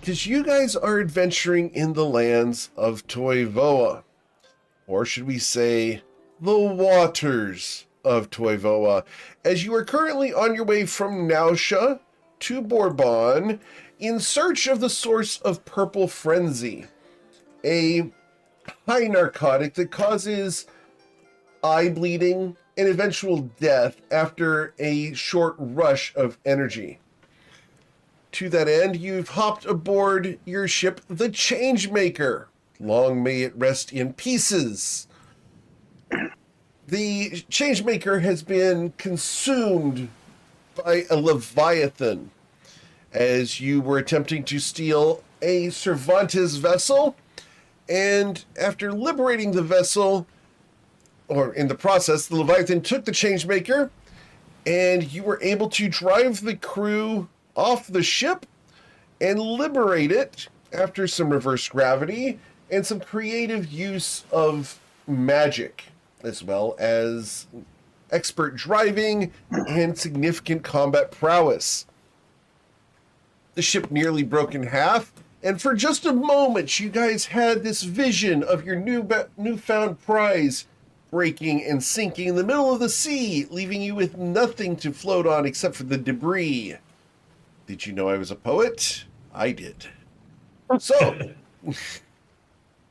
Because you guys are adventuring in the lands of Toivoa. Or should we say, the waters of Toivoa, as you are currently on your way from Nausea to Bourbon in search of the source of purple frenzy, a high narcotic that causes eye bleeding and eventual death after a short rush of energy. To that end, you've hopped aboard your ship, the Changemaker. Long may it rest in pieces. The Changemaker has been consumed by a Leviathan as you were attempting to steal a Cervantes vessel, and after liberating the vessel, or in the process, the Leviathan took the Changemaker, and you were able to drive the crew off the ship and liberate it after some reverse gravity and some creative use of magic, as well as expert driving and significant combat prowess. The ship nearly broke in half, and for just a moment you guys had this vision of your newfound prize breaking and sinking in the middle of the sea, leaving you with nothing to float on except for the debris. Did you know I was a poet? I did. So,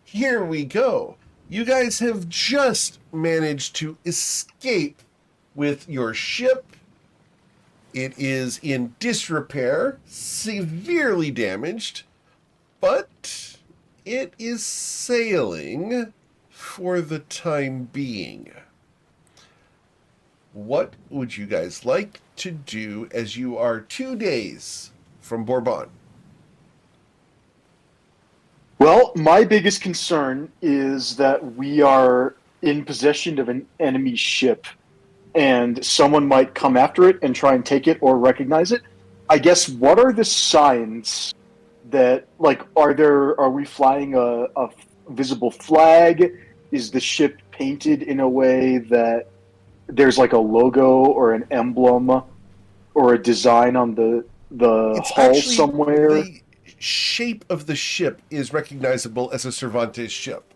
here we go. You guys have just managed to escape with your ship. It is in disrepair, severely damaged, but it is sailing for the time being. What would you guys like to do as you are 2 days from Bourbon? Well, my biggest concern is that we are in possession of an enemy ship and someone might come after it and try and take it or recognize it. I guess, what are the signs that, like, are we flying a visible flag? Is the ship painted in a way that there's like a logo or an emblem or a design on the hull somewhere? The shape of the ship is recognizable as a Cervantes ship.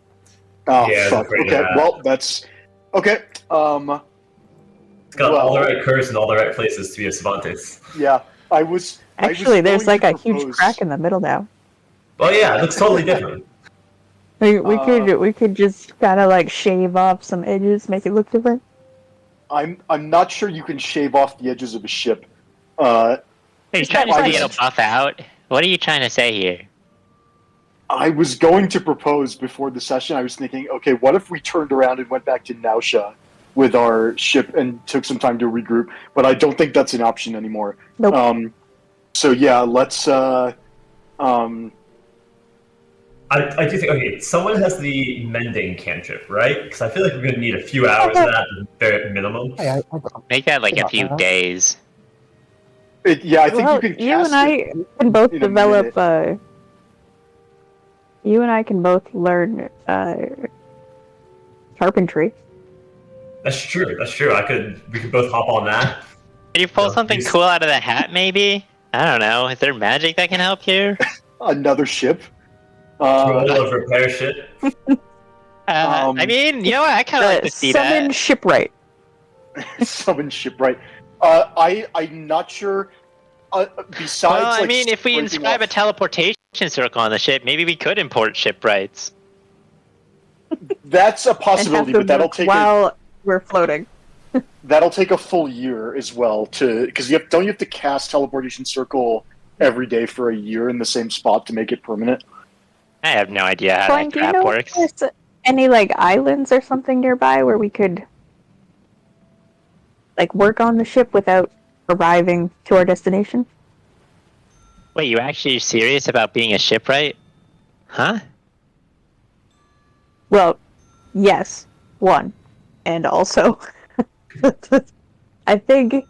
Oh, yeah, fuck. Okay, well, that's... Okay, It's got all the right curves in all the right places to be a Cervantes. Yeah, I was there's like a huge crack in the middle now. Well, yeah, it looks totally different. We could just kind of like shave off some edges, make it look different. I'm not sure you can shave off the edges of a ship. Are you trying to say it'll buff out? What are you trying to say here? I was going to propose before the session. I was thinking, okay, what if we turned around and went back to Nausea with our ship and took some time to regroup? But I don't think that's an option anymore. Nope. So yeah, let's. I do think, okay, someone has the mending cantrip, right? Because I feel like we're going to need a few hours of that at the bare minimum. Make that like a few days. Yeah, I think you can cast you and I can both develop. You and I can both learn carpentry. That's true. We could both hop on that. Can you pull something cool out of the hat, maybe? I don't know. Is there magic that can help here? Another ship. Repair ship. I mean, you know what? I kind of like to see that. Summon shipwright. Summon shipwright. I'm not sure. Besides, well, I mean, if we inscribe a teleportation circle on the ship, maybe we could import shipwrights. That's a possibility, but that'll take while we're floating. That'll take a full year as well, because you have to cast teleportation circle every day for a year in the same spot to make it permanent. I have no idea how that crap works. If there's any like islands or something nearby where we could like work on the ship without arriving to our destination? Wait, you actually serious about being a shipwright? Huh? Well, yes, one. And also, I think,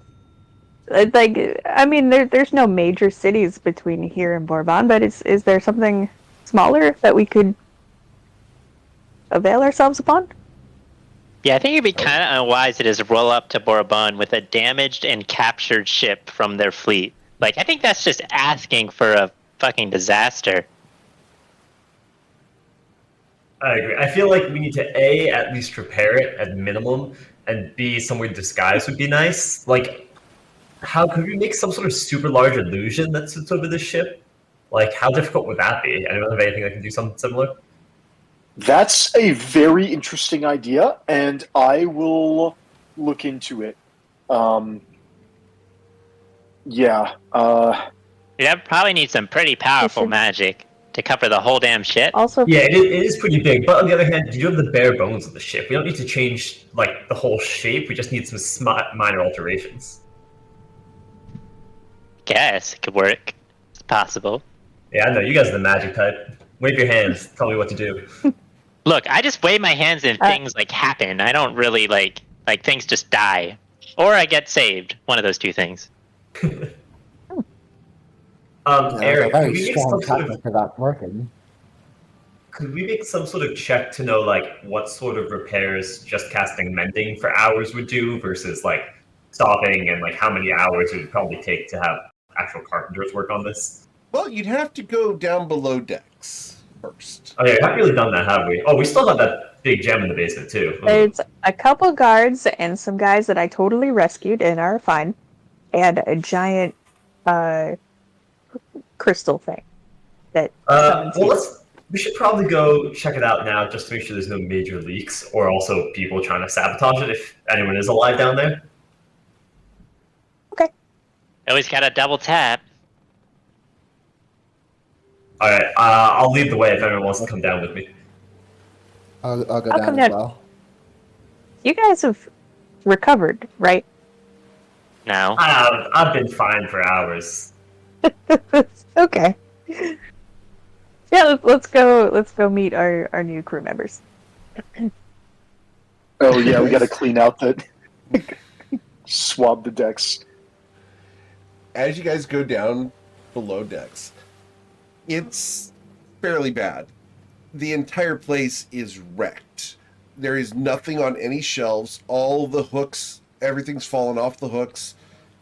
like, I mean, there's no major cities between here and Bourbon, but is there something smaller that we could avail ourselves upon? Yeah, I think it'd be kind of unwise to just roll up to Bourbon with a damaged and captured ship from their fleet. Like, I think that's just asking for a fucking disaster. I agree. I feel like we need to A, at least repair it at minimum, and B, somewhere disguised would be nice. Like, how could we make some sort of super large illusion that sits over the ship? Like, how difficult would that be? Anyone have anything that can do something similar? That's a very interesting idea, and I will look into it. Yeah. You'd probably need some pretty powerful should- magic to cover the whole damn ship. Also, Yeah, it is pretty big, but on the other hand, you have the bare bones of the ship. We don't need to change, like, the whole shape. We just need some minor alterations. Guess it could work. It's possible. Yeah, I know. You guys are the magic type. Wave your hands. Tell me what to do. Look, I just wave my hands and things like happen. I don't really like things just die, or I get saved. One of those two things. Eric, a very strong tactic for that working. could we make some sort of check to know, like, what sort of repairs just casting mending for hours would do versus, like, stopping and, like, how many hours it would probably take to have actual carpenters work on this? Well, you'd have to go down below decks first. Oh, yeah, we haven't really done that, have we? Oh, we still have that big gem in the basement, too. there's a couple guards and some guys that I totally rescued and are fine, and a giant crystal thing that summons you. We should probably go check it out now just to make sure there's no major leaks or also people trying to sabotage it if anyone is alive down there. Always got to double tap. All right, I'll lead the way if anyone wants to come down with me. I'll go I'll down come as down. well. You guys have recovered, right? No. I've been fine for hours. Okay. Yeah, let's go meet our new crew members. Oh yeah, we got to clean out that. Swab the decks. As you guys go down below decks, it's fairly bad. The entire place is wrecked. There is nothing on any shelves. All the hooks, everything's fallen off the hooks.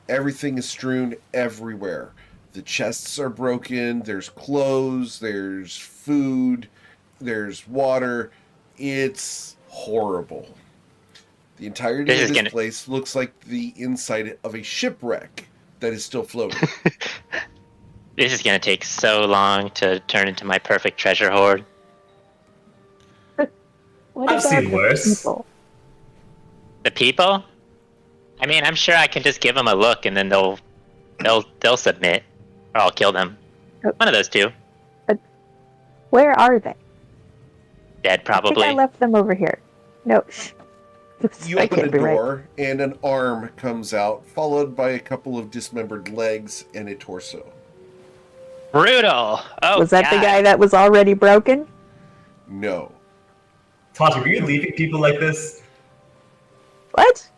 Everything is strewn everywhere. The chests are broken. There's clothes. There's food. There's water. It's horrible. The entirety of this place looks like the inside of a shipwreck that is still floating. This is gonna take so long to turn into my perfect treasure hoard. What I've seen worse. People? The people? I mean, I'm sure I can just give them a look and then they'll submit, or I'll kill them. One of those two. Where are they? Dead, I probably. think I left them over here. No. You I open a can't be right. door, and an arm comes out, followed by a couple of dismembered legs and a torso. Brutal. Oh, Was that God. the guy that was already broken? No. Tati, were you leaving people like this? What?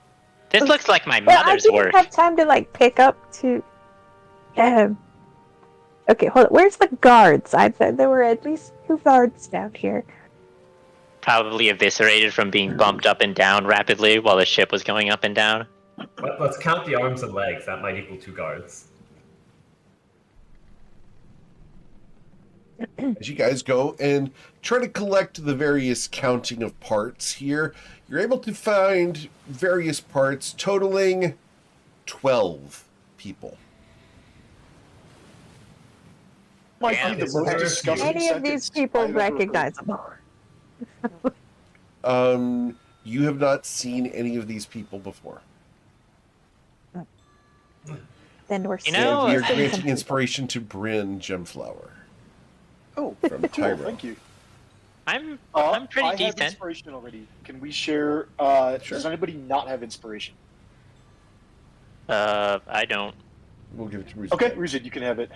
This looks like my Well, I mother's didn't work. have time to pick up to. Okay, hold on. Where's the guards? I thought there were at least 2 guards down here. Probably eviscerated from being bumped up and down rapidly while the ship was going up and down. Let's count the arms and legs. That might equal 2 guards. As you guys go and try to collect the various counting of parts here, you're able to find various parts totaling 12 people. Might Yeah, be the this most is disgusting Any of these sentence people I've ever heard. recognizable? You have not seen any of these people before. Then we're You know, And you're missing some granting people. inspiration to Bryn Gemflower Oh, from cool. Tyro. Thank you. I'm I pretty have decent. inspiration already. Can we share? Sure. Does anybody not have inspiration? I don't. We'll give it to Ruth. Okay, Ruzid, you can have it.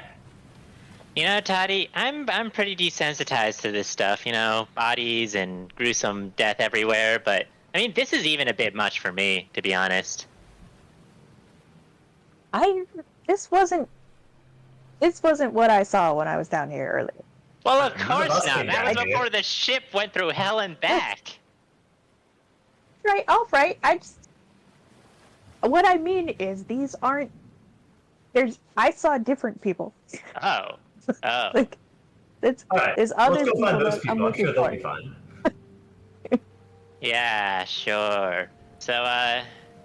You know, Toddy, I'm pretty desensitized to this stuff. You know, bodies and gruesome death everywhere. But I mean, this is even a bit much for me, to be honest. This wasn't what I saw when I was down here earlier. Well, of None of course us not. came That was down here. before the ship went through hell and back. Right, all right. What I mean is these aren't. I saw different people. Oh. Oh, Like, All right, there's let's other go people find those that I'm people. I'm looking sure they'll for. be fine. yeah, sure. So, yeah,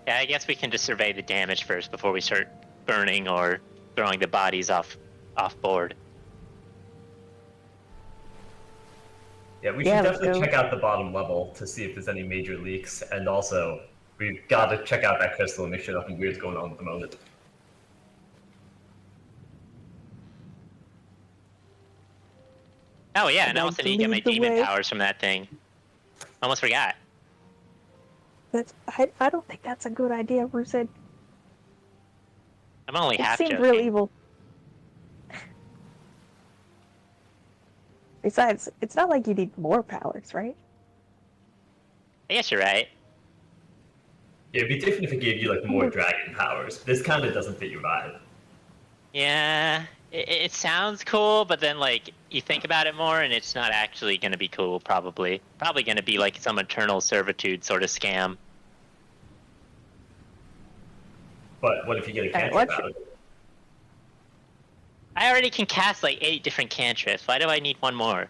I guess we can just survey the damage first before we start burning or throwing the bodies off board. Yeah, we Yeah, should let's definitely go. check out the bottom level to see if there's any major leaks, and also we've got to check out that crystal and make sure nothing weird's going on at the moment. Oh yeah, I'd and I like also to need to get my lead the demon way. powers from that thing. Almost forgot. I don't think that's a good idea, Rusid. I'm only It half seems joking. real evil. Besides, it's not like you need more powers, right? I guess you're right. Yeah, it'd be different if it gave you like more dragon powers. This kind of doesn't fit your vibe. Yeah, it sounds cool, but then like you think about it more, and it's not actually going to be cool. Probably going to be like some eternal servitude sort of scam. But what if you get a Alright, cantrip what's out of it? I already can cast like 8 different cantrips. Why do I need one more?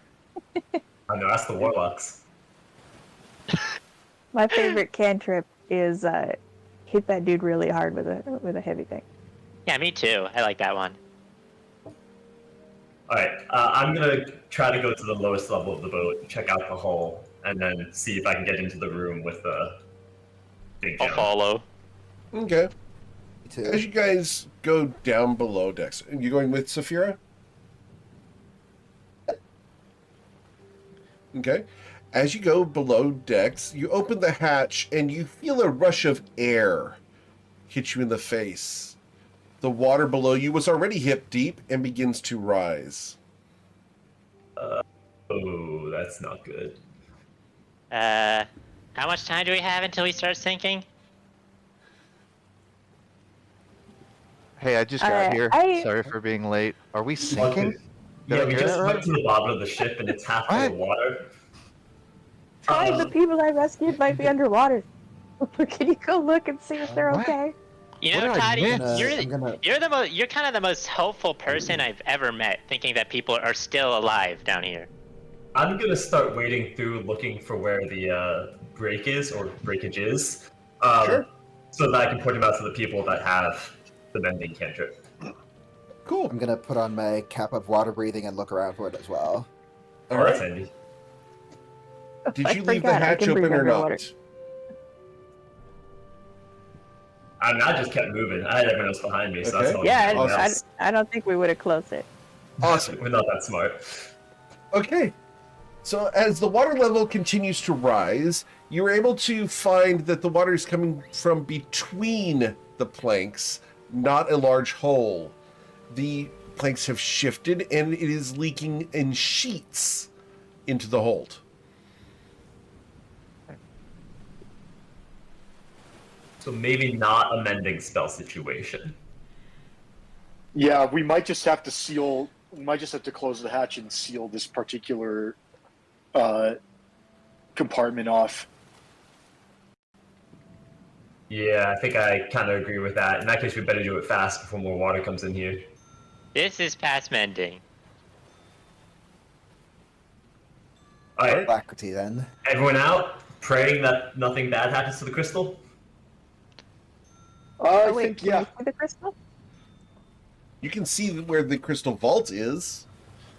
I know, ask the warlocks. My favorite cantrip is hit that dude really hard with a heavy thing. Yeah, me too. I like that one. Alright, I'm gonna try to go to the lowest level of the boat, check out the hull, and then see if I can get into the room with the big I'll John. follow. Okay. Me too. As you guys go down below decks, you going with Saphira? Okay. As you go below decks, you open the hatch and you feel a rush of air hit you in the face. The water below you was already hip deep and begins to rise. Oh, that's not good. How much time do we have until we start sinking? Hey, I just got here. I- Sorry for being late. Are we sinking? Okay. Yeah, I we hear just that went right? to the bottom of the ship and it's half full of What? water. Try the people I rescued might be underwater. Can you go look and see if they're What? okay? You What know, did I Toddy, miss? you're kind of the most hopeful person I've ever met, thinking that people are still alive down here. I'm gonna start wading through looking for where the break is, or breakage is. Sure. So that I can point them out to the people that have the mending cantrip. Cool. I'm gonna put on my cap of water breathing and look around for it as well. Oh, All that's right. handy. Did I you leave the forgot I hatch can breathe open or underwater. not? I mean, I just kept moving. I had everyone else behind me, so Okay. that's all Yeah, everyone Awesome. else. I don't think we would have closed it. Awesome. We're not that smart. Okay. So as the water level continues to rise, you're able to find that the water is coming from between the planks, not a large hole. The planks have shifted and it is leaking in sheets into the hold. So maybe not a mending spell situation. Yeah, we might just have to seal. We might just have to close the hatch and seal this particular compartment off. Yeah, I think I kind of agree with that. In that case, we better do it fast before more water comes in here. This is past mending. All right, Alacrity then. everyone out, praying that nothing bad happens to the crystal. I Oh, wait, think can yeah. you see the crystal? You can see where the crystal vault is,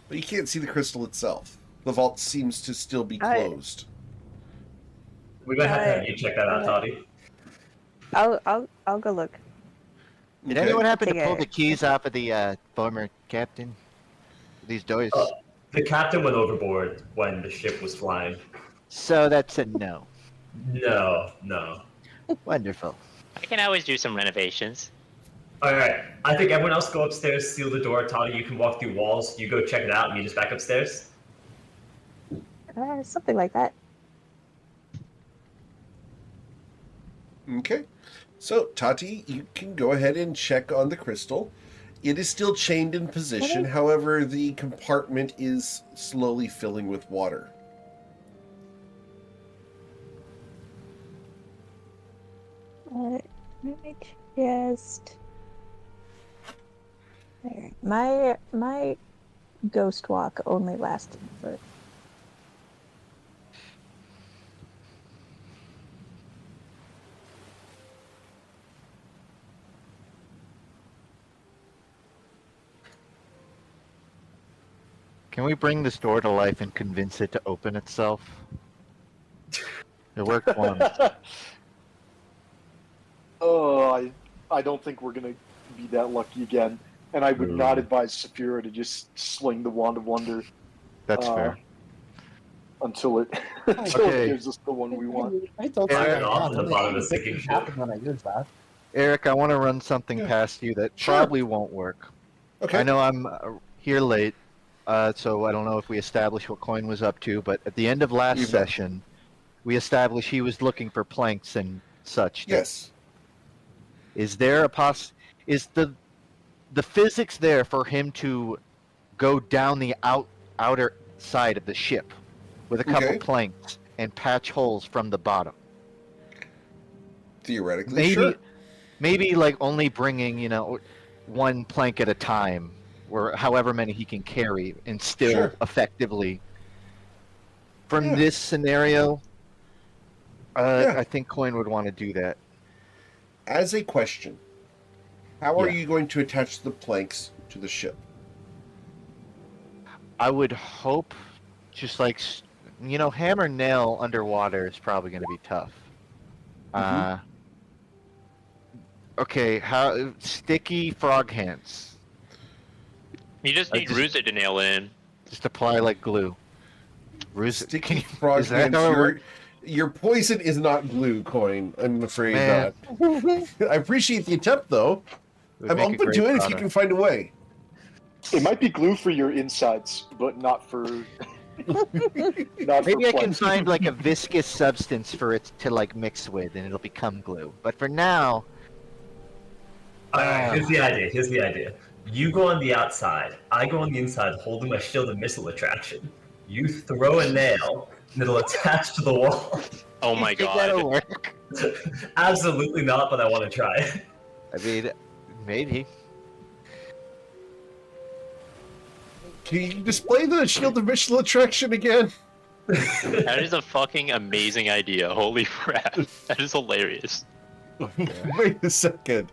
but you can't see the crystal itself. The vault seems to still be closed. We might have to have Uh, you check that out, Toddy. I'll go look. Did Okay. anyone happen to Take pull a- the keys off of the former captain? These doors. The captain went overboard when the ship was flying. So that's a no. No. Wonderful. I can always do some renovations. All right, I think everyone else go upstairs, seal the door. Toddy, you can walk through walls. You go check it out, and you just back upstairs. Something like that. Okay. So, Tati, you can go ahead and check on the crystal. It is still chained in position. Okay. However, the compartment is slowly filling with water. Let me just. There. My ghost walk only lasted for. Can we bring this door to life and convince it to open itself? It worked once. Oh, I don't think we're gonna be that lucky again. And I would not advise Saphira to just sling the Wand of Wonder That's fair. until it until Okay. it gives us the one we want. I don't Yeah, think it off to the bottom of the sinking ship. happened when I used that. Eric, I want to run something past you that Sure. probably won't work. Okay. I know I'm here late, so I don't know if we established what Coin was up to, but at the end of last We've not. session, we established he was looking for planks and such. Yes. Is there a is the physics there for him to go down the outer side of the ship with a couple Okay. planks and patch holes from the bottom? Theoretically, Maybe sure. maybe like only bringing, one plank at a time, or however many he can carry, and still Sure. effectively. From Yeah. this scenario, Yeah. I think Coin would want to do that. As a question, how are Yeah. you going to attach the planks to the ship? I would hope, just like, hammer nail underwater is probably going to be tough. Okay, how sticky frog hands? You just I need just- Ruza to nail it in. Just apply like glue. Sticky frog is that hands. how it Your, your poison is not glue, Coin. I'm afraid Man. not. I appreciate the attempt, though. would I'm make a open great to it if you product. can find a way. It might be glue for your insides, but not for. not Maybe for I can planks. find like a viscous substance for it to like mix with, and it'll become glue. But for now, Alright, here's the idea. You go on the outside, I go on the inside holding my shield of missile attraction. You throw a nail, and it'll attach to the wall. Oh my you think that'll god. work? Absolutely not, but I want to try. I mean, maybe. Can you display the shield of missile attraction again? That is a fucking amazing idea. Holy crap. That is hilarious. Wait a second.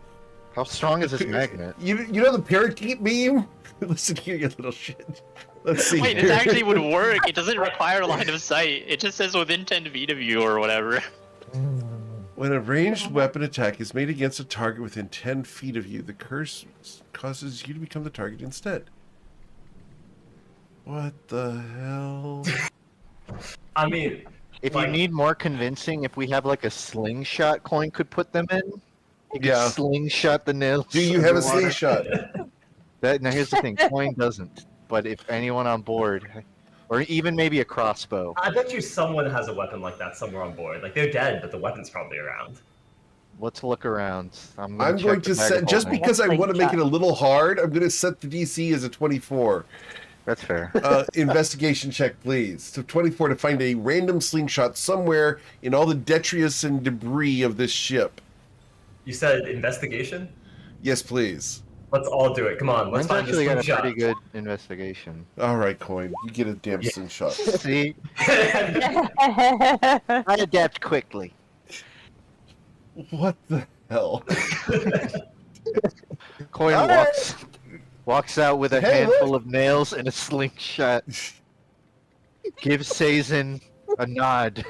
How strong is this magnet? You know the parakeet meme? Listen here, you little shit. Let's see. Wait, here. this actually would work. It doesn't require line of sight. It just says within 10 feet of you or whatever. When a ranged weapon attack is made against a target within 10 feet of you, the curse causes you to become the target instead. What the hell? I mean, If like- you need more convincing, if we have like a slingshot, Coin could put them in. You could Yeah. slingshot the nails. Do you have a underwater. slingshot? Now here's the thing, Coin doesn't. But if anyone on board, or even maybe a crossbow. I bet you someone has a weapon like that somewhere on board. Like, they're dead, but the weapon's probably around. Let's look around. I'm I'm going to set, just because I want to make it a little hard, I'm going to set the DC as a 24. That's fair. Investigation check, please. So 24 to find a random slingshot somewhere in all the detritus and debris of this ship. You said investigation? Yes, please. Let's all do it. Come on, let's Mine's find this actually got a slingshot. pretty good investigation. All right, Coin. You get a damn slingshot. See, I adapt quickly. What the hell? Coin All walks out with a Hey, handful look. of nails and a slingshot. Gives Sazin a nod,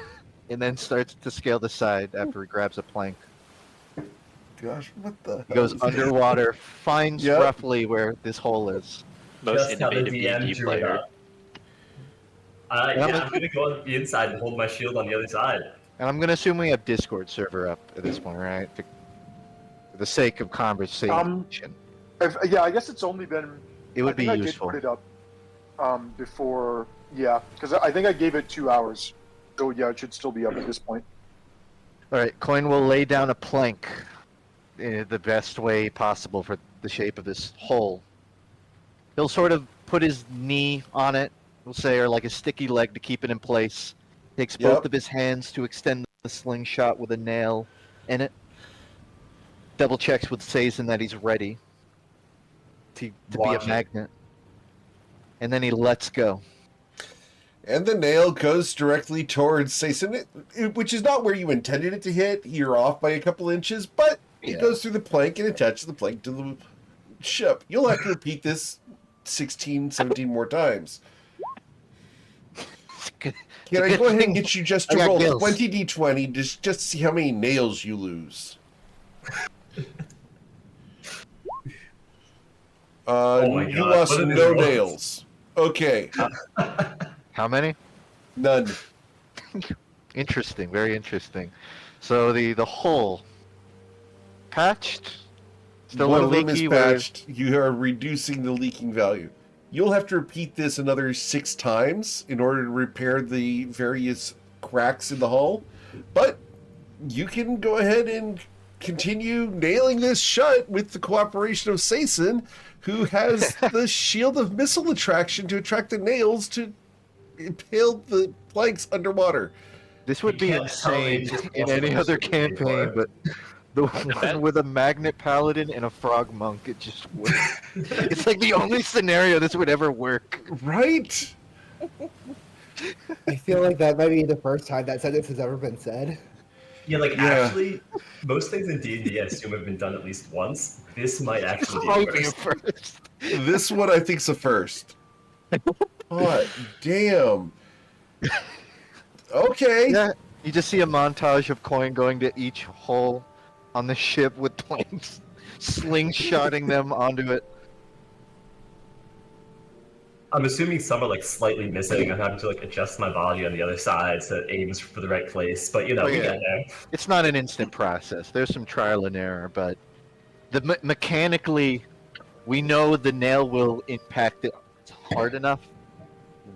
and then starts to scale the side after he grabs a plank. Gosh, what the hell? He goes is- underwater, finds Yep. roughly where this hole is. Most Just how the innovative DM D&D drew it player. up. Yeah, I'm gonna go on the inside and hold my shield on the other side. And I'm gonna assume we have Discord server up at this point, right? For the sake of conversation. Yeah, I guess it's only been. It would be I useful. did put it up before. Yeah, because I think I gave it 2 hours. So yeah, it should still be up at this point. Alright, Coin will lay down a plank in the best way possible for the shape of this hole. He'll sort of put his knee on it, we'll say, or like a sticky leg to keep it in place. Takes both Yep. of his hands to extend the slingshot with a nail in it. Double checks with Sazin that he's ready to be Watch a it. magnet. and then he lets go. And the nail goes directly towards Sason, which is not where you intended it to hit. You're off by a couple inches, but it goes through the plank and attaches the plank to the ship. You'll have to repeat this 16, 17 more times. Can I go ahead and get you just to roll 20d20 just to see how many nails you lose? You lost no nails. Okay. How many? None. Interesting, very interesting. So the hole patched, still One a of them is leaky. patched. You are reducing the leaking value. You'll have to repeat this another 6 times in order to repair the various cracks in the hull. But you can go ahead and continue nailing this shut with the cooperation of Sason, who has the shield of missile attraction to attract the nails to impale the planks underwater. This would be insane in any other campaign, but the one with a magnet paladin and a frog monk, it just works. It's like the only scenario this would ever work. Right? I feel like that might be the first time that sentence has ever been said. Yeah, actually, most things in D&D I assume have been done at least once. This might actually be the first. This one I think's a first. Oh, damn. Okay. Yeah, you just see a montage of Coin going to each hole on the ship with planks, slingshotting them onto it. I'm assuming some are slightly missing. I'm having to adjust my body on the other side so it aims for the right place. But we get there. It's not an instant process. There's some trial and error, but mechanically, we know the nail will impact it hard enough.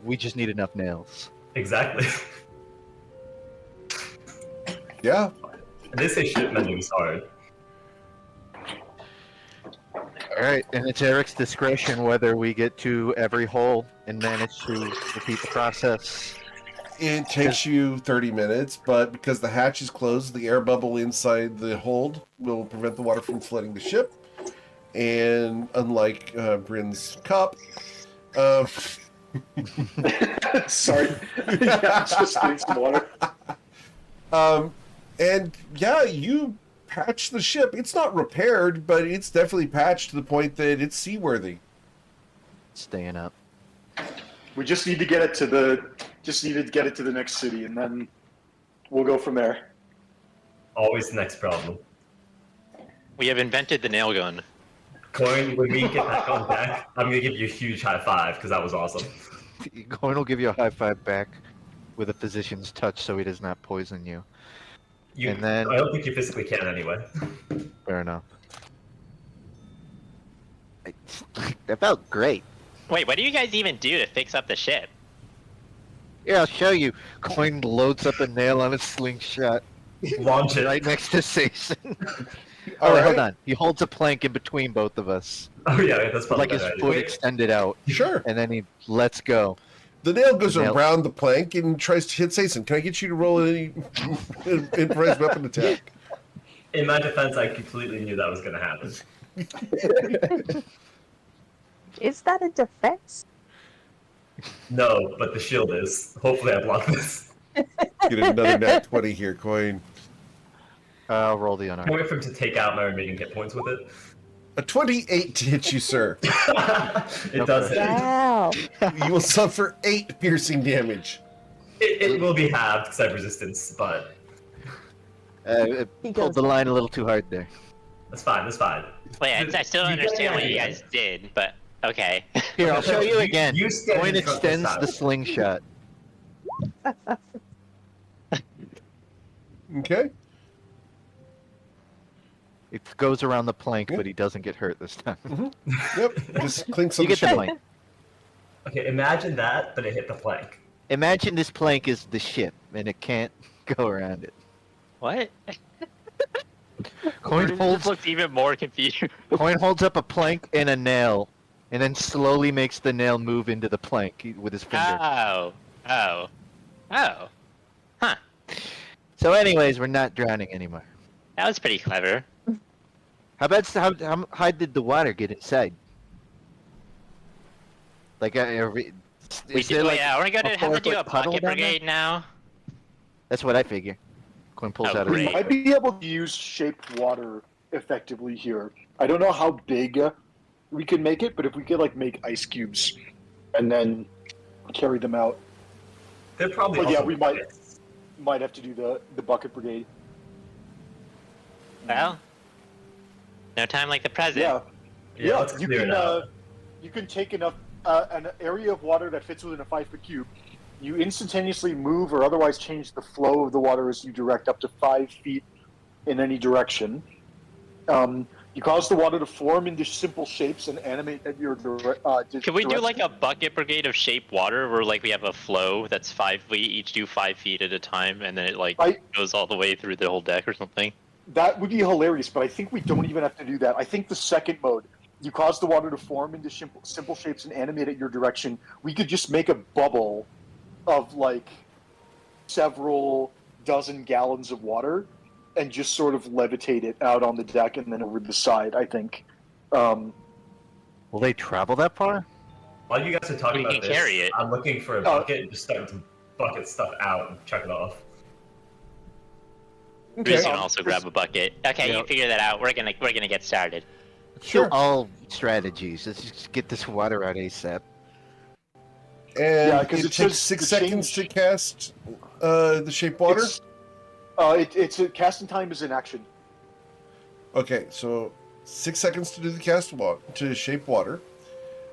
We just need enough nails. Exactly. Yeah. And they say ship mending is hard. Alright, and it's Eric's discretion whether we get to every hole and manage to repeat the process. It takes you 30 minutes, but because the hatch is closed, the air bubble inside the hold will prevent the water from flooding the ship. And unlike Bryn's cup, Sorry. Yeah, just getting some water. and yeah, you patch the ship. It's not repaired, but it's definitely patched to the point that it's seaworthy. Staying up. We just need to get it to the next city, and then we'll go from there. Always the next problem. We have invented the nail gun. Coin, when we get back on deck, I'm gonna give you a huge high five because that was awesome. Coin will give you a high five back with a physician's touch so he does not poison you. And then, I don't think you physically can anyway. Fair enough. That felt great. Wait, what do you guys even do to fix up the ship? Yeah, I'll show you. Coin loads up a nail on a slingshot. Launch it. Right next to Sason. All right. Hold on. He holds a plank in between both of us. Oh yeah, that's probably Like his foot extended out. Sure. And then he lets go. The nail goes around the plank and tries to hit Sason. Can I get you to roll any improvised weapon attack? In my defense, I completely knew that was going to happen. Is that a defense? No, but the shield is. Hopefully I block this. Get another nat 20 here, Coin. I'll roll the Can I unarmed. wait for him to take out my remaining hit points with it? A 28 to hit you, sir. It does hit. Wow. You will suffer 8 piercing damage. It will be halved because I have resistance, but Pulled the line a little too hard there. that's fine. That's fine. Wait, I still don't You get understand the what you idea. guys did, but okay. Here, I'll show you again. You stand Coin in front extends this the time. slingshot. Okay. It goes around the plank, but he doesn't get hurt this time. Yep. Just clinks on You the get the ship. point. Okay, imagine that, but it hit the plank. Imagine this plank is the ship, and it can't go around it. What? Coin This holds, looks even more confused. Coin holds up a plank and a nail, and then slowly makes the nail move into the plank with his finger. Oh. Huh. So anyways, we're not drowning anymore. That was pretty clever. How high did the water get inside? Like, We is there like we're gonna a have to do 4-foot a puddle bucket down there? brigade now. That's what I figure. Quinn pulls Oh, out a We great. might be able to use shaped water effectively here. I don't know how big we can make it, but if we could like make ice cubes and then carry them out, They're probably Well, yeah, also we might- buckets. might have to do the bucket brigade. Well, no time like the present. Yeah, Let's you clear can it out. you can take enough an area of water that fits within a 5-foot cube. You instantaneously move or otherwise change the flow of the water as you direct up to 5 feet in any direction. You cause the water to form into simple shapes and animate at your Can we do direction. like a bucket brigade of shaped water where like we have a flow that's 5 feet, each do 5 feet at a time, and then it like goes all the way through the whole deck or something? That would be hilarious, but I think we don't even have to do that. I think the second mode, you cause the water to form into simple shapes and animate at your direction. We could just make a bubble of like several dozen gallons of water and just sort of levitate it out on the deck and then over the side, I think. Will they travel that far? While you guys are talking We about can this, carry it. I'm looking for a bucket and just starting to bucket stuff out and chuck it off. Bruce Okay. can also grab a bucket. Okay, Yeah. you figure that out. We're gonna get started. Sure. All strategies. Let's just get this water out ASAP. And Yeah, 'cause it it takes says 6 the seconds change- to cast the shape water. It's a casting time is in action. Okay, so 6 seconds to do the to shape water.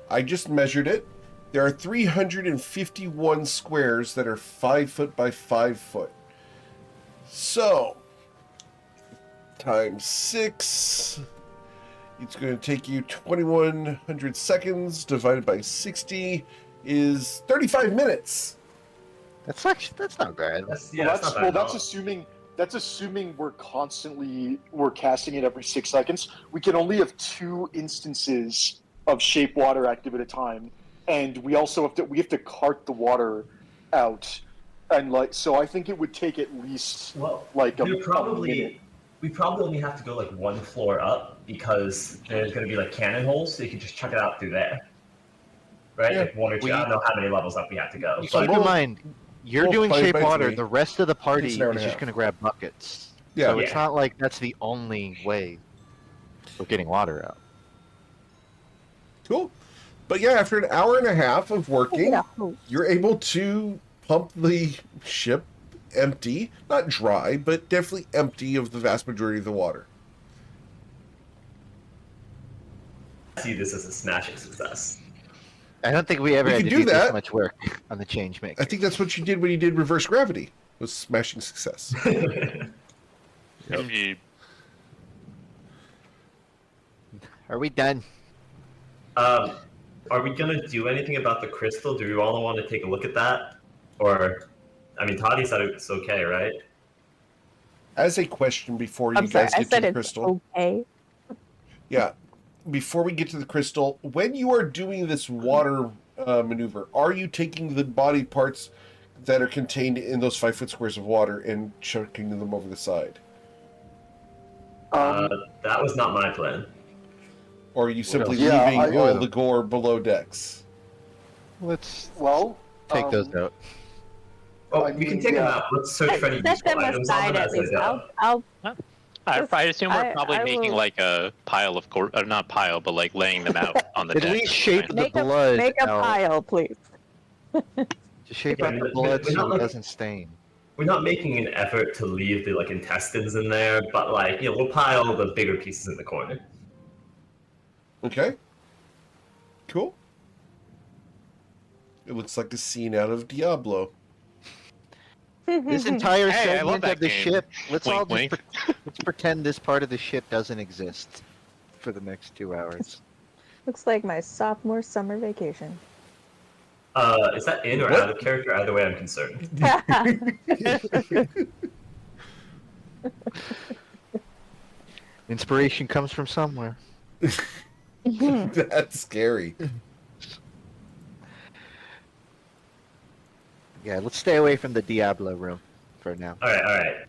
I just measured it. There are 351 squares that are 5 foot by 5 foot. So, times 6. It's going to take you 2,100 seconds divided by 60 is 35 minutes. That's not bad. That's Well, not bad at that's all. assuming we're casting it every 6 seconds. We can only have 2 instances of shape water active at a time, and we also have to cart the water out, and like so. I think it would take at least Well, like a we minute. probably only have to go like one floor up because there's going to be like cannon holes, so you can just chuck it out through there. Right? Yeah. Like 1 or 2. I don't know how many levels up we have to go. Keep But in mind, you're we'll doing play shape by water. 3. The rest of the party It's is an hour and a just half. going to grab buckets. Yeah. So it's not like that's the only way of getting water out. Cool. But yeah, after an hour and a half of working, Yeah. you're able to pump the ship empty, not dry, but definitely empty of the vast majority of the water. I see this as a smashing success. I don't think we ever We had could to do do that. this much work on the change maker. I think that's what you did when you did reverse gravity. Was smashing success. Are we done? Are we gonna do anything about the crystal? Do we all want to take a look at that? Or, I mean, Toddy said it's okay, right? As a question before you I'm sorry, guys I get to said the it's crystal. okay. Yeah. Before we get to the crystal, when you are doing this water maneuver, are you taking the body parts that are contained in those 5 foot squares of water and chucking them over the side? That was not my plan. Or are you simply Yeah, leaving I- all the gore below decks? Let's Well, take those out. Oh, I we can mean, take them yeah. out. Let's search for any Set useful them items on aside them at as they least. go. I'll I assume we're I- probably I making will- like a pile of or not pile, but like laying them out on the At deck. least shape the make blood a out. pile, please. To shape Yeah, out the we're blood not so it like- doesn't stain. We're not making an effort to leave the like intestines in there, but like we'll pile the bigger pieces in the corner. Okay. Cool. It looks like a scene out of Diablo. This entire Hey, I love segment that of the game. ship, let's all Wink, just wink. let's pretend this part of the ship doesn't exist for the next 2 hours. Looks like my sophomore summer vacation. Is that in or What? out of character? Either way, I'm concerned. Inspiration comes from somewhere. That's scary. Yeah, let's stay away from the Diablo room for now. All right.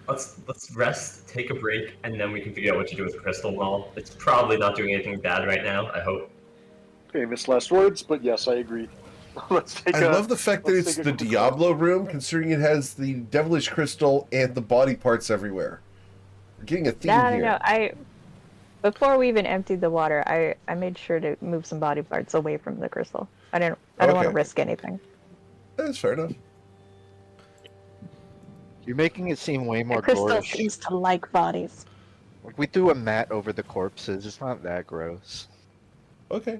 Let's rest, take a break, and then we can figure out what to do with Crystal Ball. It's probably not doing anything bad right now. I hope. famous last words, but yes, I agree. Let's take I love the fact that let's it's take a the quick Diablo room, considering it has the devilish crystal and the body parts everywhere. We're getting a theme here. No. Before we even emptied the water, I made sure to move some body parts away from the crystal. I don't want to Okay. risk anything. That's fair enough. You're making it seem way more The crystal gorish. seems to like bodies. Like, we threw a mat over the corpses. It's not that gross. Okay.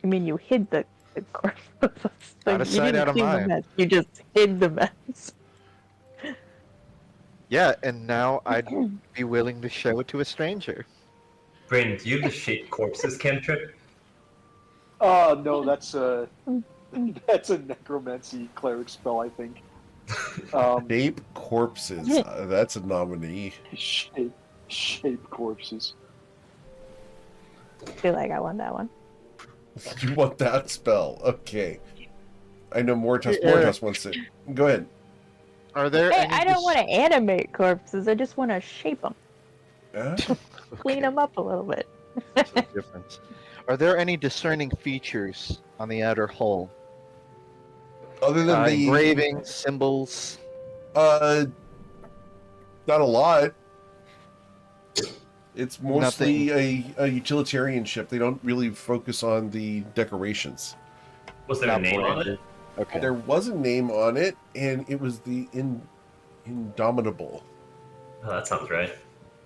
I mean, you hid the corpse. Out of you sight, didn't out of clean the mind. mess. You just hid the mess. Yeah, and now I'd be willing to show it to a stranger. Brain, do you have the shape corpses cantrip? No, that's a necromancy cleric spell, I think. Shape corpses. That's a nominee. Shape corpses. I feel like I won that one. You want that spell? Okay. I know Mortas wants it. Go ahead. Are there Hey, any I don't want to animate corpses. I just want to shape them, clean them up a little bit. What's the difference? Are there any discerning features on the outer hull? Other than the Engravings, symbols? not a lot. It's mostly a utilitarian ship. They don't really focus on the decorations. Was there a name on it? Okay. There was a name on it, and it was the Indomitable. Oh, that sounds right.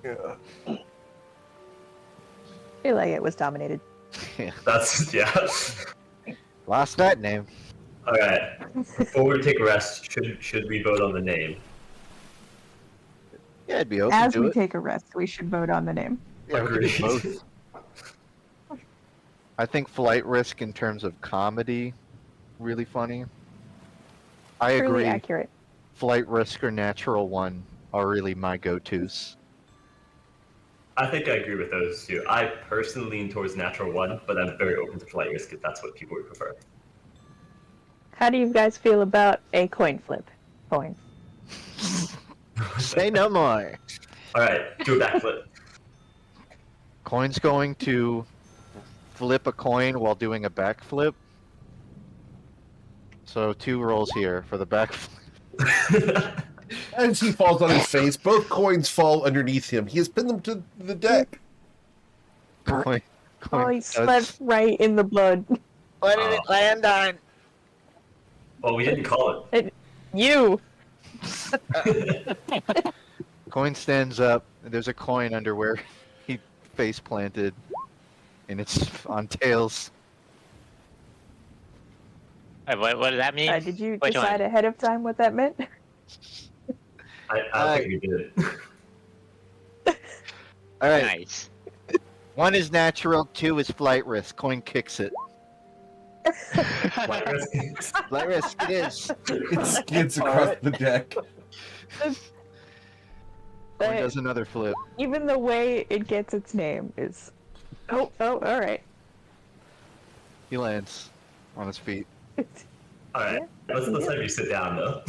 Yeah. I feel like it was dominated. That's yeah. Lost that name. All right. Before we take a rest, should we vote on the name? Yeah, I'd be open As to we it. take a rest, we should vote on the name. Yeah, we could do Agreed. both. I think Flight Risk in terms of comedy, really funny. I Truly agree. accurate. Flight Risk or Natural One are really my go-tos. I think I agree with those two. I personally lean towards Natural One, but I'm very open to Flight Risk if that's what people would prefer. How do you guys feel about a coin flip? Coin. Say no more. All right, do a backflip. Coin's going to flip a coin while doing a backflip. So 2 rolls here for the backflip. As he falls on his face, both coins fall underneath him. He has pinned them to the deck. Coin Oh, he does- slept right in the blood. What did it land on? Well, we didn't call it. You! Coin stands up, and there's a coin under where he face planted, and it's on tails. What does that mean? Did you Which decide one? ahead of time what that meant? I don't think we did. All right, Nice. 1 is natural, 2 is flight risk. Coin kicks it. Flight Risk. Flight risk, it is. It skids across the deck. Coin But does another flip. even the way it gets its name is... Oh, alright. He lands on his feet. All right, let's have you sit down though.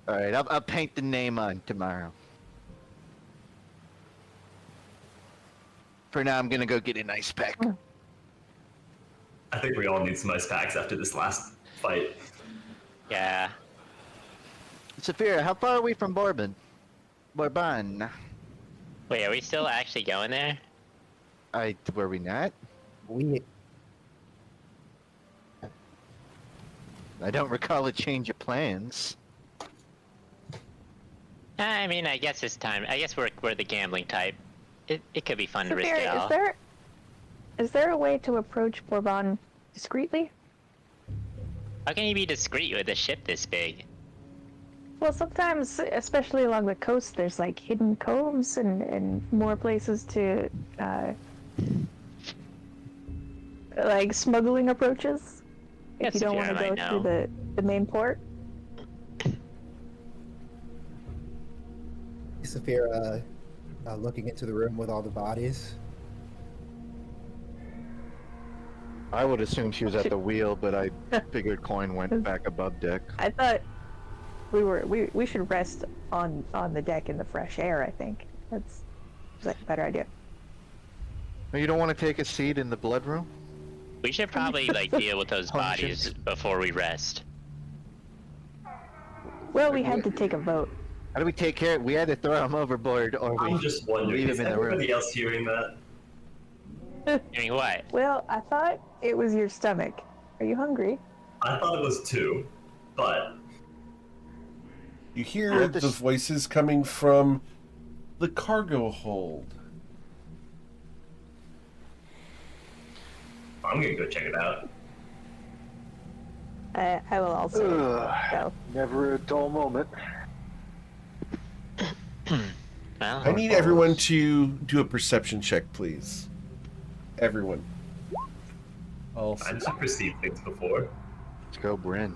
All right, I'll paint the name on tomorrow. For now, I'm gonna go get an ice pack. I think we all need some ice packs after this last fight. Yeah. Saphira, how far are we from Bourbon? Bourbon. Wait, are we still actually going there? Were we not? We I don't recall a change of plans. I mean, I guess it's time. I guess we're the gambling type. It could be fun to risk it Sophia, all. is there a way to approach Bourbon discreetly? How can you be discreet with a ship this big? Well, sometimes, especially along the coast, there's like hidden coves and more places to like smuggling approaches. If Yes, you don't Sophia, want to I go might through the main port. Saphira looking into the room with all the bodies. I would assume she was at the wheel, but I figured Coin went back above deck. I thought we should rest on the deck in the fresh air. I think that's like a better idea. You don't want to take a seat in the blood room? We should probably like deal with those Conscious. bodies before we rest. Well, we had to take a vote. How do we take care of? We either throw them overboard or we I'm just wondering, leave is them in the room. everybody else hearing that? Doing what? Well, I thought it was your stomach. Are you hungry? I thought it was 2, but You hear the voices coming from the cargo hold. I'm gonna go check it out. I will also go. Never a dull moment. Well, I need everyone to do a perception check, please. Everyone. All I six. just perceived things before. Let's go, Bryn.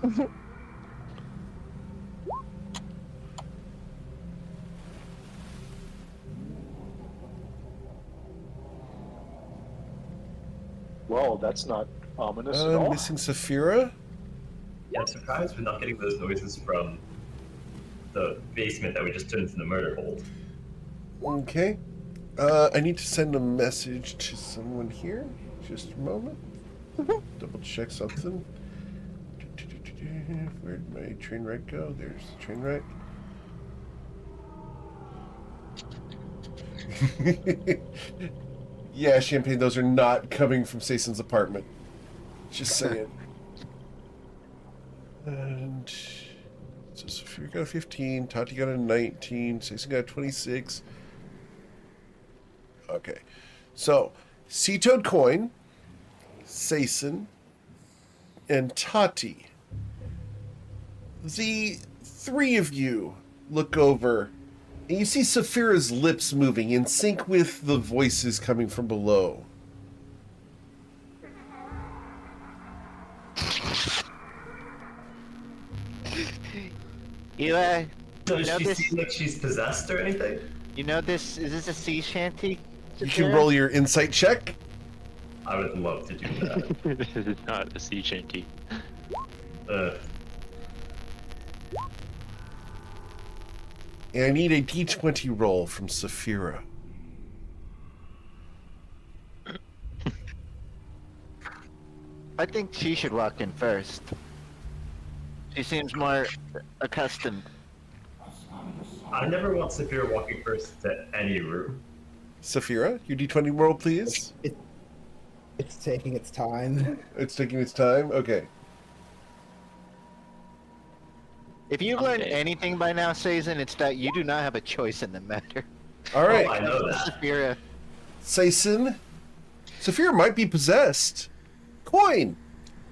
Well, that's not ominous at all. Missing Saphira. Yeah, I'm surprised we're not getting those noises from the basement that we just turned into the murder hold. Okay. I need to send a message to someone here. Just a moment. Double check something. Where'd my train wreck go? There's the train wreck. Yeah, Champagne, those are not coming from Sason's apartment. Just saying. And so Sophia got a 15, Tati got a 19, Sason got a 26. Okay. So, Sea-Toad Coin, Sason, and Tati. The three of you look over, and you see Saphira's lips moving in sync with the voices coming from below. You, Does know she this- seem like she's possessed or anything? you know this? Is this a sea shanty? You can roll your insight check. I would love to do that. This is not a sea shanty. And I need a d20 roll from Saphira. I think she should walk in first. She seems more accustomed. I never want Saphira walking first to any room. Saphira, your d20 roll, please. It's taking its time. It's taking its time. Okay. If you've learned Okay. anything by now, Sazen, it's that you do not have a choice in the matter. All right. Oh, I know that. Saphira, Sason, Saphira might be possessed. Coin.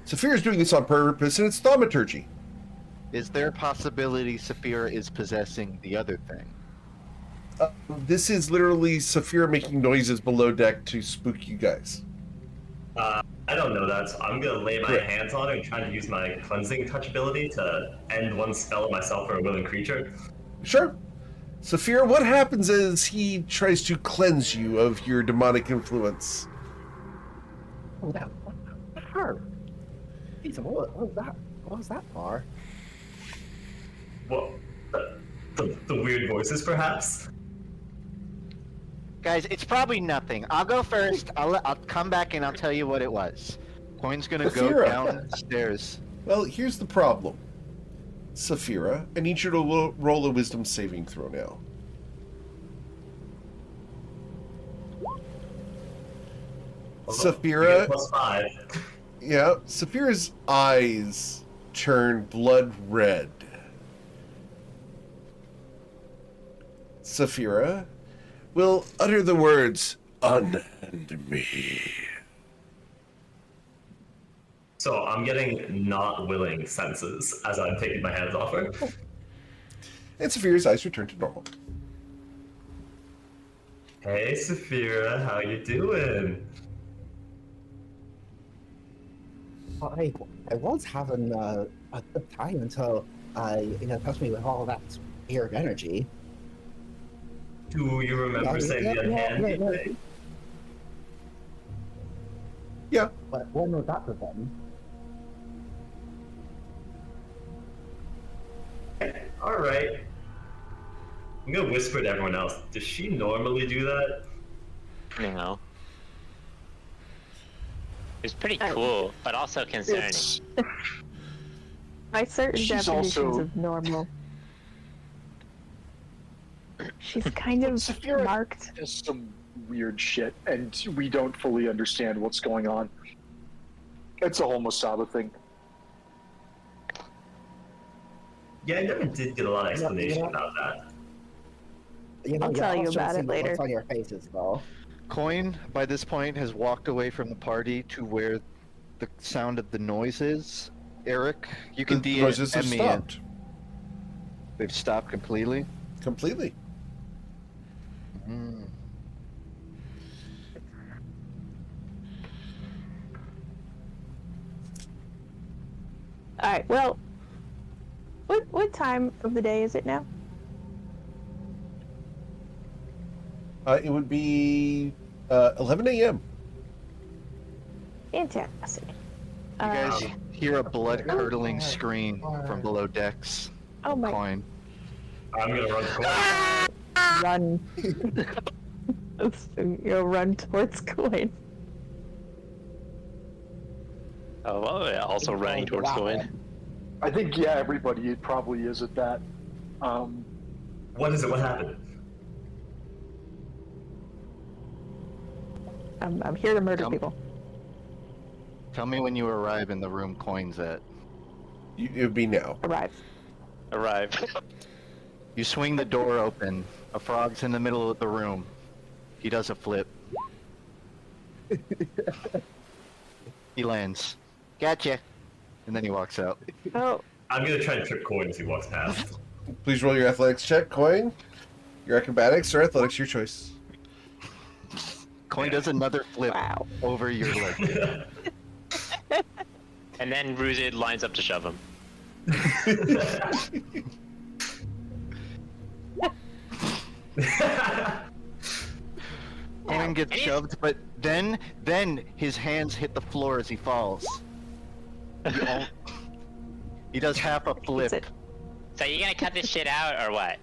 Saphira's doing this on purpose, and it's thaumaturgy. is there a possibility Saphira is possessing the other thing? This is literally Saphira making noises below deck to spook you guys. I don't know that, so I'm gonna lay my Correct. hands on her and try to use my cleansing touch ability to end one spell of myself or a willing creature. Sure. Saphira, what happens as he tries to cleanse you of your demonic influence? Oh, that hurt. Jeez, what was that? What was that for? What? The weird voices, perhaps? Guys, it's probably nothing. I'll go first. I'll come back and I'll tell you what it was. Coin's gonna go Saphira. downstairs. Well, here's the problem. Saphira, I need you to roll a wisdom saving throw now. You get Saphira, +5. yeah, Saphira's eyes turn blood red. Saphira will utter the words, "Unhand me." So I'm getting not willing senses as I'm taking my hands off her. And Saphira's eyes return to normal. Hey, Saphira, how you doing? I was having a good time until touched me with all that weird energy. Do you remember saying the unhand me thing? Yeah. But when was that then? Alright. I'm gonna whisper to everyone else. Does she normally do that? No. It was pretty cool, but also concerning. It's By certain She's definitions also- of normal. She's kind of Saphira marked. does some weird shit, and we don't fully understand what's going on. It's a whole Masaba thing. Yeah, I never did get a lot of explanation know- about that. You know, I'll you tell you all should about see it the looks later. on your faces, though. Coin, by this point, has walked away from the party to where the sound of the noise is. Eric, you can The noises have DM me stopped it. They've stopped completely. completely. Mm. All right. Well, what time of the day is it now? It would be 11 a.m. Fantastic. You guys hear a blood-curdling scream from below decks. Oh my! Coin. I'm gonna run to Run. You'll run towards Coin. Oh, well, yeah, also running towards Coin. I think, yeah, everybody probably is at that. What is it? What happened? I'm here to murder Come. people. Tell me when you arrive in the room Coin's at. It would be now. Arrive. Arrive. You swing the door open. A frog's in the middle of the room. He does a flip. He lands. Gotcha. And then he walks out. Oh, I'm gonna try and trip Coin as he walks past. Please roll your athletics check, Coin. Your acrobatics or athletics, your choice. Coin does another flip wow. over your leg. And then Ruzid lines up to shove him. Coin gets And he's- shoved, but then his hands hit the floor as he falls. He does half a flip. it. So you gonna cut this shit out or what?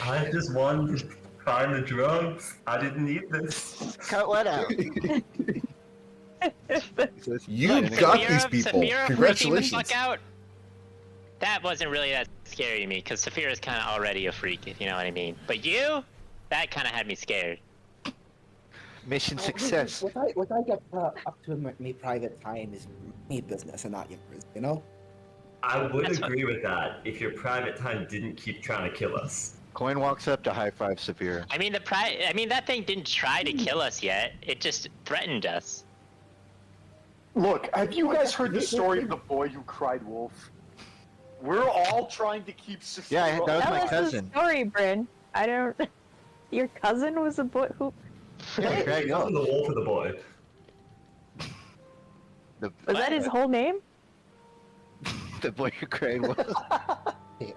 I just wanted to find the drugs. I didn't need this. Cut what out? You Look, got Saphira- these people. Saphira freaking the Congratulations. fuck out. That wasn't really that scary to me, because Saphira's kind of already a freak, if you know what I mean. But you, that kind of had me scared. Mission success. What I get up to in my private time is me business and not yours, you know? I would That's agree with that if your private time didn't keep trying to kill us. Coin walks up to high five Saphira. I mean, that thing didn't try to kill us yet. It just threatened us. Look, have you guys heard the story of the boy who cried wolf? We're all trying to keep Saphira. Yeah, that was That my was cousin. the story, Bryn. I don't. Your cousin was a boy who. Yeah, Craig He wasn't the Wolf. wolf or the boy. Was that his whole name? The boy who Craig was. Hey,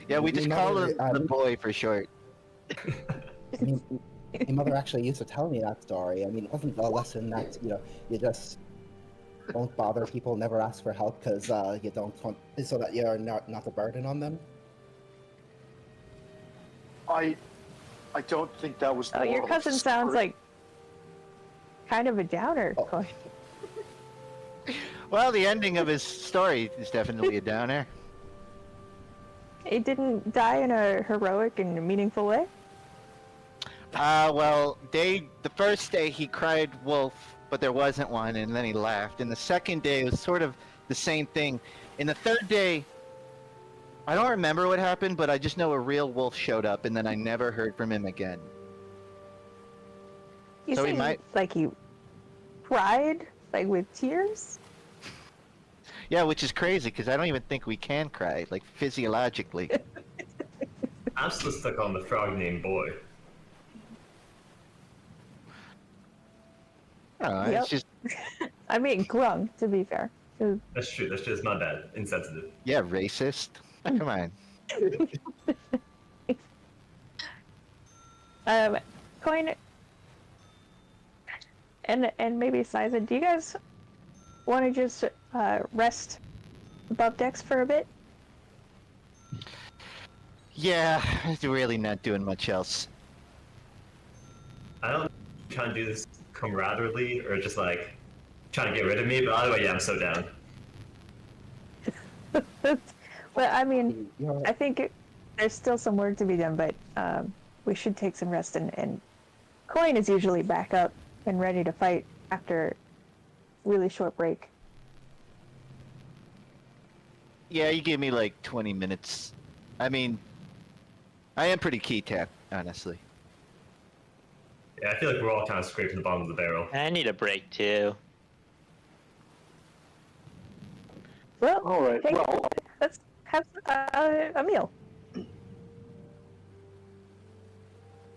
Yeah, we just My call mother, him the boy for short. I mean, my mother actually used to tell me that story. I mean, it wasn't a lesson that, you know, you just don't bother people, never ask for help because you don't want, so that you're not a burden on them. I don't think that was. Oh, your cousin sounds like kind of a downer. Oh. Coin. Well, the ending of his story is definitely a downer. He didn't die in a heroic and meaningful way. Well, the first day he cried wolf, but there wasn't one, and then he laughed. And the second day was sort of the same thing. And the third day, I don't remember what happened, but I just know a real wolf showed up, and then I never heard from him again. You So he seem might- like he cried, like with tears. Yeah, which is crazy because I don't even think we can cry, like physiologically. I'm still stuck on the frog named Boy. I don't know, Yep. it's just I mean, Grung, to be fair. That's true. That's just my bad. Insensitive. yeah, racist. Come on. Coin and maybe Siza, do you guys want to just rest above decks for a bit? Yeah, really not doing much else. I don't know if trying to do this camaraderie or just like trying to get rid of me, but either way, yeah, I'm so down. But I mean, You're, I think there's still some work to be done, but we should take some rest. And Coin is usually back up and ready to fight after a really short break. Yeah, you gave me like 20 minutes. I mean, I am pretty key tapped, honestly. Yeah, I feel like we're all kind of scraping the bottom of the barrel. I need a break too. Well, All right. take- Well, let's have a meal.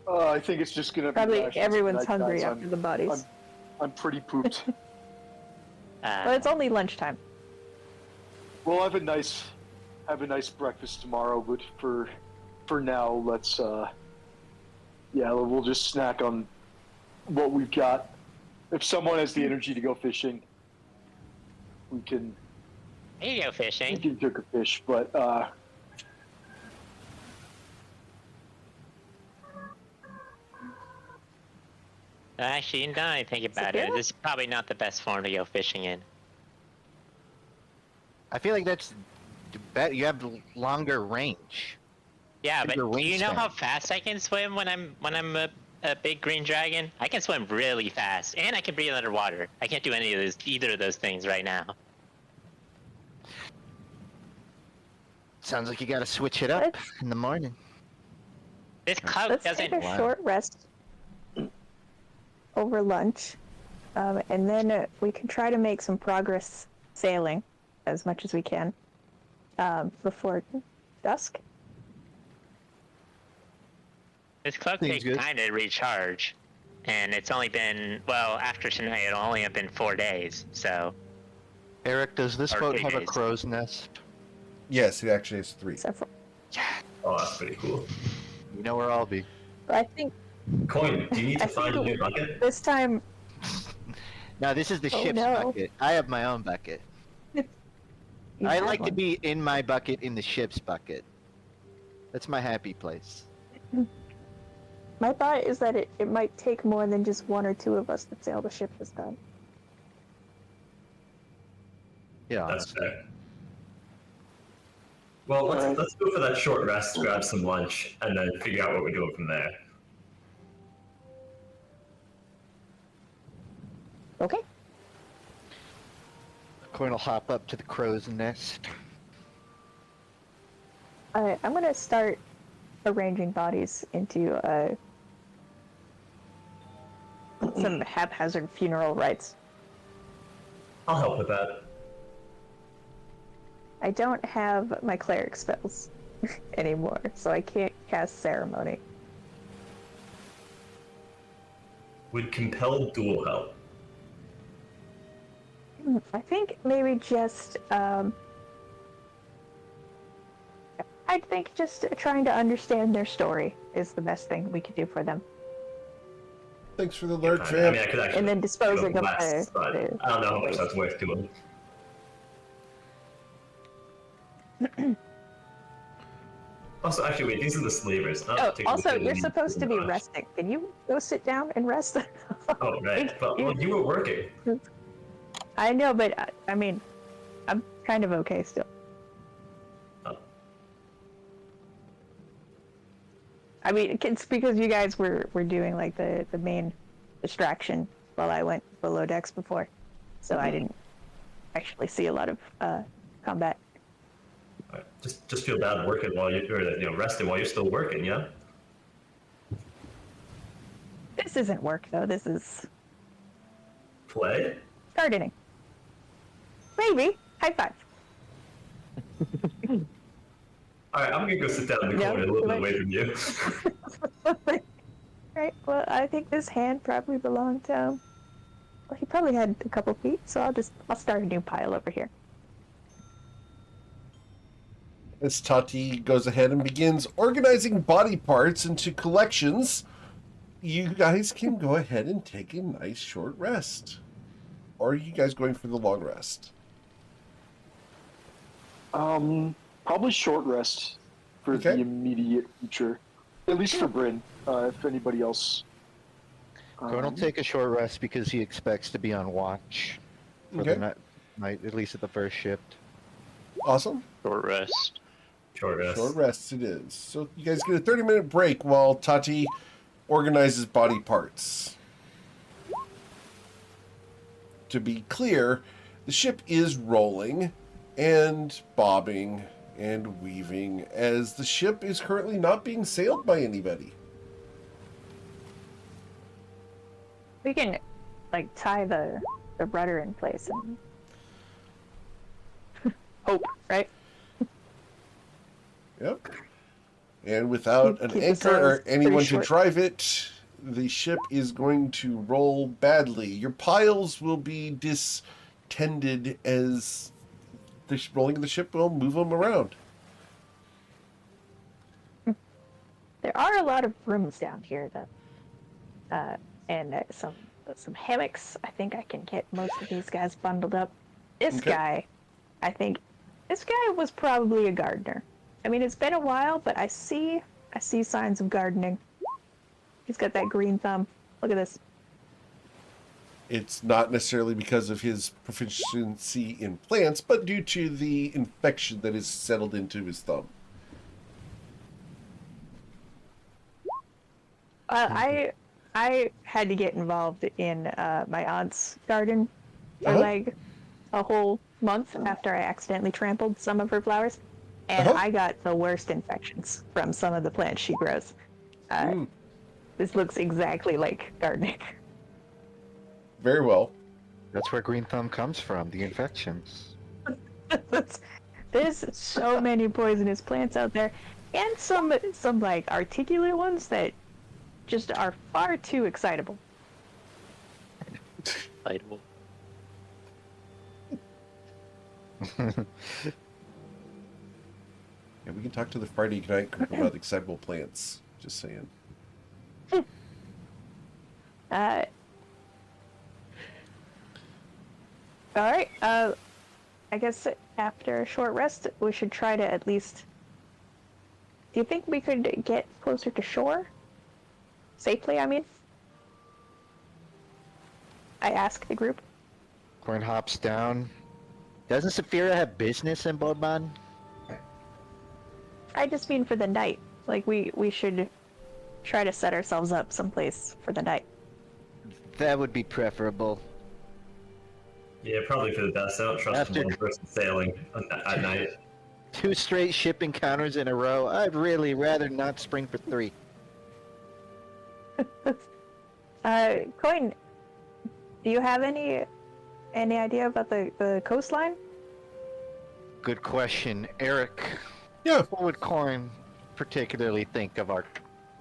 I think it's just gonna be Probably rations everyone's tonight, hungry guys. after the bodies. I'm pretty pooped. Well, it's only lunchtime. We'll have a nice breakfast tomorrow, but for now, let's we'll just snack on what we've got. If someone has the energy to go fishing, we can There you go fishing. cook a fish. But Actually, now I think about it, Yeah. this is probably not the best form to go fishing in. I feel like that's you have longer range. Yeah, but Bigger do you know wingspan. how fast I can swim when I'm a big green dragon? I can swim really fast, and I can breathe underwater. I can't do either of those things right now. Sounds like you gotta switch it up Let's- in the morning. This cloak Let's doesn't. take a Wow. short rest over lunch, and then we can try to make some progress sailing as much as we can before dusk. This cloak Seems takes good. time to recharge, and it's only been after tonight it'll only have been 4 days. So Eric, does this Or boat 2 have a days. crow's nest? Yes, it actually has 3. So for, Oh, that's pretty cool. You know where I'll be. I think Coin, do you need to I think find a it new would- bucket? this time. No, this is the Oh, ship's no. bucket. I have my own bucket. you I have like to one. be in my bucket in the ship's bucket. That's my happy place. My thought is that it might take more than just 1 or 2 of us to sail the ship this time. Yeah. That's fair. Well, Alright. let's go for that short rest, grab some lunch, and then figure out what we're doing from there. Okay. Coin will hop up to the crow's nest. I'm gonna start arranging bodies into some haphazard funeral rites. I'll help with that. I don't have my cleric spells anymore, so I can't cast ceremony. Would compel dual help. I think maybe just I think just trying to understand their story is the best thing we could do for them, Thanks for the alert, I Tramp. mean, I could actually and then disposing go of less, but the I don't know how much that's worth doing. Also, actually, wait, these are the slavers. not Oh, particularly also, good you're in supposed to be much. resting. Can you go sit down and rest? Oh, right. But well, you were working. I know, but I mean, I'm kind of okay still. Oh. I mean, it's because you guys were doing like the main distraction while I went below decks before, so I didn't actually see a lot of combat. Alright, just feel bad working while you're resting while you're still working, yeah? This isn't work though. This is Play? gardening. Maybe. High five. Alright, I'm gonna go sit down in the Yeah, corner a little bit like- away from you. Right. Well, I think this hand probably belonged to. Well, he probably had a couple feet, so I'll start a new pile over here. As Tati goes ahead and begins organizing body parts into collections, you guys can go ahead and take a nice short rest. Or are you guys going for the long rest? probably short rest. for Okay. the immediate future, at least for Bryn. If anybody else, Gordon will take a short rest because he expects to be on watch for Okay. the night, at least at the first shift. Awesome. Short rest. Short rest. Short rests it is. So you guys get a 30-minute break while Tati organizes body parts. To be clear, the ship is rolling and bobbing and weaving as the ship is currently not being sailed by anybody. We can, like, tie the rudder in place and hope, right? Yep. And without an Keep the anchor sails or pretty anyone to short. drive it, the ship is going to roll badly. Your piles will be distended as the rolling of the ship will move them around. There are a lot of rooms down here, though, and some hammocks. I think I can get most of these guys bundled up. This Okay. guy, I think, this guy was probably a gardener. I mean, it's been a while, but I see signs of gardening. He's got that green thumb. Look at this. It's not necessarily because of his proficiency in plants, but due to the infection that has settled into his thumb. I had to get involved in my aunt's garden for Uh-huh. like a whole month after I accidentally trampled some of her flowers, and Uh-huh. I got the worst infections from some of the plants she grows. This looks exactly like gardening. Very well. That's where green thumb comes from, the infections. There's so many poisonous plants out there, and some like articulate ones that just are far too excitable. Excitable. And we can talk to the Friday night group about excitable plants. Just saying. All right. I guess after a short rest, we should try to at least. Do you think we could get closer to shore? Safely, I mean? I asked the group. Coin hops down. Doesn't Saphira have business in Bodman? I just mean for the night. Like, we should try to set ourselves up someplace for the night. That would be preferable. Yeah, probably for the best. I don't trust After- one person sailing at night. 2 straight ship encounters in a row. I'd really rather not spring for 3. Coin, do you have any idea about the coastline? Good question. Eric, Yeah, what would Coin particularly think of our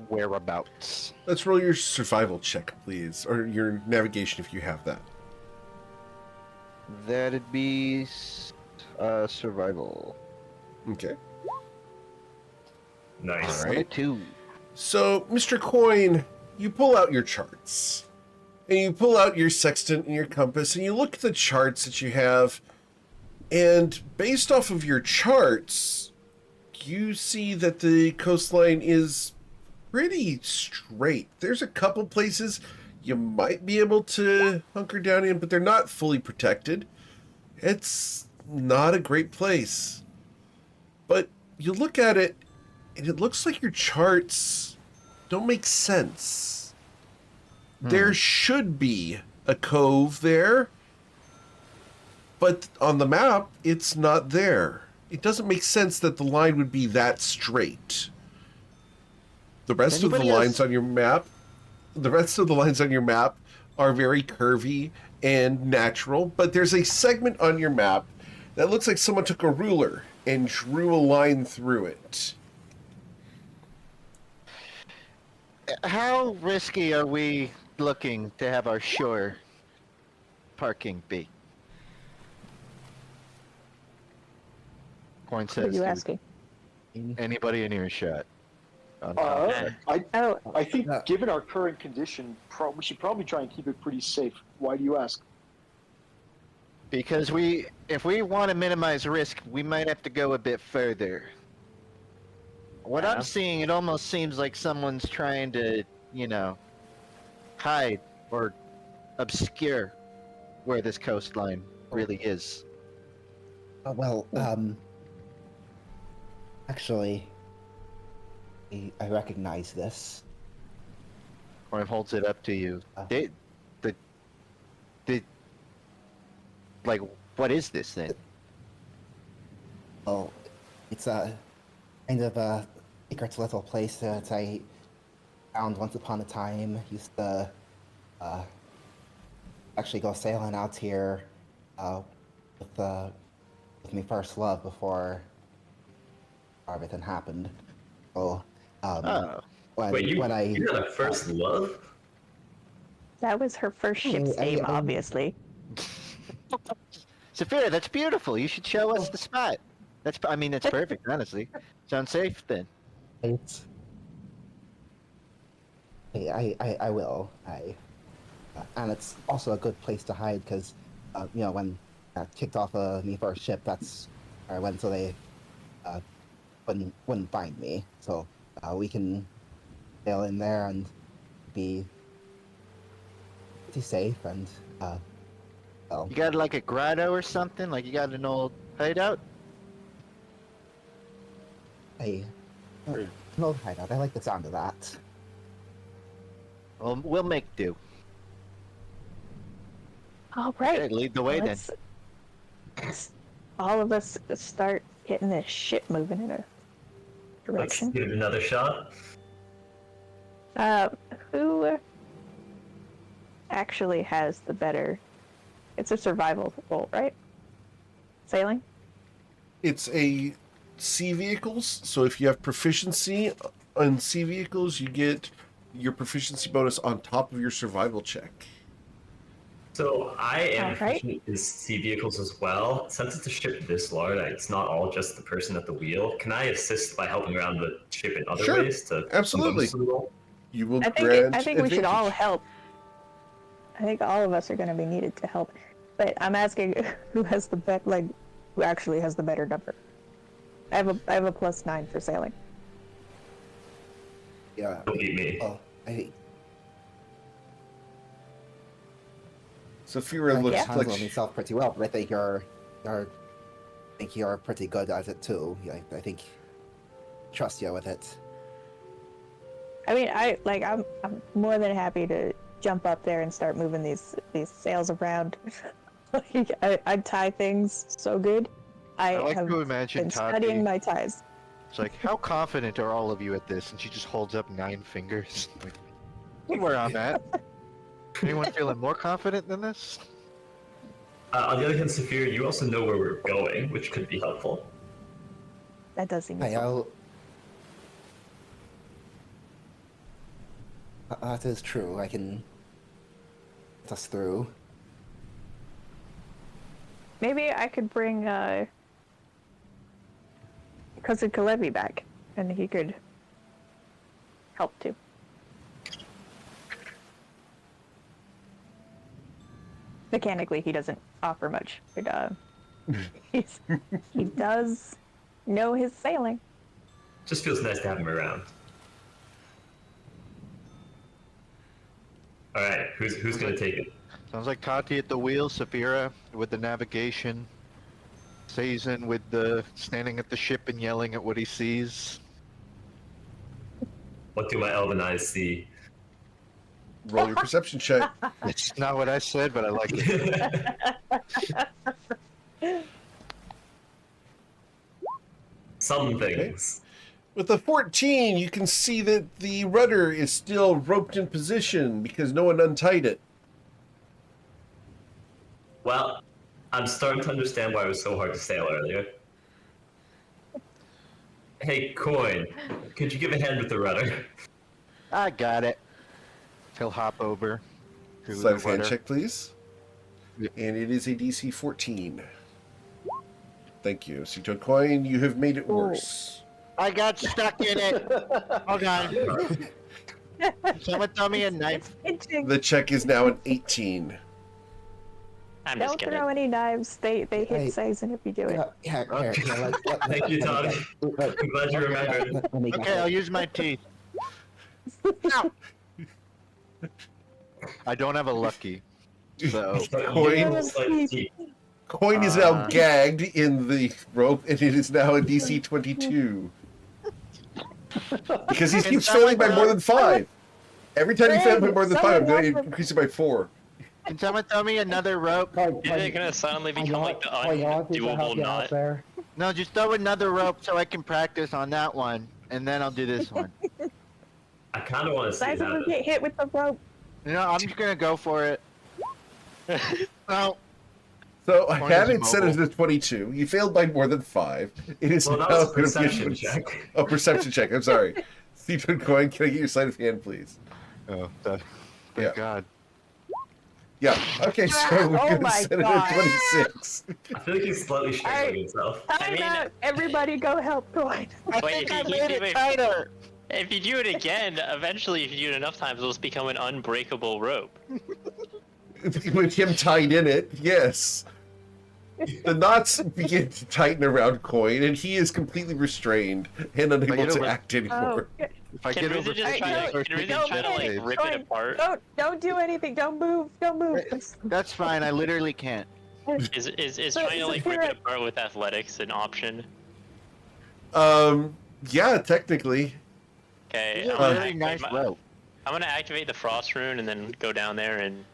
whereabouts? let's roll your survival check, please. Or your navigation if you have that. That'd be survival. Okay. Nice. All right. 2. So, Mr. Coin, you pull out your charts. And you pull out your sextant and your compass, and you look at the charts that you have, and based off of your charts, you see that the coastline is pretty straight. There's a couple places you might be able to hunker down in, but they're not fully protected. It's not a great place. But you look at it, and it looks like your charts don't make sense. There should be a cove there, but on the map, it's not there. It doesn't make sense that the line would be that straight. The rest of the Anybody lines else- on your map, are very curvy and natural, but there's a segment on your map that looks like someone took a ruler and drew a line through it. How risky are we looking to have our shore parking be? Coin What are says you to asking? anybody in earshot. Oh, I think given our current condition, we should probably try and keep it pretty safe. Why do you ask? Because if we want to minimize risk, we might have to go a bit further. What Yeah. I'm seeing, it almost seems like someone's trying to, hide or obscure where this coastline really is. Well, actually, I recognize this. Or holds it up to you. Uh. Like, what is this thing? Oh, it's a kind of a secret little place that I found once upon a time. Used to actually go sailing out here with my first love before everything happened. So, Oh, Wait, you when I you had a first love? That was her first ship's name, I- obviously. Saphira, that's beautiful. You should show us the spot. That's perfect, honestly. Sounds safe then. It's, I will. And it's also a good place to hide because, when I kicked off me first ship, that's where I went, so they wouldn't find me. So we can sail in there and be pretty safe. And well, You got like a grotto or something? Like you got an old hideout? no hideout. I like the sound of that. Well, we'll make do. All right. Okay, lead the way then. Let's all of us start getting this ship moving in a Let's direction. give it another shot. Who actually has the better? It's a survival role, right? Sailing. It's a sea vehicles, so if you have proficiency on sea vehicles, you get your proficiency bonus on top of your survival check. So I am Alright. proficient in sea vehicles as well. Since it's a ship this large, it's not all just the person at the wheel. Can I assist by helping around the ship in other Sure, ways to absolutely. bonus to the roll? You will I grant think we should all advantage. help. I think all of us are going to be needed to help. But I'm asking who has the who actually has the better number. I have a +9 for sailing. Yeah. Don't beat me. Well, Saphira I looks can handle like myself pretty well, but I think you're pretty good at it too. I think trust you with it. I mean, I'm more than happy to jump up there and start moving these sails around. I tie things so good. I like have to imagine been Tati. studying my ties. It's like, how confident are all of you at this? And she just holds up 9 fingers. Like, where I'm at. Anyone feeling more confident than this? On the other hand, Saphir, you also know where we're going, which could be helpful. That does seem. Hey, that is true. I can get us through. Maybe I could bring cousin Kalevi back, and he could help too. Mechanically, he doesn't offer much, but he does know his sailing. Just feels nice to have him around. All right, who's gonna take it? Sounds like Tati at the wheel, Saphira with the navigation, Sazin with the standing at the ship and yelling at what he sees. What do my elven eyes see? roll your perception check. It's not what I said, but I like it. Some things. With a 14, you can see that the rudder is still roped in position because no one untied it. Well, I'm starting to understand why it was so hard to sail earlier. Hey, Coin, could you give a hand with the rudder? I got it. He'll hop over. to Sleight the of hand rudder. check, please. Yep. And it is a DC 14. Thank you. Cito Coin, you have made it worse. I got stuck in it. Hold on. Someone throw me a knife. It's itching. The check is now an 18. I'm just Don't kidding. throw any knives. They Hey. hit Sizen if you do it. Yeah, Okay. Thank you, Tommy. I'm glad you remembered. Let me Okay, I'll use my teeth. Ow! I don't have a lucky, so Coin, Teeth. Coin is now Uh, gagged in the rope, and it is now a DC 22. Because he Can keeps someone failing by tell- more than 5. Every time you fail by more than 5, I'm going to Someone- increase it by 4. can someone throw me another rope? Is it gonna suddenly become like the undoable knot? There. No, just throw another rope so I can practice on that one, and then I'll do this one. I kind of want to see Sizen will that. get hit with the rope. You know, I'm just gonna go for it. No. So I Coin had is it set as mobile. a 22. You failed by more than 5. It is Well, that now was a going to be perception check. Oh, perception check. I'm sorry. Stephen Coin, can I get your sleight of hand, please? Oh, thank Yeah. God. Yeah. Okay, so we're Oh going to my set it God. at 26. I feel like he's slightly strangling himself. Time mean- out. Everybody go help Coin. I Wait, think if I you made keep it it- tighter. If you do it again, eventually, if you do it enough times, it'll just become an unbreakable rope. With him tied in it, yes. The knots begin to tighten around Coin, and he is completely restrained and unable get to over- act Oh, anymore. If I Can get Rizzo over just 50, try I to, start can Rizzo taking try to like saves. rip Coin, it apart? don't do anything. Don't move. Don't move. That's fine. I literally can't. Is So- trying to so like here rip I- it apart with athletics an option? Yeah, technically. Okay, It's a I'm gonna, really activate nice my- rope. I'm gonna activate the frost rune and then go down there and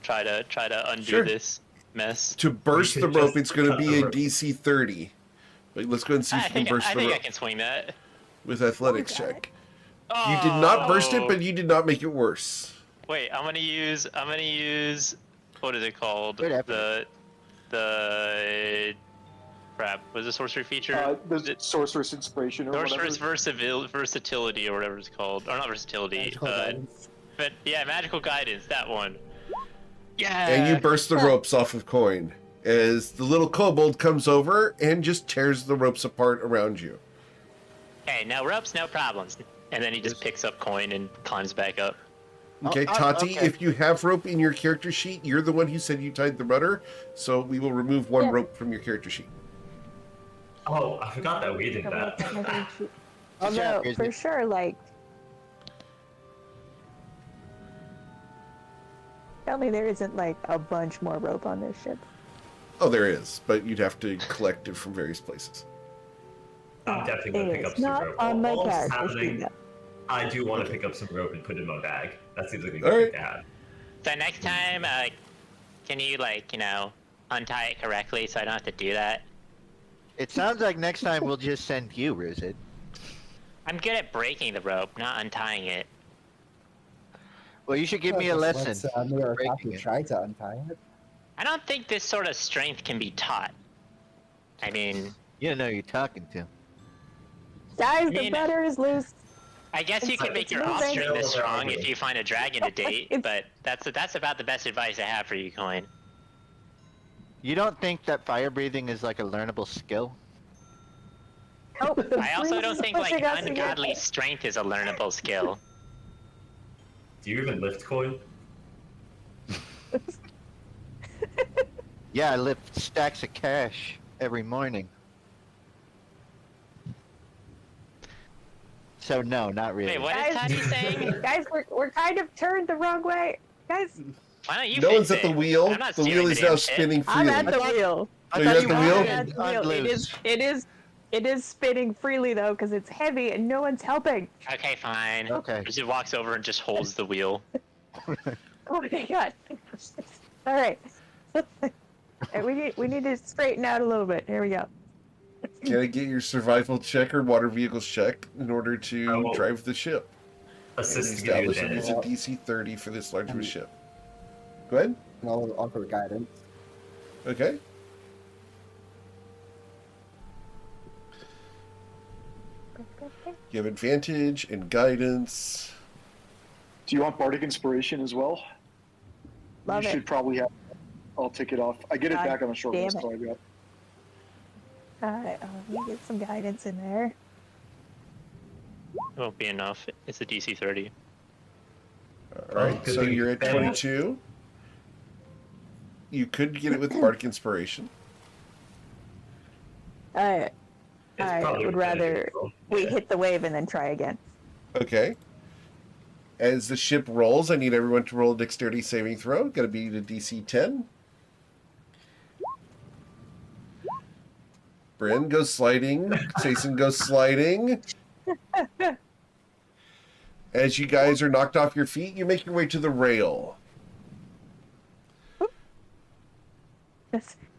try to undo Sure. this mess. To burst We the could rope, just it's going to cut be the a rope. DC 30. But let's go and see if I you can think burst I the think I rope can swing that. with athletics Okay. check. You did not burst it, Oh. but you did not make it worse. Wait, I'm gonna use what is it called? Good effort. The crap. Was it sorcery feature? The sorcerer's inspiration or Sorcerer's whatever. versatility or whatever it's called. Or not versatility. Magical guidance. But yeah, magical guidance, that one. Yeah. And you burst the ropes off of Coin as the little kobold comes over and just tears the ropes apart around you. Hey, no ropes, no problems. And then he just picks up coin and climbs back up. Okay, Oh, Tati, okay. if you have rope in your character sheet, you're the one who said you tied the rudder, so we will remove one Yeah. rope from your character sheet. Oh, I forgot that we did that. Although, Here's for the- sure, like... Tell me there isn't, like, a bunch more rope on this ship. Oh, there is, but you'd have to collect it from various places. I'm definitely going to pick up some not rope. on my While this is character happening, sheet. I do want to pick up some rope and put it in my bag. That seems like a All good right. thing to have. So next time, can you, like, untie it correctly so I don't have to do that? It sounds like next time we'll just send you, Rizid. I'm good at breaking the rope, not untying it. Well, you should give me a lesson. Let's mirror breaking copy it. try to untie it. I don't think this sort of strength can be taught. I mean, You don't know who you're talking to. Guys, the mean- butter is loose. I guess you It's- could make it's your moving. offspring this Yeah, strong well, if you find a dragon to date, It's- but that's about the best advice I have for you, Coin. You don't think that fire breathing is like a learnable skill? Oh, the I also breeze don't is think like pushing us again. ungodly strength is a learnable skill. Do you even lift coin? Yeah, I lift stacks of cash every morning. So no, not really. Wait, what is Guys- Tati saying? Guys, we're kind of turned the wrong way. Guys, Why don't you No fix one's at the it? wheel. I'm not The stealing wheel is damn now shit. spinning I'm freely. at the wheel. I So thought you're you at the wanted wheel? it I'm at the wheel. unloose. It is spinning freely though, because it's heavy and no one's helping. Okay, fine. Okay. Rizzo walks over and just holds the wheel. Oh my god. All right. we need to straighten out a little bit. Here we go. Can I get your survival check or water vehicles check in order to Oh. drive the ship? Assist to give you Establish it as advantage. a DC 30 for this large of a ship. Go ahead. And I'll offer guidance. Okay. You have advantage and guidance. Do you want bardic inspiration as well? Love you it. should probably have. I'll take it off. I get it God back on the short damn list. it. So I got. Alright, let me get some guidance in there. It won't be enough. It's a DC 30. All right, good so thing you're you at failed. 22. You could get it with Bardic Inspiration. I probably would rather beneficial. we Yeah. hit the wave and then try again. Okay. As the ship rolls, I need everyone to roll a dexterity saving throw. Got to be the DC 10. Bryn goes sliding. Sason goes sliding. As you guys are knocked off your feet, you make your way to the rail.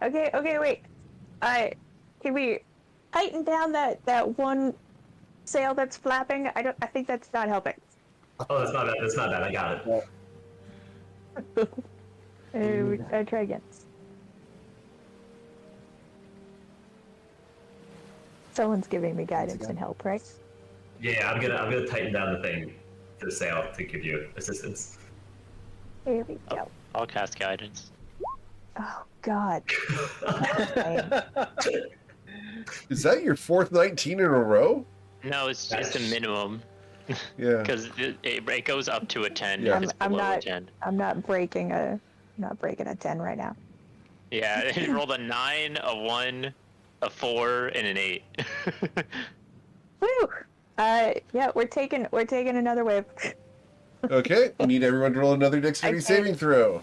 Okay, wait. Can we tighten down that one sail that's flapping? I think that's not helping. Oh, that's not bad. That's not bad. I got it. I try again. Someone's giving me guidance and help, right? Yeah, I'm gonna tighten down the thing to the sail to give you assistance. Here we go. I'll cast guidance. Oh God. Is that your fourth 19 in a row? No, it's just a minimum Yeah. because it goes up to a 10 Yeah. if it's I'm below a not- 10. I'm not breaking a 10 right now. Yeah, it rolled a 9, a 1, a 4, and an 8. Woo! Yeah, we're taking another wave. Okay. We need everyone to roll another dexterity Okay. saving throw.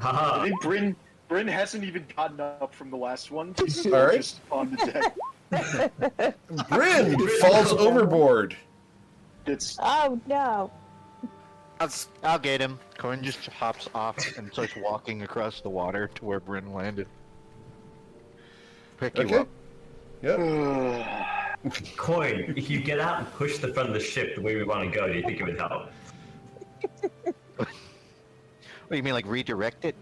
I Haha. think Bryn hasn't even gotten up from the last one. He's All right. just on the deck. Bryn falls overboard. It's Oh no! I'll get him. Corin just hops off and starts walking across the water to where Bryn landed. Pick you Okay. up. Yep. Coin, if you get out and push the front of the ship the way we want to go, do you think it would help? What do you mean, like redirect it?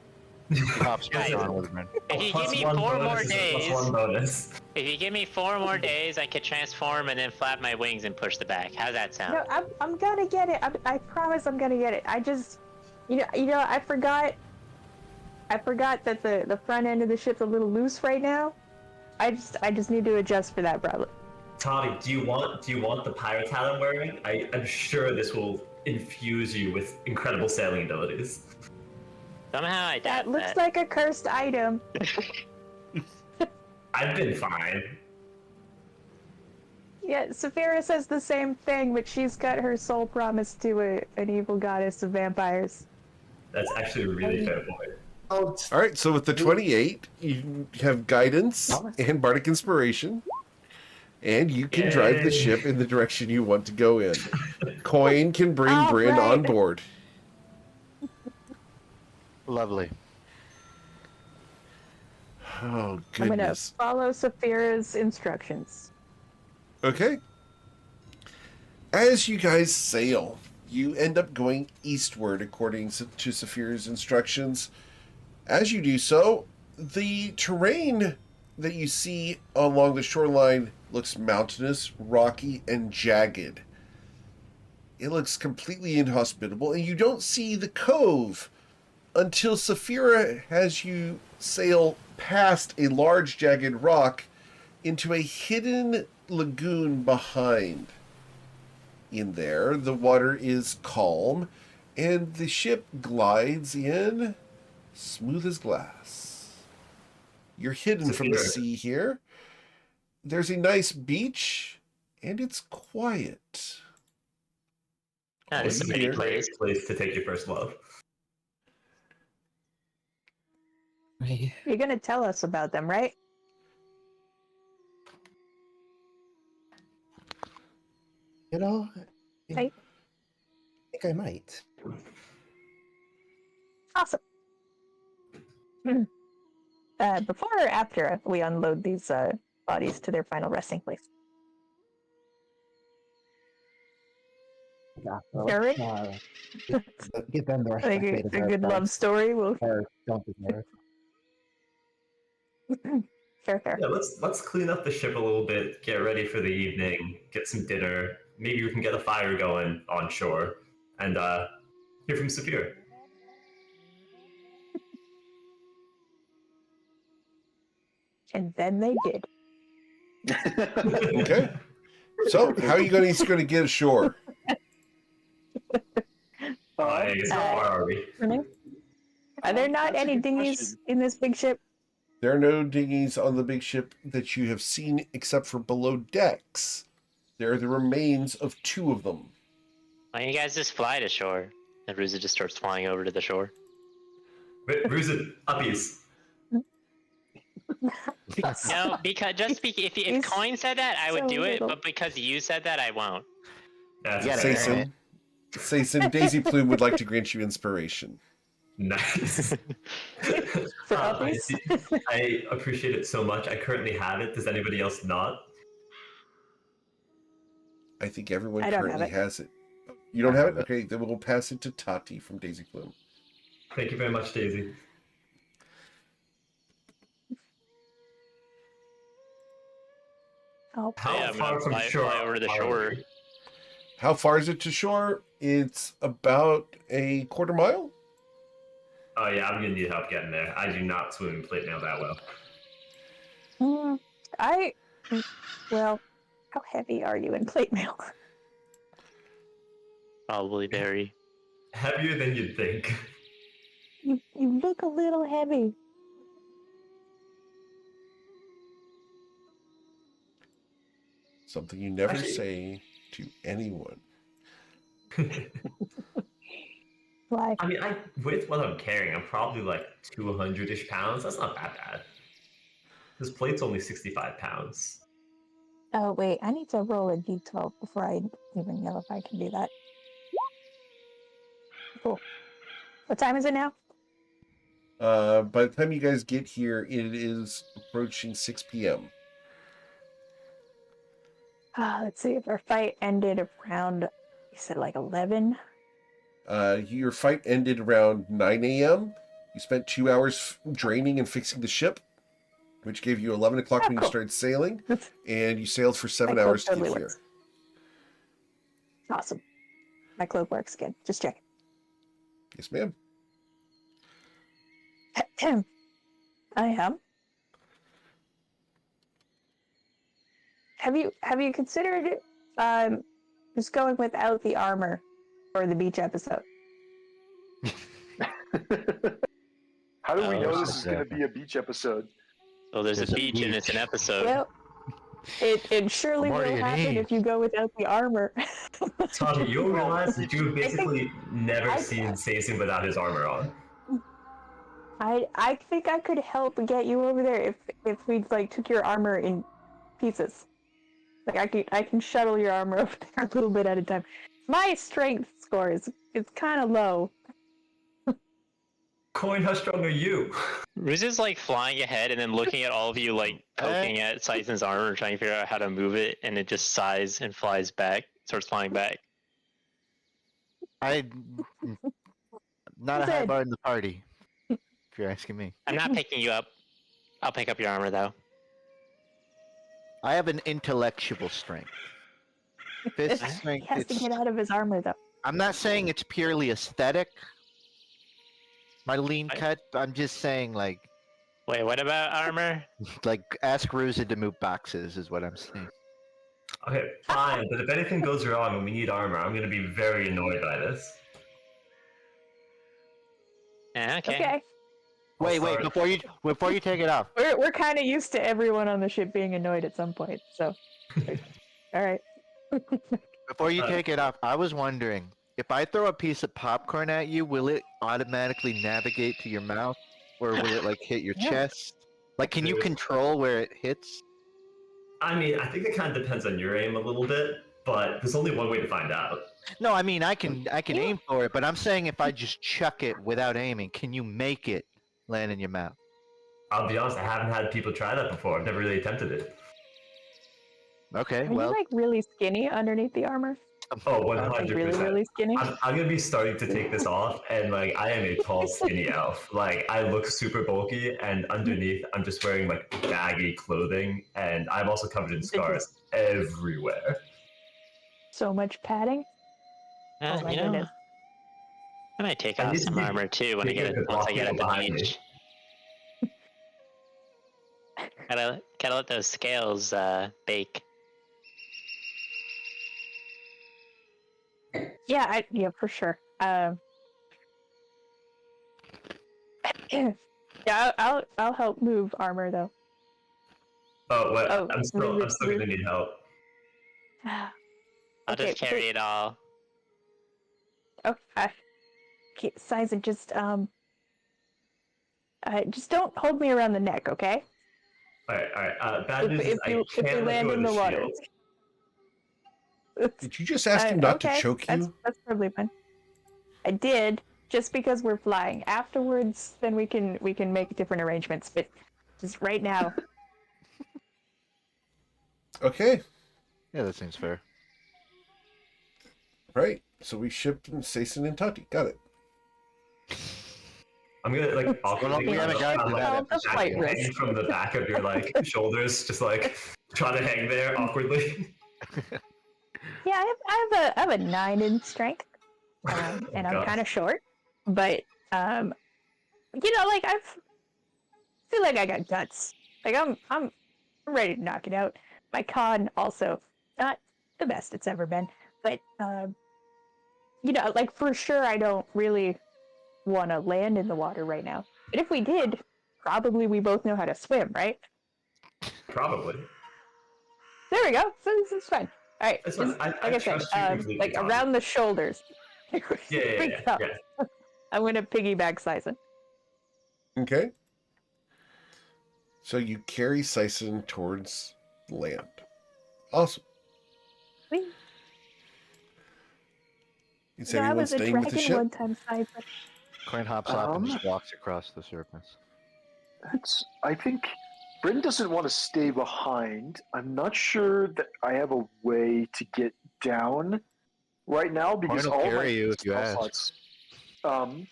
He hops back Guys. on with Bryn. If you Plus give me one 4 bonus more is a days, plus 1 bonus. if you give me 4 more days, I could transform and then flap my wings and push the back. How's that sound? No, I'm gonna get it. I promise I'm gonna get it. I just, I forgot that the front end of the ship's a little loose right now. I just need to adjust for that, probably. Tommy, do you want the pirate hat I'm wearing? I'm sure this will infuse you with incredible sailing abilities. Somehow I That doubt looks that. like a cursed item. I've been fine. Yeah, Saphira says the same thing, but she's got her soul promised to an evil goddess of vampires. That's actually a really fair point. Oh, All right. So with the 28, you have guidance and Bardic Inspiration. And you can drive the Yay. ship in the direction you want to go in. Coin can bring All Bryn on right. board. Lovely. Oh, I'm gonna goodness. follow Saphira's instructions. Okay. As you guys sail, you end up going eastward according to Saphira's instructions. As you do so, the terrain that you see along the shoreline looks mountainous, rocky, and jagged. It looks completely inhospitable, and you don't see the cove until Saphira has you sail past a large jagged rock into a hidden lagoon behind. In there, the water is calm, and the ship glides in smooth as glass. You're hidden from the Saphira. sea here. There's a nice beach, and it's quiet. That is a Here. pretty Great place. place to take your first love. You're gonna tell us about them, right? you know, I Hey. think I might. Awesome. Before or after we unload these bodies to their final resting place? Yeah, Sure. give them the I respect think they a deserve. good love first, story will. or don't deserve. Fair. Yeah, let's clean up the ship a little bit, get ready for the evening, get some dinner. Maybe we can get a fire going on shore, and hear from Saphir. And then they did. Okay. So, how are you going to get ashore? I guess how far are we? Are there not That's a any good dinghies question. in this big ship? There are no dinghies on the big ship that you have seen except for below decks. There are the remains of 2 of them. Why don't you guys just fly to shore? And Ruza just starts flying over to the shore. Wait, Ruza, uppies. No, because if He's Coin said that, I would so do it, little. but because you said that, I won't. That's You gotta fair. earn it. Sayson, Daisy Plume would like to grant you inspiration. Nice. For I, uppies? I appreciate it so much. I currently have it. Does anybody else not? I think everyone I don't currently have it. has it. You don't have it? Okay, then we'll pass it to Tati from Daisy Plume. Thank you very much, Daisy. Oh, How Yeah, I'm far gonna from fly shore over to the are shore. we? How far is it to shore? It's about a quarter mile. Oh yeah, I'm gonna need help getting there. I do not swim in plate mail that well. well, how heavy are you in plate mail? Probably very. Heavier than you'd think. You look a little heavy. Something you never Actually- say to anyone. Why? I mean, with what I'm carrying, I'm probably like 200-ish pounds. That's not that bad. This plate's only 65 pounds. Oh, wait, I need to roll a d12 before I even know if I can do that. Cool. What time is it now? By the time you guys get here, it is approaching 6 p.m. Let's see, if our fight ended around, you said like 11? Your fight ended around 9 a.m. You spent 2 hours draining and fixing the ship, which gave you 11 o'clock Oh, when you cool. started sailing, and you sailed for 7 My cloak hours to totally get here. works. Awesome. My cloak works good. Just checking. Yes, ma'am. I am. Have you considered just going without the armor for the beach episode? How do we know Oh, this is going to be a beach episode? Well, there's There's a a beach and it's an beach. episode. Well, it surely What more do will you happen need? if you go without the armor. Tommy, you'll realize that you've I think- basically never I- seen Sayson without his armor on. I think I could help get you over there if we like took your armor in pieces. Like I can shuttle your armor over there a little bit at a time. My strength score is kind of low. Coin, how strong are you? Ruz is like flying ahead and then looking at all of you like poking at Syson's armor, trying to figure out how to move it, and it just sighs and flies back, starts flying back. I not a high Said. bar in the party, if you're asking me. I'm not picking you up. I'll pick up your armor though. I have an intellectual strength. Fist He strength. has to get out of his armor though. I'm not saying it's purely aesthetic. My lean I- cut. I'm just saying, like Wait, what about armor? ask Ruza to move boxes is what I'm saying. Okay, fine, but if anything goes wrong and we need armor, I'm gonna be very annoyed by this. Okay. Okay. Wait, start- before you take it off. We're kind of used to everyone on the ship being annoyed at some point. So, all right. Before you take it off, I was wondering if I throw a piece of popcorn at you, will it automatically navigate to your mouth, or will it like hit your Yeah. chest? Like, can you control where it hits? I mean, I think it kind of depends on your aim a little bit, but there's only one way to find out. No, I mean I can aim for it, but I'm saying if I just chuck it without aiming, can you make it land in your mouth? I'll be honest, I haven't had people try that before. I've never really attempted it. Okay, Are well, you like really skinny underneath the armor? Oh, Like 100%. really, really skinny? I'm gonna be starting to take this off, and like I am a tall, skinny elf. Like I look super bulky, and underneath I'm just wearing like baggy clothing, and I'm also covered in scars everywhere. So much padding. Oh my You know, goodness. I might take I off need to some be armor too when I bigger get to once I block get at people the behind me. beach. Gotta let those scales bake. Yeah, yeah, for sure. Yeah, I'll help move armor though. Oh, what? Oh, I'm still gonna need help. I'll Okay, just carry it all. Okay, Sizen, just don't hold me around the neck, okay? Alright. Bad news is I If you can't let land go of in the the water. shield. Did you just ask him not to Okay, choke you? that's probably fine. I did, just because we're flying. Afterwards, then we can make different arrangements. But just right now, Okay. Yeah, that seems fair. Right. So we shipped Sason and Tati. Got it. I'm gonna like awkwardly we haven't gotten to that the flight hang risk. from the back of your like shoulders, just like trying to hang there awkwardly. Yeah, I have a 9 in strength, and I'm God. kind of short. But like I feel like I got guts. Like I'm ready to knock it out. My con also not the best it's ever been, but like for sure I don't really want to land in the water right now. But if we did, probably we both know how to swim, right? Probably. There we go. So this is fine. All right, It's just, fine. I like I said, trust you completely, like Tommy. around the shoulders. Yeah. I'm gonna piggyback Sizen. Okay. So you carry Sison towards land. Awesome. Whee. Is I everyone was a staying with the dragon ship? one time, Sizen. Coin hops up and just walks across the surface. I think Bryn doesn't want to stay behind. I'm not sure that I have a way to get down right now because will all carry my you if you spell ask. slots.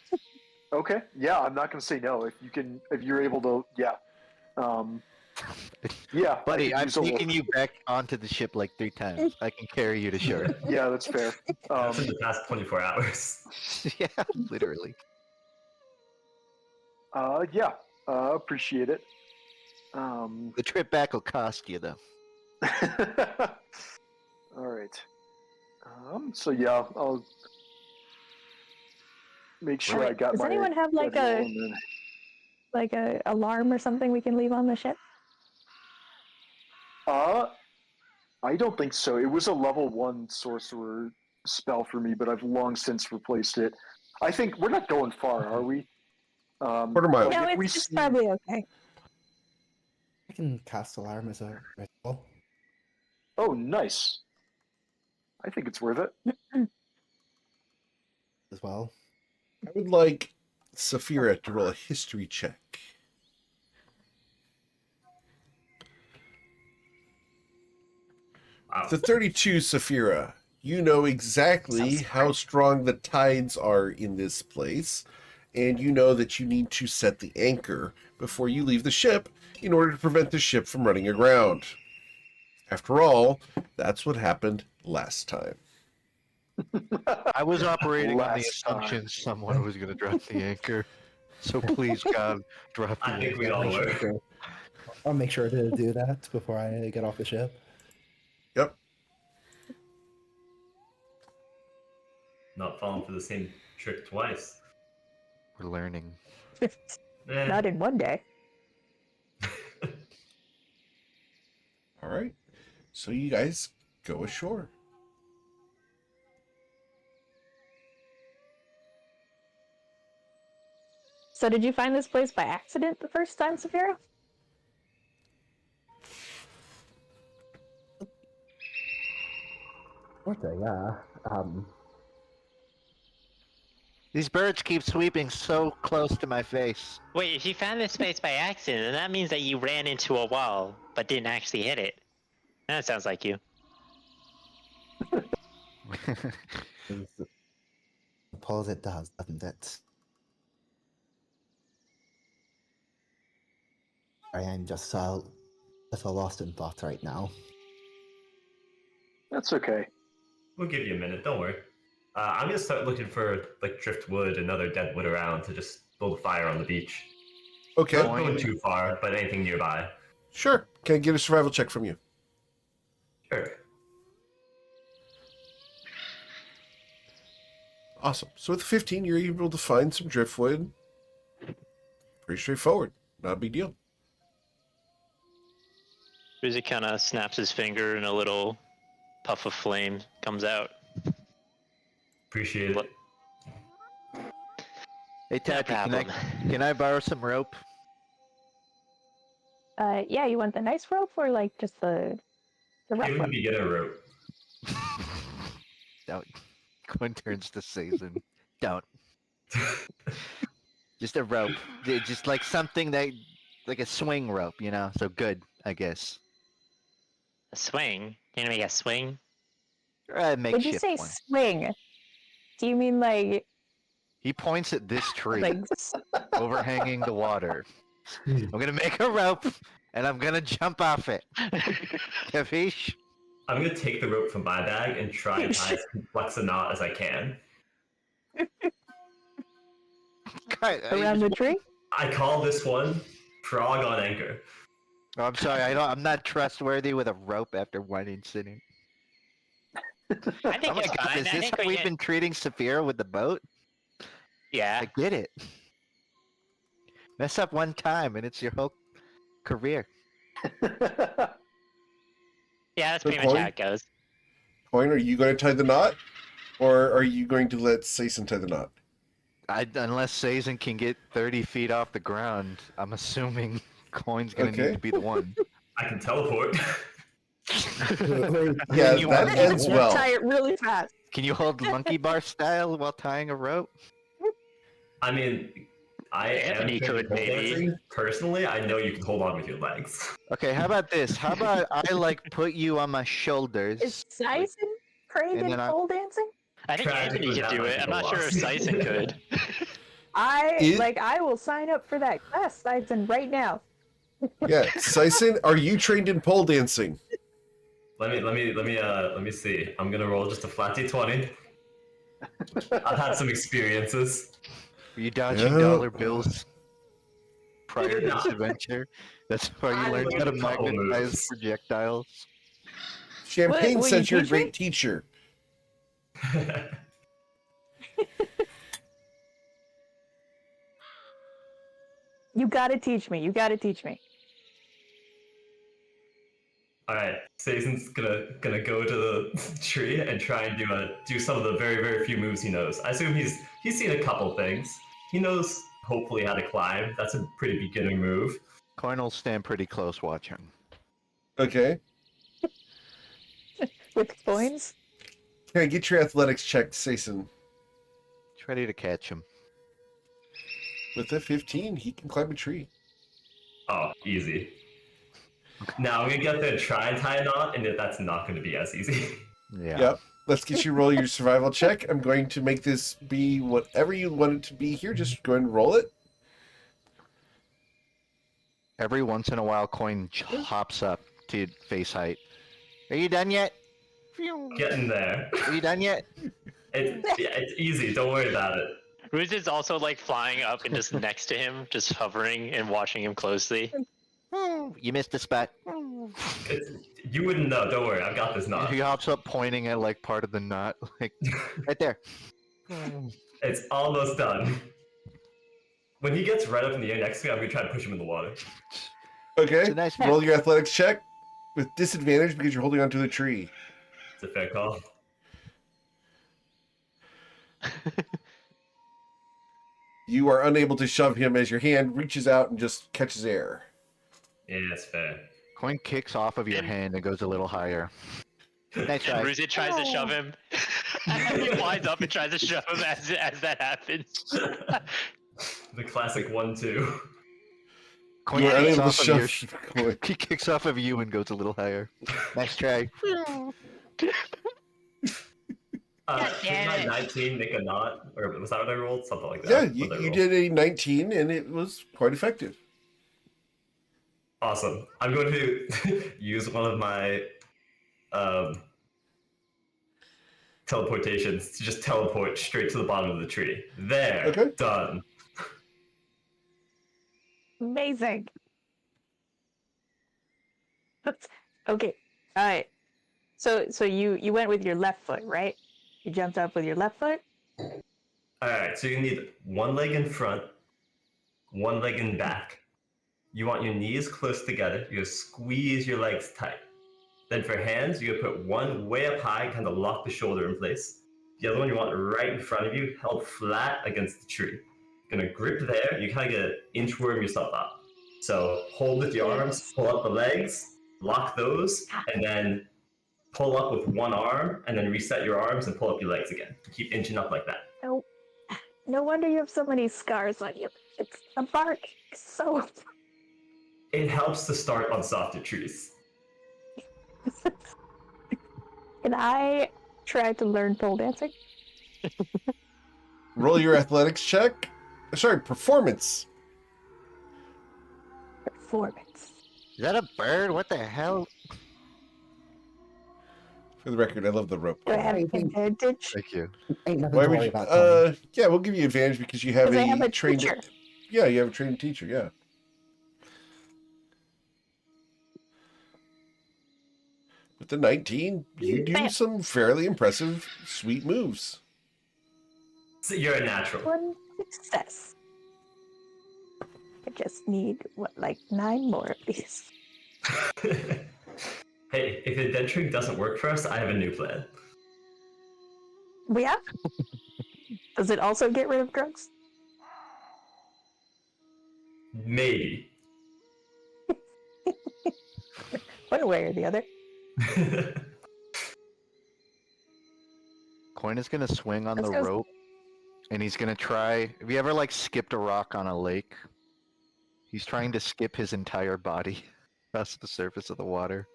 Okay, yeah, I'm not going to say no if you're able to. Yeah, yeah, Buddy, I've use a taken little- you back onto the ship like 3 times. I can carry you to shore. Yeah, that's fair. That's in the past 24 hours. Yeah, literally. Yeah, appreciate it. The trip back will cost you, though. All right. So yeah, I'll make sure I got Does my. anyone have like red roll and then- a alarm or something we can leave on the ship? I don't think so. It was a level 1 sorcerer spell for me, but I've long since replaced it. I think we're not going far, are we? Quarter mile. like, No, if we it's see- probably okay. I can cast alarm as a ritual. Oh, nice. I think it's worth it. As well. I would like Saphira to roll a history check. Wow. The 32, Saphira, you know exactly how strong the tides are in this place, and you know that you need to set the anchor before you leave the ship in order to prevent the ship from running aground. After all, that's what happened last time. I was operating on the Last time. assumption someone was going to drop the anchor. So please, God, drop the I think anchor. we all Make were. sure- I'll make sure to do that before I get off the ship. Yep. Not falling for the same trick twice. We're learning. Eh. Not in one day. All right. So you guys go ashore. So did you find this place by accident the first time, Saphira? Yeah. These birds keep sweeping so close to my face. Wait, if you found this space by accident, then that means that you ran into a wall but didn't actually hit it. That sounds like you. I suppose it does, doesn't it? I am just a little lost in thought right now. That's okay. We'll give you a minute, don't worry. I'm gonna start looking for like driftwood and other dead wood around to just build a fire on the beach. Okay. Not going too far, but anything nearby. Sure. Can I get a survival check from you? Sure. Awesome. So with 15, you're able to find some driftwood Pretty straightforward. Not a big deal. Rizzy kind of snaps his finger and a little puff of flame comes out. Appreciate it. Hey, Tati, problem. can I borrow some rope? Yeah, you want the nice rope or like just the rough Give him rope? the beginner rope. Don't. Quinn turns to Sazin. Don't. Just a rope. Just like something that, like a swing rope, you know? So good, I guess. A swing? Can you make a swing? Or a When you makeshift say one. swing, do you mean like He points at this tree like overhanging the water. I'm gonna make a rope, and I'm gonna jump off it. Capiche? I'm gonna take the rope from my bag and try and tie as complex a knot as I can. around the tree? I call this one Frog on Anchor. Oh, I'm sorry, I'm not trustworthy with a rope after one incident. I think Oh you're my fine. God, is I this think how we've been treating Saphira with the boat? Yeah. I get it. Mess up one time and it's your whole career. Yeah, that's So pretty much how Coin? it goes. Coin, are you going to tie the knot? Or are you going to let Sason tie the knot? Unless Sazin can get 30 feet off the ground, I'm assuming Coin's gonna Okay. need to be the one. I can teleport. Yeah, you that want- ends well. Tie it really fast. Can you hold monkey bar style while tying a rope? I mean, I Anthony am trained in could, pole maybe. dancing. Personally, I know you can hold on with your legs. Okay, how about this? How about I like put you on my shoulders? Is Sison trained And in then I- pole dancing? I think Tragically, Anthony could that do might it. be I'm the not sure if loss. Sison could. I will sign up for that class, Sison, right now. Yeah, Sison, are you trained in pole dancing? Let me see. I'm gonna roll just a flat d20. I've had some experiences. Were you dodging Yeah. dollar bills prior to Yeah. this adventure? That's how I you learned how to learned a couple magnetize moves. projectiles. Champagne Will says you you're a teach me? great teacher. You gotta teach me. You gotta teach me. All right, Sazon's gonna go to the tree and try and do some of the very few moves he knows. I assume he's seen a couple things. He knows hopefully how to climb. That's a pretty beginner move. Coin will stand pretty close watching. Okay. With coins? Can I get your athletics checked, Sason? He's ready to catch him. With a 15, he can climb a tree. Oh, easy. Now I'm gonna get there and try and tie a knot, and that's not gonna be as easy. Yeah. Yep. Let's get you roll your survival check. I'm going to make this be whatever you want it to be here. Just go ahead and roll it. Every once in a while, Coin hops up to face height. Are you done yet? Getting there. Are you done yet? It's easy. Don't worry about it. Ruz is also like flying up and just next to him, just hovering and watching him closely. You missed a spot. You wouldn't know. Don't worry. I've got this knot. He hops up pointing at like part of the knot, like right there. It's almost done. When he gets right up in the air next to me, I'm gonna try to push him in the water. Okay. It's a nice Roll your athletics check with disadvantage because you're holding onto the tree. It's a fair call. You are unable to shove him as your hand reaches out and just catches air. Yeah, that's fair. Coin kicks off of your hand and goes a little higher. Nice try. Ruzit tries to shove him. He flies up and tries to shove him as that happens. The classic 1-2. Coin You are kicks unable to off of your- shove. He kicks off of you and goes a little higher. Nice try. Did my 19 make a knot? Or was that what I rolled? Something like Yeah, that. What did I you roll? did a 19 and it was quite effective. Awesome. I'm going to use one of my teleportations to just teleport straight to the bottom of the tree. There. Okay. Done. Amazing. Okay. All right. So you went with your left foot, right? You jumped up with your left foot. Alright, so you need one leg in front, one leg in back. You want your knees close together. You're gonna squeeze your legs tight. Then for hands, you're gonna put one way up high, kind of lock the shoulder in place. The other one you want right in front of you, held flat against the tree. You're gonna grip there. You kind of gonna inchworm yourself up. So hold with your arms, pull up the legs, lock those, and then pull up with one arm, and then reset your arms and pull up your legs again. Keep inching up like that. No, no wonder you have so many scars on you. It's the bark. So. It helps to start on softer trees. Can I try to learn pole dancing? Roll your athletics check. Sorry, performance. Performance. Is that a bird? What the hell? For the record, I love the rope. Do I have I think- advantage? Thank you. Ain't nothing Why to would worry you, about. Tony. yeah, we'll give you advantage because you have Because I have a trained. teacher. Yeah, you have a trained teacher. Yeah. With the 19, you do some fairly impressive, sweet moves. So you're a natural. One success. I just need, like 9 more of these. Hey, if adventuring doesn't work for us, I have a new plan. Yeah? Does it also get rid of drugs? Maybe. One way or the other. Coin is gonna swing on Let's the go. rope, and he's gonna try. Have you ever like skipped a rock on a lake? He's trying to skip his entire body across the surface of the water.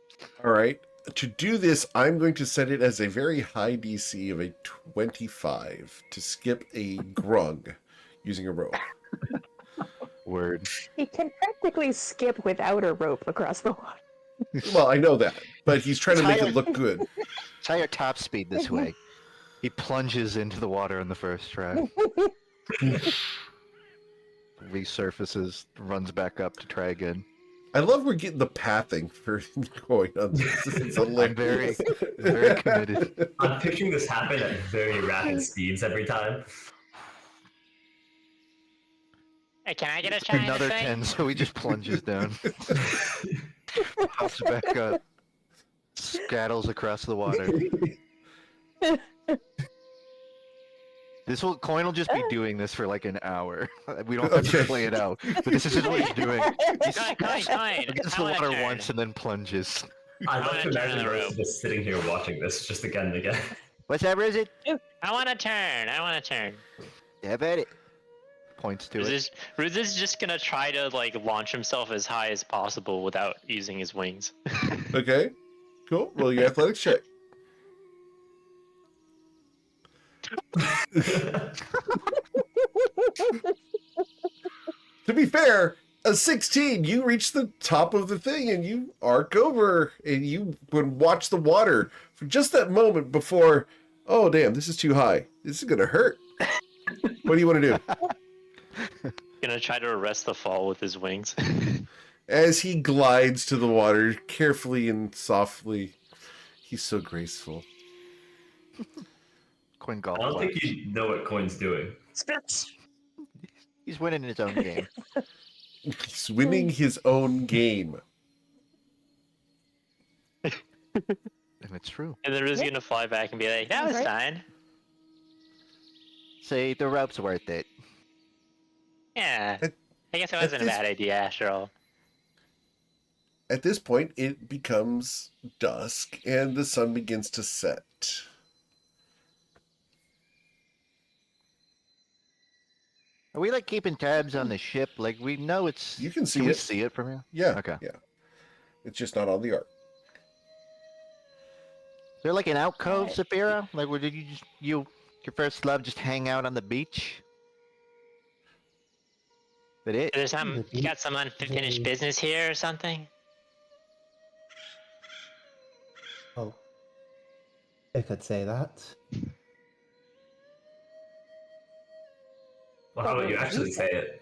All right. To do this, I'm going to set it as a very high DC of a 25 to skip a grung using a rope. Word. He can practically skip without a rope across the water. Well, I know that, but he's trying to make it look good. Try your top speed this way. He plunges into the water on the first try. Resurfaces, runs back up to try again. I love we're getting the pathing for going on this. It's I'm very, very committed. I'm picturing this happen at very rapid speeds every time. Hey, can I get a try? Another at this 10, so he just plunges down. Pops back up. Scattles across the water. Coin will just be doing this for like an hour. We don't have to play it out. But this is just what he's doing. He Coin. gets the water once and then plunges. I'd like to wanna turn imagine the Rose rope. just sitting here watching this just again and again. What's that, Bridget? I want to turn. Yeah, bet it. Points to it. Ruz is just gonna try to like launch himself as high as possible without using his wings. Okay, cool. Roll your athletics check. To be fair, a 16, you reach the top of the thing and you arc over and you would watch the water for just that moment before, oh damn, this is too high. This is gonna hurt. What do you want to do? Gonna try to arrest the fall with his wings. As he glides to the water carefully and softly, he's so graceful. Coin I golf don't clap. think you know what Coin's doing. He's winning his own game. He's winning his own game. And it's true. And then Ruz is gonna fly back and be like, "That was Right. fine. Say the rope's worth it. Yeah, At- I guess it at wasn't a this- bad idea after all." At this point, it becomes dusk and the sun begins to set. Are we like keeping tabs on the ship? Like we know it's. You can see we it. see it from here? Yeah. Okay. Yeah. It's just not on the arc. Is there like an alcove, Saphira? Like, did you just your first love just hang out on the beach? That it? There's you got some unfinished business here or something? Oh, I could say that. Well, how about you actually say it?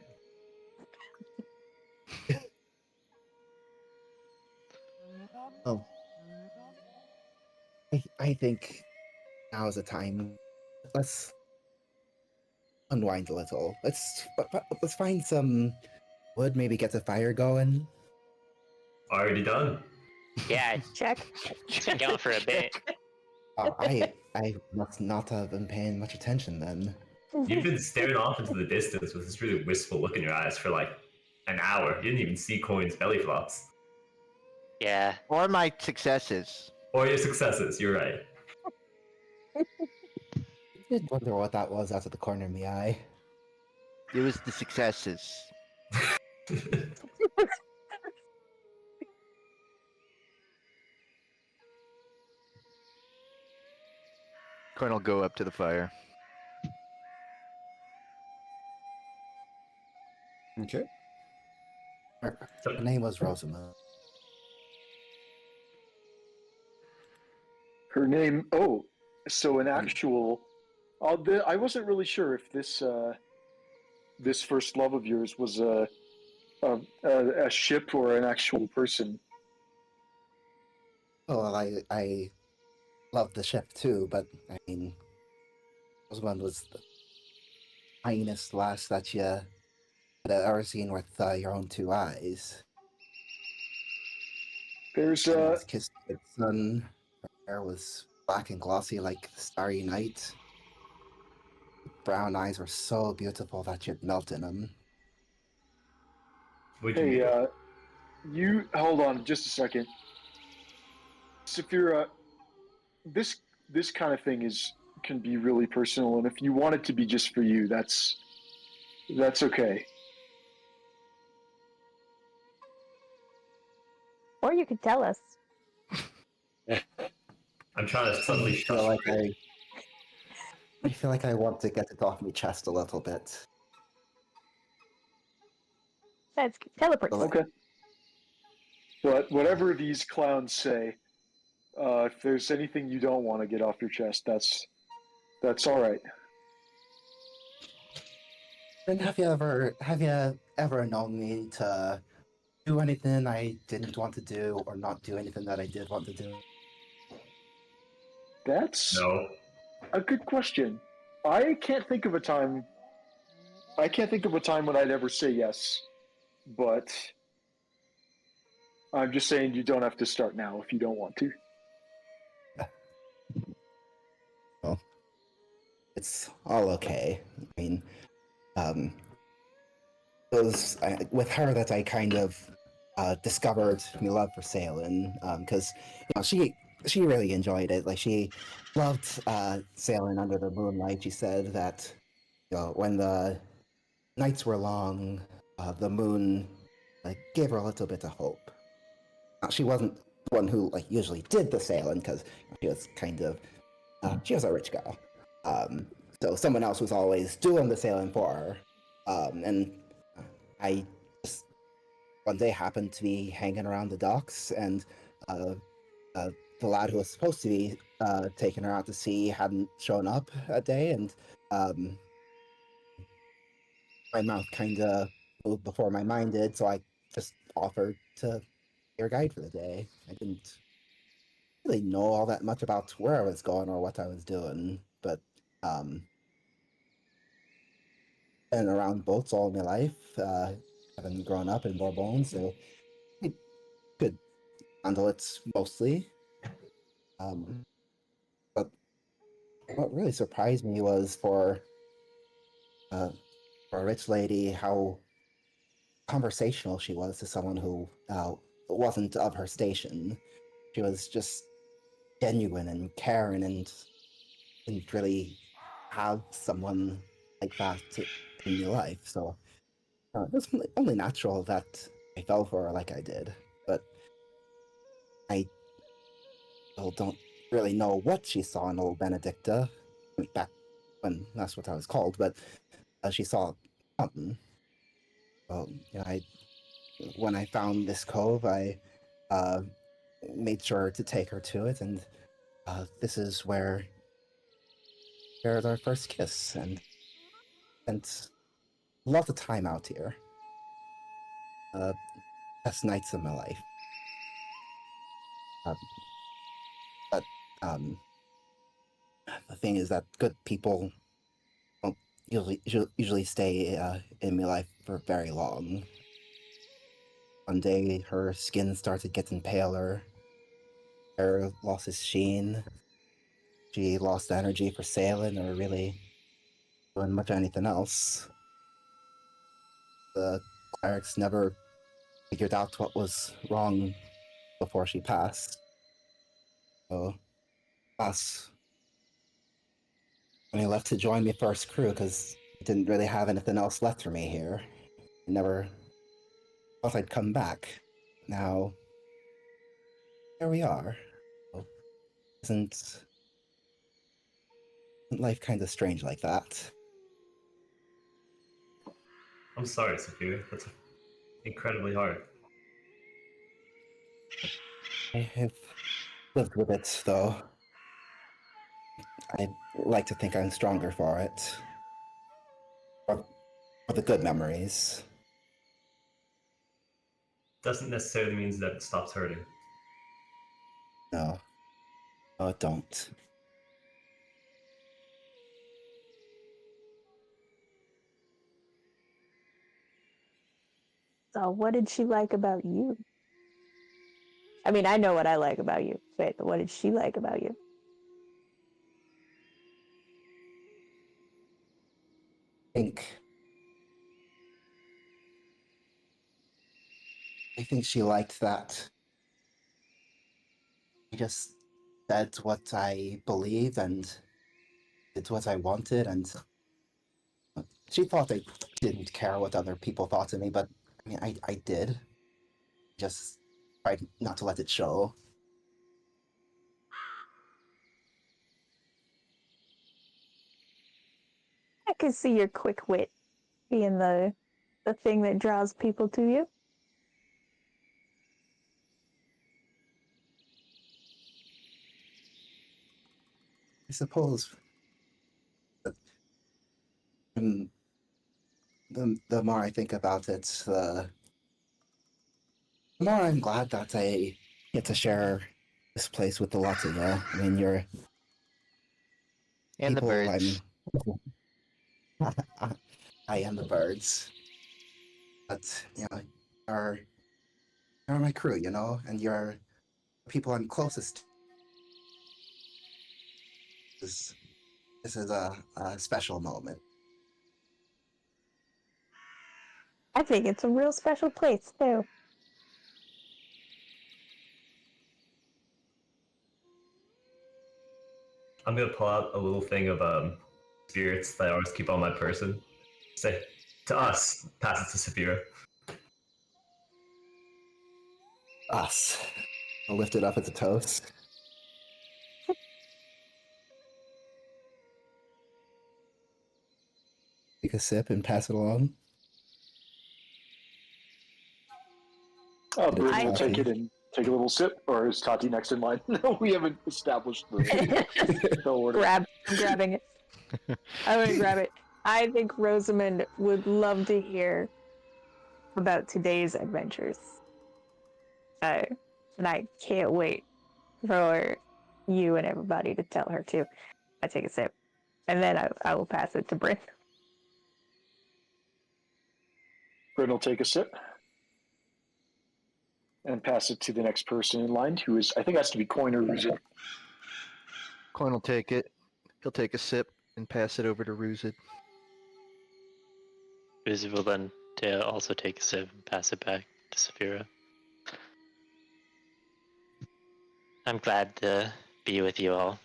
Oh, I think now is the time. Let's unwind a little. Let's find some wood. Maybe get the fire going. Already done. Yeah, Check. it's been going for a bit. I must not have been paying much attention then. You've been staring off into the distance with this really wistful look in your eyes for like an hour. You didn't even see Coin's belly flops. Yeah. Or my successes. Or your successes, you're right. I did wonder what that was out of the corner of my eye. It was the successes. Coin will go up to the fire. Okay. Her name was Rosamund. Her name. Oh, so an actual. I wasn't really sure if this first love of yours was a ship or an actual person. Well, I love the ship too, but I mean, Rosamund was the finest lass that you had ever seen with your own two eyes. There's And was kissed by the sun. Her hair was black and glossy like the starry night. Brown eyes were so beautiful that you'd melt in them. Would you Hey, do? you hold on just a second. Saphira, this kind of thing can be really personal, and if you want it to be just for you, that's okay. Or you could tell us. I'm trying to subtly I feel shush. like I feel like I want to get it off my chest a little bit. That's teleport. Okay. But whatever these clowns say, if there's anything you don't want to get off your chest, that's all right. And have you ever known me to do anything I didn't want to do or not do anything that I did want to do? That's No. a good question. I can't think of a time. I can't think of a time when I'd ever say yes, but I'm just saying you don't have to start now if you don't want to. Well, it's all okay. I mean, it was with her that I kind of discovered my love for sailing because she really enjoyed it. Like she loved sailing under the moonlight. She said that when the nights were long, the moon gave her a little bit of hope. She wasn't the one who usually did the sailing because she was kind of she was a rich girl. So someone else was always doing the sailing for her. And I just one day happened to be hanging around the docks, and the lad who was supposed to be taking her out to sea hadn't shown up that day, and my mouth kind of moved before my mind did, so I just offered to be your guide for the day. I didn't really know all that much about where I was going or what I was doing, but been around boats all my life, having grown up in Bourbon, so I could handle it mostly. But what really surprised me was for a rich lady how conversational she was to someone who wasn't of her station. She was just genuine and caring and didn't really have someone like that in your life. So it was only natural that I fell for her like I did. But I still don't really know what she saw in old Benedicta back when that's what I was called. But she saw something. Well, when I found this cove, I made sure to take her to it, and this is where we had our first kiss, and a lot of time out here. Best nights of my life. But the thing is that good people don't usually stay in my life for very long. One day, her skin started getting paler. Hair lost its sheen. She lost energy for sailing or really doing much anything else. The clerics never figured out what was wrong before she passed. So, that's when he left to join me first crew because he didn't really have anything else left for me here. He never thought I'd come back. Now, here we are. So, isn't life kind of strange like that? I'm sorry, Sophia. That's incredibly hard. I've lived with it, though. I like to think I'm stronger for it. For the good memories. Doesn't necessarily mean that it stops hurting. No. No, it don't. So, what did she like about you? I mean, I know what I like about you, but what did she like about you? think I think she liked that. I just said what I believed and did what I wanted, and she thought I didn't care what other people thought of me, but I mean, I did. Just tried not to let it show. I could see your quick wit being the thing that draws people to you. I suppose that the more I think about it, the more I'm glad that I get to share this place with the lot of you. I mean, you're And the people birds. I am the birds, but you're my crew, and you're the people I'm closest to. This is a special moment. I think it's a real special place, too. I'm gonna pull out a little thing of spirits that I always keep on my person. Say to us, pass it to Saphira. Us. I'll lift it up as a toast. Take a sip and pass it along. Bryn will I- take it and take a little sip, or is Tati next in line? No, we haven't established the order. I'm grabbing it. I'm gonna grab it. I think Rosamond would love to hear about today's adventures. And I can't wait for you and everybody to tell her too. I take a sip, and then I will pass it to Bryn. Bryn will take a sip and pass it to the next person in line, who is, I think, has to be Coin or Ruzid. Coin will take it. He'll take a sip and pass it over to Ruzid. Uzi will then also take a sip and pass it back to Saphira. I'm glad to be with you all.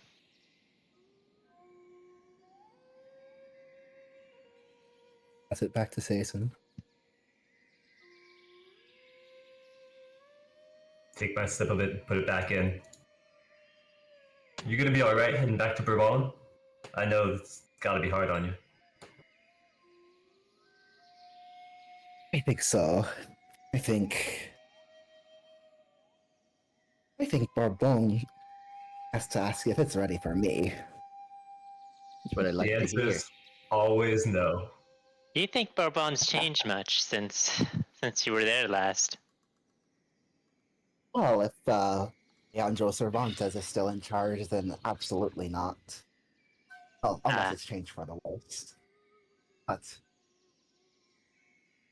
Pass it back to Sason. Take my sip of it, put it back in. You gonna be alright heading back to Bourbon? I know it's gotta be hard on you. I think so. I think. I think Barbone has to ask if it's ready for me. That's what I like The to answer hear. is always no. Do you think Bourbon's changed much since you were there last? Well, if Leandro Cervantes is still in charge, then absolutely not. Oh, unless Ah. it's changed for the worst. But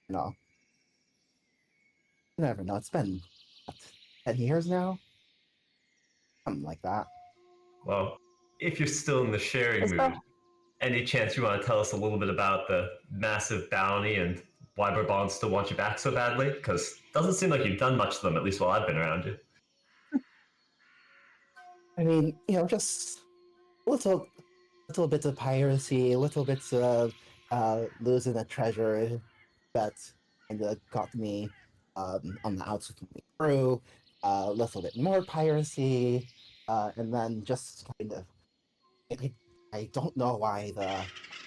you know, you never know. It's been what, 10 years now, something like that. Well, if you're still in the sharing Is the mood, any chance you want to tell us a little bit about the massive bounty and why Bourbon still wants you back so badly? Because it doesn't seem like you've done much to them, at least while I've been around you. I mean, just little bits of piracy, little bits of losing a treasure that kind of got me on the outs with my crew, a little bit more piracy, and then just kind of I don't know why the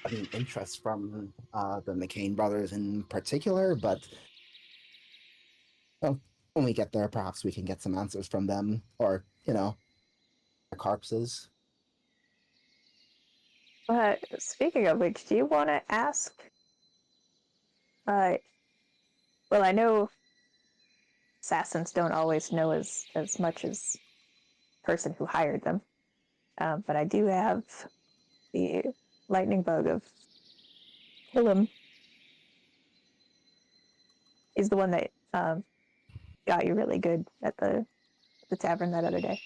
sudden interest from the McCain brothers in particular, but well, when we get there, perhaps we can get some answers from them, or their corpses. Speaking of which, do you want to ask? Well, I know assassins don't always know as much as the person who hired them, but I do have the lightning bug of Hillam. He's the one that got you really good at the tavern that other day.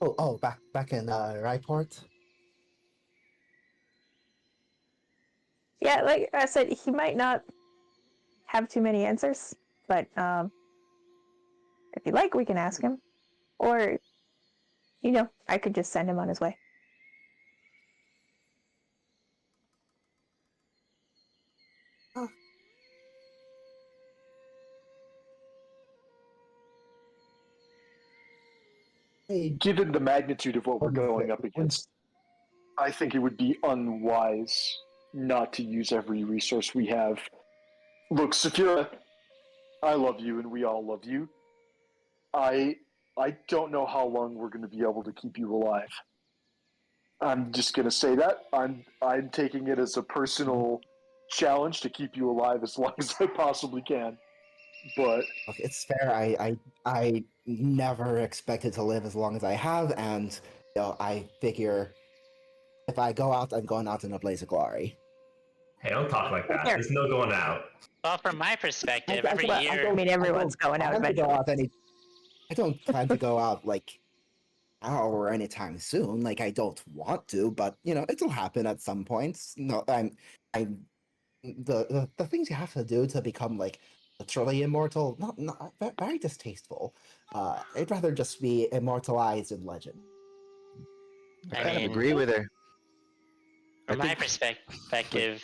Oh, back in Ryport. Yeah, like I said, he might not have too many answers, but if you like, we can ask him, or I could just send him on his way. Oh. Hey, Given the magnitude of what we're going up against, I think it would be unwise not to use every resource we have. Look, Saphira, I love you and we all love you. I don't know how long we're going to be able to keep you alive. I'm just going to say that. I'm taking it as a personal challenge to keep you alive as long as I possibly can. But look, it's fair. I never expected to live as long as I have, and I figure if I go out, I'm going out in a blaze of glory. Hey, don't talk like that. Here. There's no going out. Well, from my perspective, every I year. don't- I mean, everyone's going out plan to go eventually. out I don't plan to go out like now or anytime soon. Like I don't want to, but it'll happen at some point. No, I'm the things you have to do to become like literally immortal. Not very distasteful. I'd rather just be immortalized in legend. I I kind of mean, agree with her. from I my think- perspective,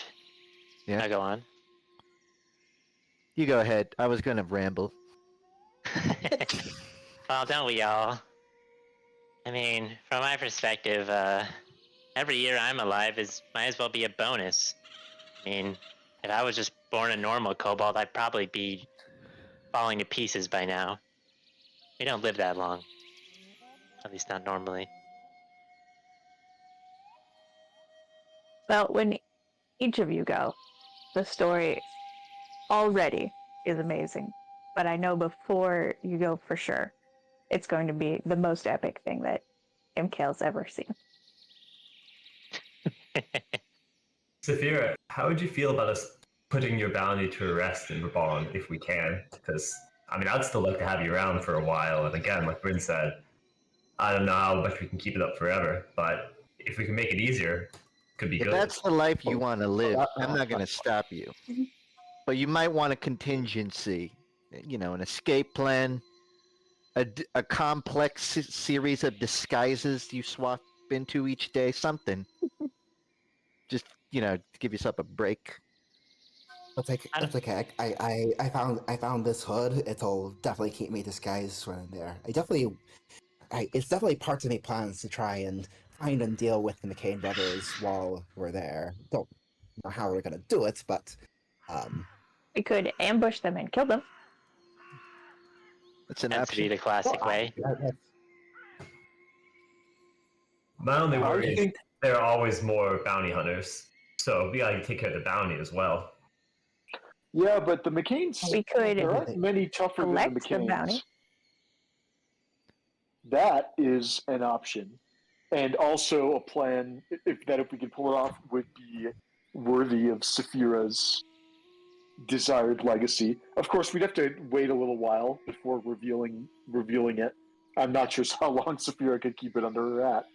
Yeah. I go on. You go ahead. I was going to ramble. Well, don't we all? I mean, from my perspective, every year I'm alive might as well be a bonus. I mean, if I was just born a normal kobold, I'd probably be falling to pieces by now. We don't live that long. At least not normally. Well, when each of you go, the story already is amazing. But I know before you go for sure, it's going to be the most epic thing that MKL's ever seen. Saphira, how would you feel about us putting your bounty to rest in Bourbon if we can? Because, I'd still like to have you around for a while. And again, like Bryn said, I don't know how much we can keep it up forever, but if we can make it easier, it could be If good. that's the life you want to live, I'm not going to stop you. But you might want a contingency, an escape plan, a complex series of disguises you swap into each day, something. Just, to give yourself a break. That's okay. I found this hood. It'll definitely keep me disguised when I'm there. It's definitely part of me plans to try and find and deal with the McCain brothers while we're there. Don't know how we're gonna do it, but We could ambush them and kill them. That's an Tends to be option. the classic way. My only worry I is think there are always more bounty hunters, so we gotta take care of the bounty as well. yeah, but the McCains. We could There aren't many tougher than the collect the McCains. bounty. That is an option. and also a plan if we could pull it off would be worthy of Saphira's desired legacy. Of course, we'd have to wait a little while before revealing it. I'm not sure how long Saphira could keep it under her hat.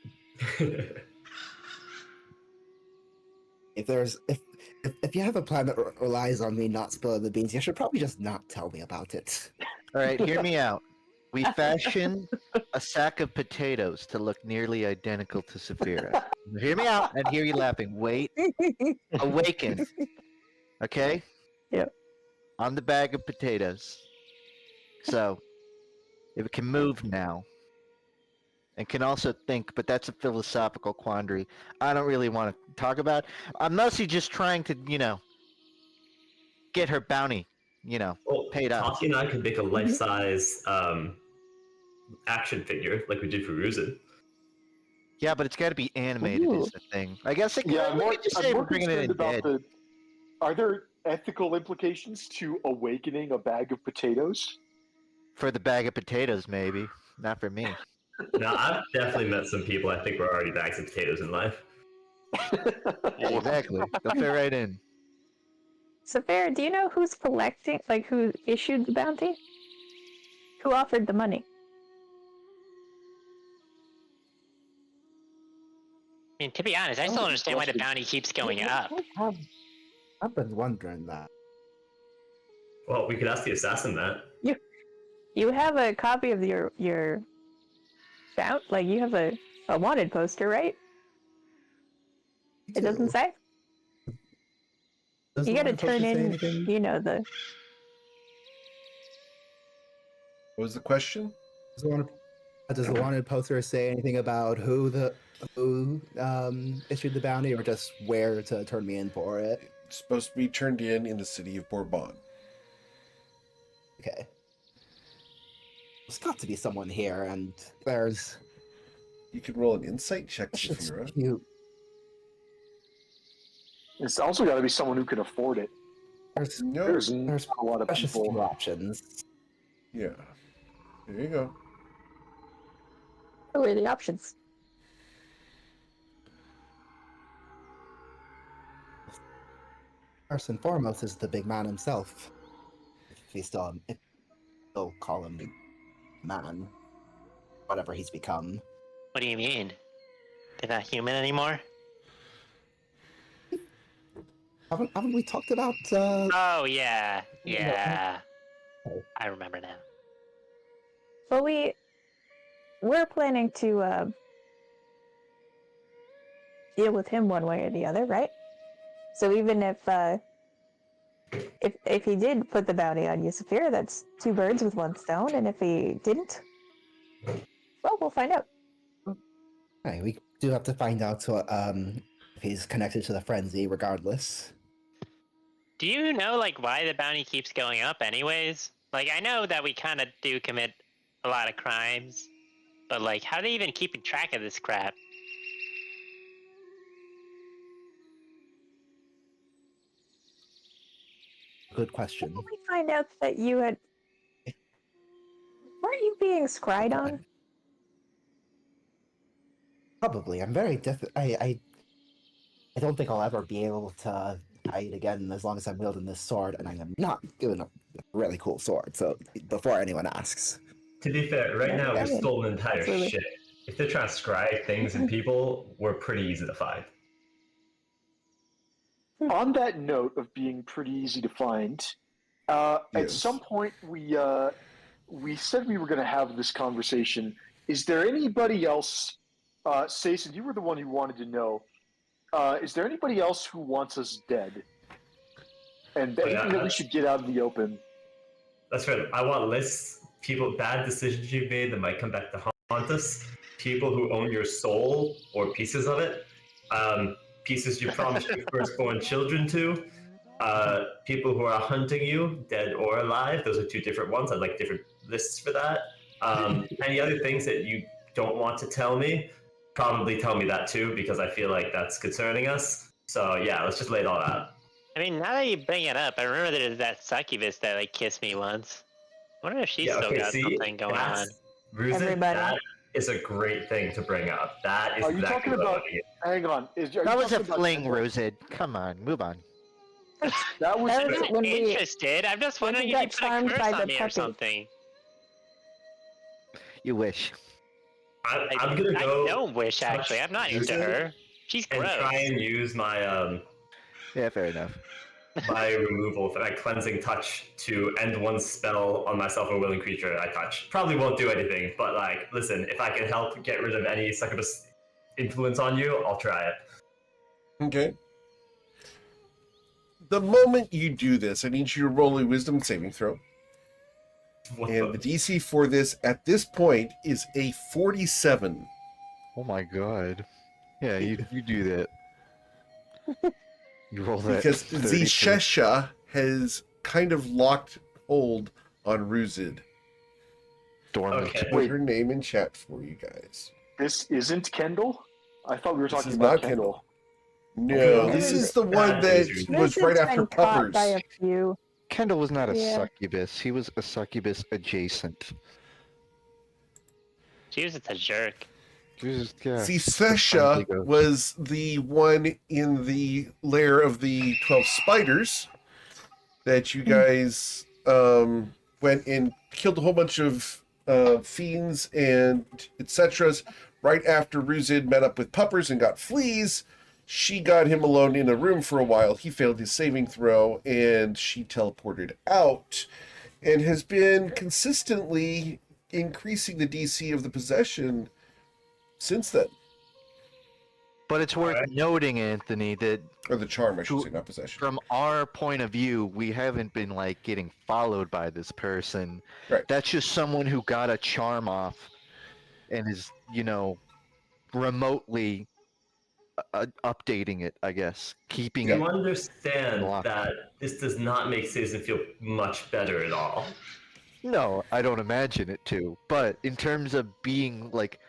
If you have a plan that relies on me not spilling the beans, you should probably just not tell me about it. All right, hear me out. We fashion a sack of potatoes to look nearly identical to Saphira. Hear me out and hear you laughing. Wait. Awaken. Okay? Yep. On the bag of potatoes. So, if it can move now, and can also think, but that's a philosophical quandary I don't really want to talk about. I'm mostly just trying to, get her bounty, Well, paid up. Tati and I could make a life-size action figure like we did for Ruzin. Yeah, but it's got to be animated Ooh. is the thing. I guess it Yeah, we could just say I'm we're more bringing it in concerned about dead. are there ethical implications to awakening a bag of potatoes? For the bag of potatoes, maybe. Not for me. Now, I've definitely met some people I think were already bags of potatoes in life. Exactly. They'll fit right in. Saphira, do you know who's collecting, like who issued the bounty? Who offered the money? I mean, to be honest, I still don't understand why the bounty keeps going up. I've been wondering that. Well, we could ask the assassin that. You have a copy of your bout, like you have a wanted poster, right? It doesn't say. Does You the gotta wanted poster turn say in, anything? the. What was the question? Does the wanted poster say anything about who issued the bounty, or just where to turn me in for it? It's supposed to be turned in the city of Bourbon. Okay. There's got to be someone here, and there's. You can roll an insight check, That's just Saphira. cute. It's also got to be someone who can afford it. There's No. There's there's a lot of precious few people. options. Yeah. There you go. Who are the options? First and foremost is the big man himself. If they'll call him the man, whatever he's become. What do you mean? They're not human anymore? Haven't we talked about? Oh, yeah. Yeah. I remember now. Well, we're planning to deal with him one way or the other, right? So even if he did put the bounty on you, Saphira, that's two birds with one stone, and if he didn't, well, we'll find out. Hey, we do have to find out if he's connected to the frenzy, regardless. Do you know, like, why the bounty keeps going up anyways? Like, I know that we kind of do commit a lot of crimes, but, like, how are they even keeping track of this crap? Good question. Didn't we find out that you had... Weren't you being scried on? Probably. I'm very I don't think I'll ever be able to hide again as long as I'm wielding this sword, and I am not doing a really cool sword. So before anyone asks, To be fair, right now we stole an entire Absolutely. ship. If they're trying to scry things and people, we're pretty easy to find. On that note of being pretty easy to find, at Yes. some point we said we were going to have this conversation. Is there anybody else? Sason, you were the one who wanted to know. Is there anybody else who wants us dead? And anything that we should get out in the open? That's right. I want lists, people, bad decisions you've made that might come back to haunt us, people who own your soul or pieces of it, pieces you promised your firstborn children to, people who are hunting you, dead or alive. Those are two different ones. I'd like different lists for that. Any other things that you don't want to tell me, probably tell me that too, because I feel like that's concerning us. So yeah, let's just lay it all out. I mean, now that you bring it up, I remember there's that succubus that, like, kissed me once. I wonder if she's still got something going on. Ruzin, Everybody. that is a great thing to bring up. That is Are you exactly talking what I about? want to hear. Hang on. Are you That was a talking about fling, Kendall? Rosid. Come on, move on. That was. That was I'm when we interested. I'm just when we wondering if you got put a charmed curse by on the me or puppy. something. You wish. I'm gonna go. I don't wish, actually. I'm not into Ruzid her. She's and gross. try and use my Yeah, fair enough. my removal, my cleansing touch to end one spell on myself or willing creature I touch. Probably won't do anything, but like, listen, if I can help get rid of any succubus influence on you, I'll try it. Okay. The moment you do this, I need you to roll a wisdom saving throw. What And the DC for this at this point is a 47. Oh my god. Yeah, you do that. You roll that. Because 32. Zishesha has kind of locked hold on Ruzid. Dormant. Okay. Put her name in chat for you guys. This isn't Kendall. I thought we were This talking is about not Kendall. No, Okay. this is the one Bad that news, was This right has after been caught Puppers. by a few. Kendall was not a Yeah. succubus. He was a succubus adjacent. She was just a jerk. Jesus, yeah. Zishesha Friendly ghost. was the one in the lair of the 12 spiders that you guys went and killed a whole bunch of fiends and etc. Right after Ruzid met up with Puppers and got fleas, she got him alone in a room for a while. He failed his saving throw and she teleported out and has been consistently increasing the DC of the possession since then. But it's worth Alright. noting, Anthony, that Or the charm, I should say, not possession. from our point of view, we haven't been like getting followed by this person. Right. That's just someone who got a charm off and is, remotely updating it, I guess, keeping You it. understand Block. that this does not make Citizen feel much better at all. No, I don't imagine it to. But in terms of being like,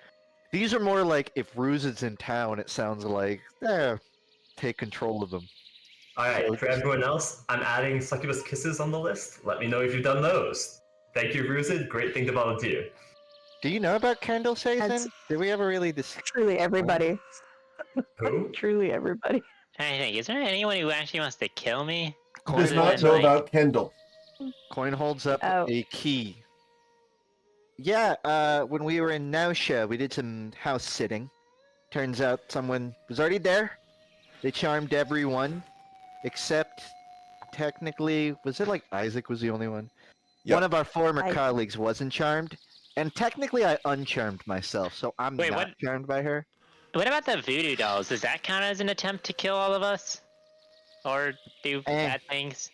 these are more like if Ruse is in town, it sounds like, take control of them. Alright, for everyone else, I'm adding succubus kisses on the list. Let me know if you've done those. Thank you, Ruzid. Great thing to volunteer. Do you know about Kendall Sathan? That's- Did we ever really discuss? Truly everybody. Who? Truly everybody. I think, is there anyone who actually wants to kill me? Does Coin not holds know like- about Kendall. Coin holds up Oh. a key. Yeah, when we were in Nausea, we did some house sitting. Turns out someone was already there. They charmed everyone, except technically, was it like Isaac was the only one? Yep. One of our former I- colleagues wasn't charmed, and technically I uncharmed myself, so I'm Wait, not what? charmed by her. What about the voodoo dolls? Does that count as an attempt to kill all of us? Or do bad things?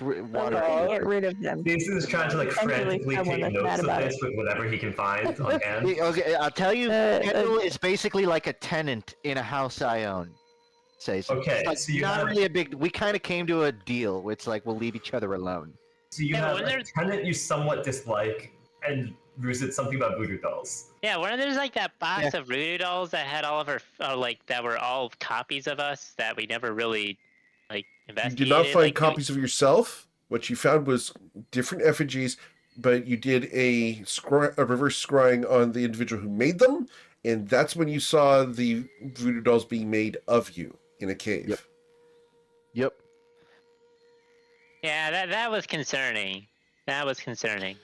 Water. Get rid of them. Jason's trying to like Essentially, frantically someone take that's notes mad of about this with whatever he can find on hand. Okay, I'll tell you, Uh, Kendall is basically like a tenant in a house I own. Say so. Okay, It's like so you not have- really a big. We kind of came to a deal. It's like we'll leave each other alone. So you Yeah, have when a there's- tenant you somewhat dislike, and Ruzid something about voodoo dolls. Yeah, weren't there's like that box Yeah. of voodoo dolls that had all of our, like, that were all copies of us that we never really, like, You investigated? did not find like, copies of yourself. What you found was different effigies, but you did a reverse scrying on the individual who made them, and that's when you saw the voodoo dolls being made of you in a cave. Yep. Yep. Yeah, that was concerning. That was concerning.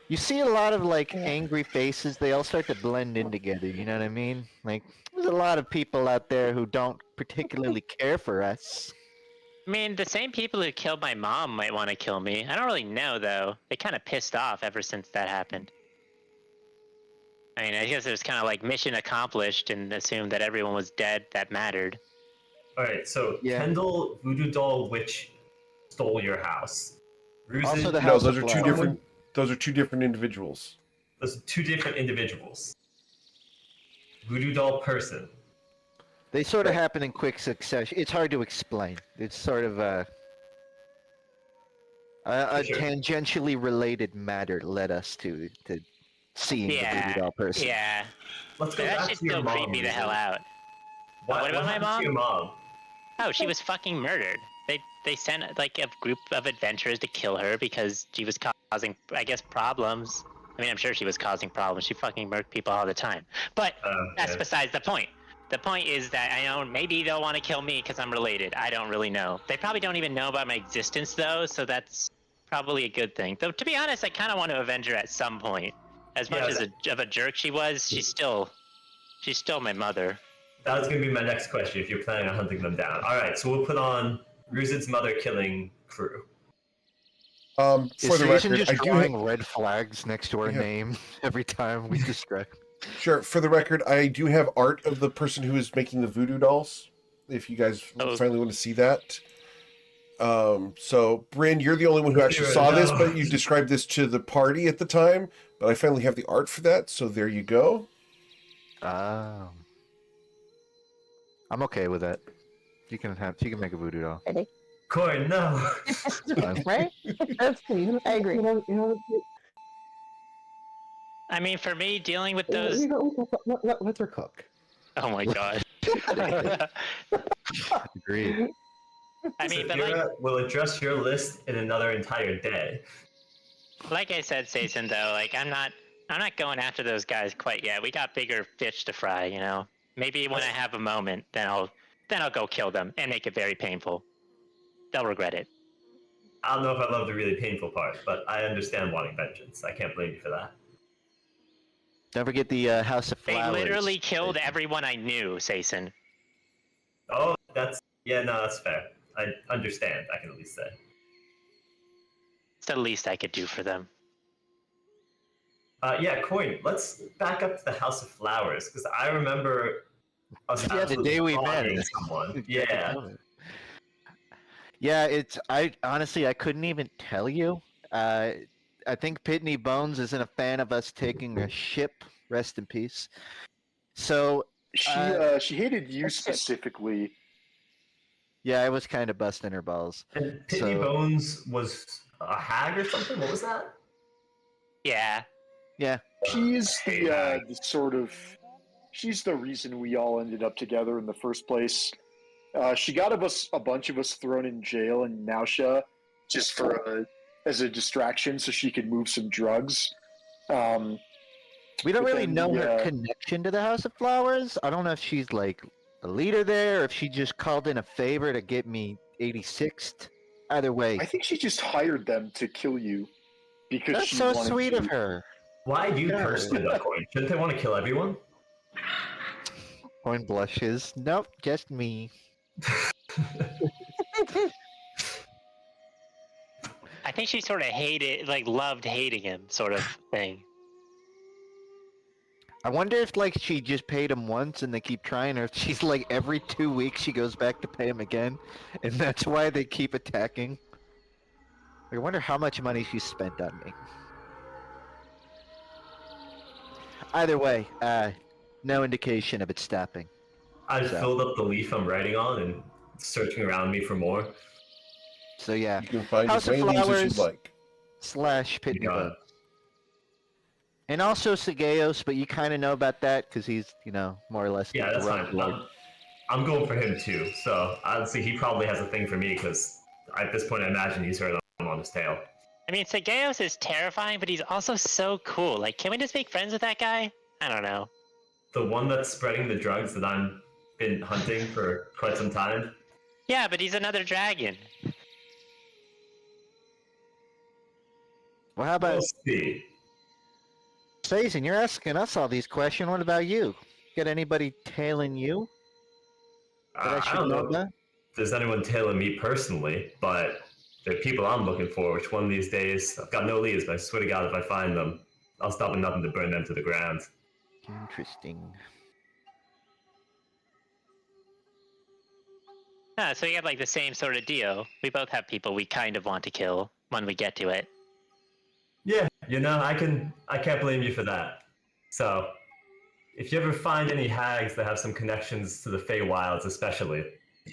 You see a lot of like angry faces. They all start to blend in together. You know what I mean? Like there's a lot of people out there who don't particularly care for us. I mean, the same people who killed my mom might want to kill me. I don't really know, though. They kind of pissed off ever since that happened. I mean, I guess it was kind of like mission accomplished and assumed that everyone was dead that mattered. Alright, so Yeah. Kendall, voodoo doll, witch stole your house. Ruzid, Also the No, House those of are two Blood. different. Those are two different individuals. those are two different individuals. Voodoo doll person. They sort of happen in quick succession. It's hard to explain. It's sort of a Sure. tangentially related matter led us to seeing the Yeah, voodoo doll person. Yeah, Let's go that back should to your still creep mom. me the hell Ruzid. out. What about my happened mom? to your mom? Oh, she was fucking murdered. They sent like a group of adventurers to kill her because she was causing, I guess, problems. I mean, I'm sure she was causing problems. She fucking murked people all the time. But that's Yeah. besides the point. The point is that I know maybe they'll want to kill me because I'm related. I don't really know. They probably don't even know about my existence, though, so that's probably a good thing. Though, to be honest, I kind of want to avenge her at some point. As much as of a jerk she was, she's still my mother. That was going to be my next question, if you're planning on hunting them down. All right, so we'll put on Ruzid's mother-killing crew. For Is the Jason record, just I do drawing have, red flags next to our Yeah. name every time we distract? sure. For the record, I do have art of the person who is making the voodoo dolls. If you guys finally want to see that. So Bryn, you're the only one who actually saw this, but you described this to the party at the time. But I finally have the art for that, so there you go. I'm okay with that. You can make a voodoo doll. Coin, no. Right? That's clean. I agree. I mean, for me, dealing with those. Let her cook. Oh my god. Agreed. I mean, but we'll address your list in another entire day. like I said, Sason, though, like I'm not going after those guys quite yet. We got bigger fish to fry, you know. Maybe when I have a moment, then I'll go kill them and make it very painful. They'll regret it. I don't know if I love the really painful part, but I understand wanting vengeance. I can't blame you for that. Don't forget the House of Flowers. They literally killed everyone I knew, Sason. Oh, that's fair. I understand, I can at least say. It's the least I could do for them. Yeah, Coin, let's back up to the House of Flowers, because I remember us Yeah, the day we met. bothering someone. Yeah. Yeah, I honestly I couldn't even tell you. I think Pitney Bones isn't a fan of us taking a ship. Rest in peace. So She hated you specifically. yeah, I was kind of busting her balls. And Pitney Bones was a hag or something? What was that? Yeah. Yeah. She's the sort of. She's the reason we all ended up together in the first place. She got a bunch of us thrown in jail in Nausea just as a distraction so she could move some drugs. We don't really know her connection to the House of Flowers. I don't know if she's like a leader there or if she just called in a favor to get me 86th. Either way. I think she just hired them to kill you because That's she so wanted sweet to. of her. Why you personally, though, Coin? Shouldn't they want to kill everyone? Coin blushes. Nope, just me. I think she sort of loved hating him, sort of thing. I wonder if like she just paid him once and they keep trying, or if she's like every 2 weeks she goes back to pay him again, and that's why they keep attacking. I wonder how much money she spent on me. Either way, no indication of it stopping. I filled up the leaf I'm writing on and searching around me for more. So yeah, You can find House as of many leaves as you'd Flowers like. / Pitney Got Bones. And also Segeos, but you kind of know about that because he's, more or less. Yeah, that's corrupt fine. lord. I'm going for him too. So honestly, he probably has a thing for me because at this point, I imagine he's heard I'm on his tail. I mean, Segeos is terrifying, but he's also so cool. Like, can we just make friends with that guy? I don't know. The one that's spreading the drugs that I've been hunting for quite some time. Yeah, but he's another dragon. Well, how about We'll see. Sazen? You're asking us all these questions. What about you? Got anybody tailing you? That I I should don't know about? if there's anyone tailing me personally, but there are people I'm looking for, which one of these days, I've got no leads, but I swear to God, if I find them, I'll stop at nothing to burn them to the ground. Interesting. So you have like the same sort of deal. We both have people we kind of want to kill when we get to it. Yeah, I can't blame you for that. So, if you ever find any hags that have some connections to the Feywilds especially,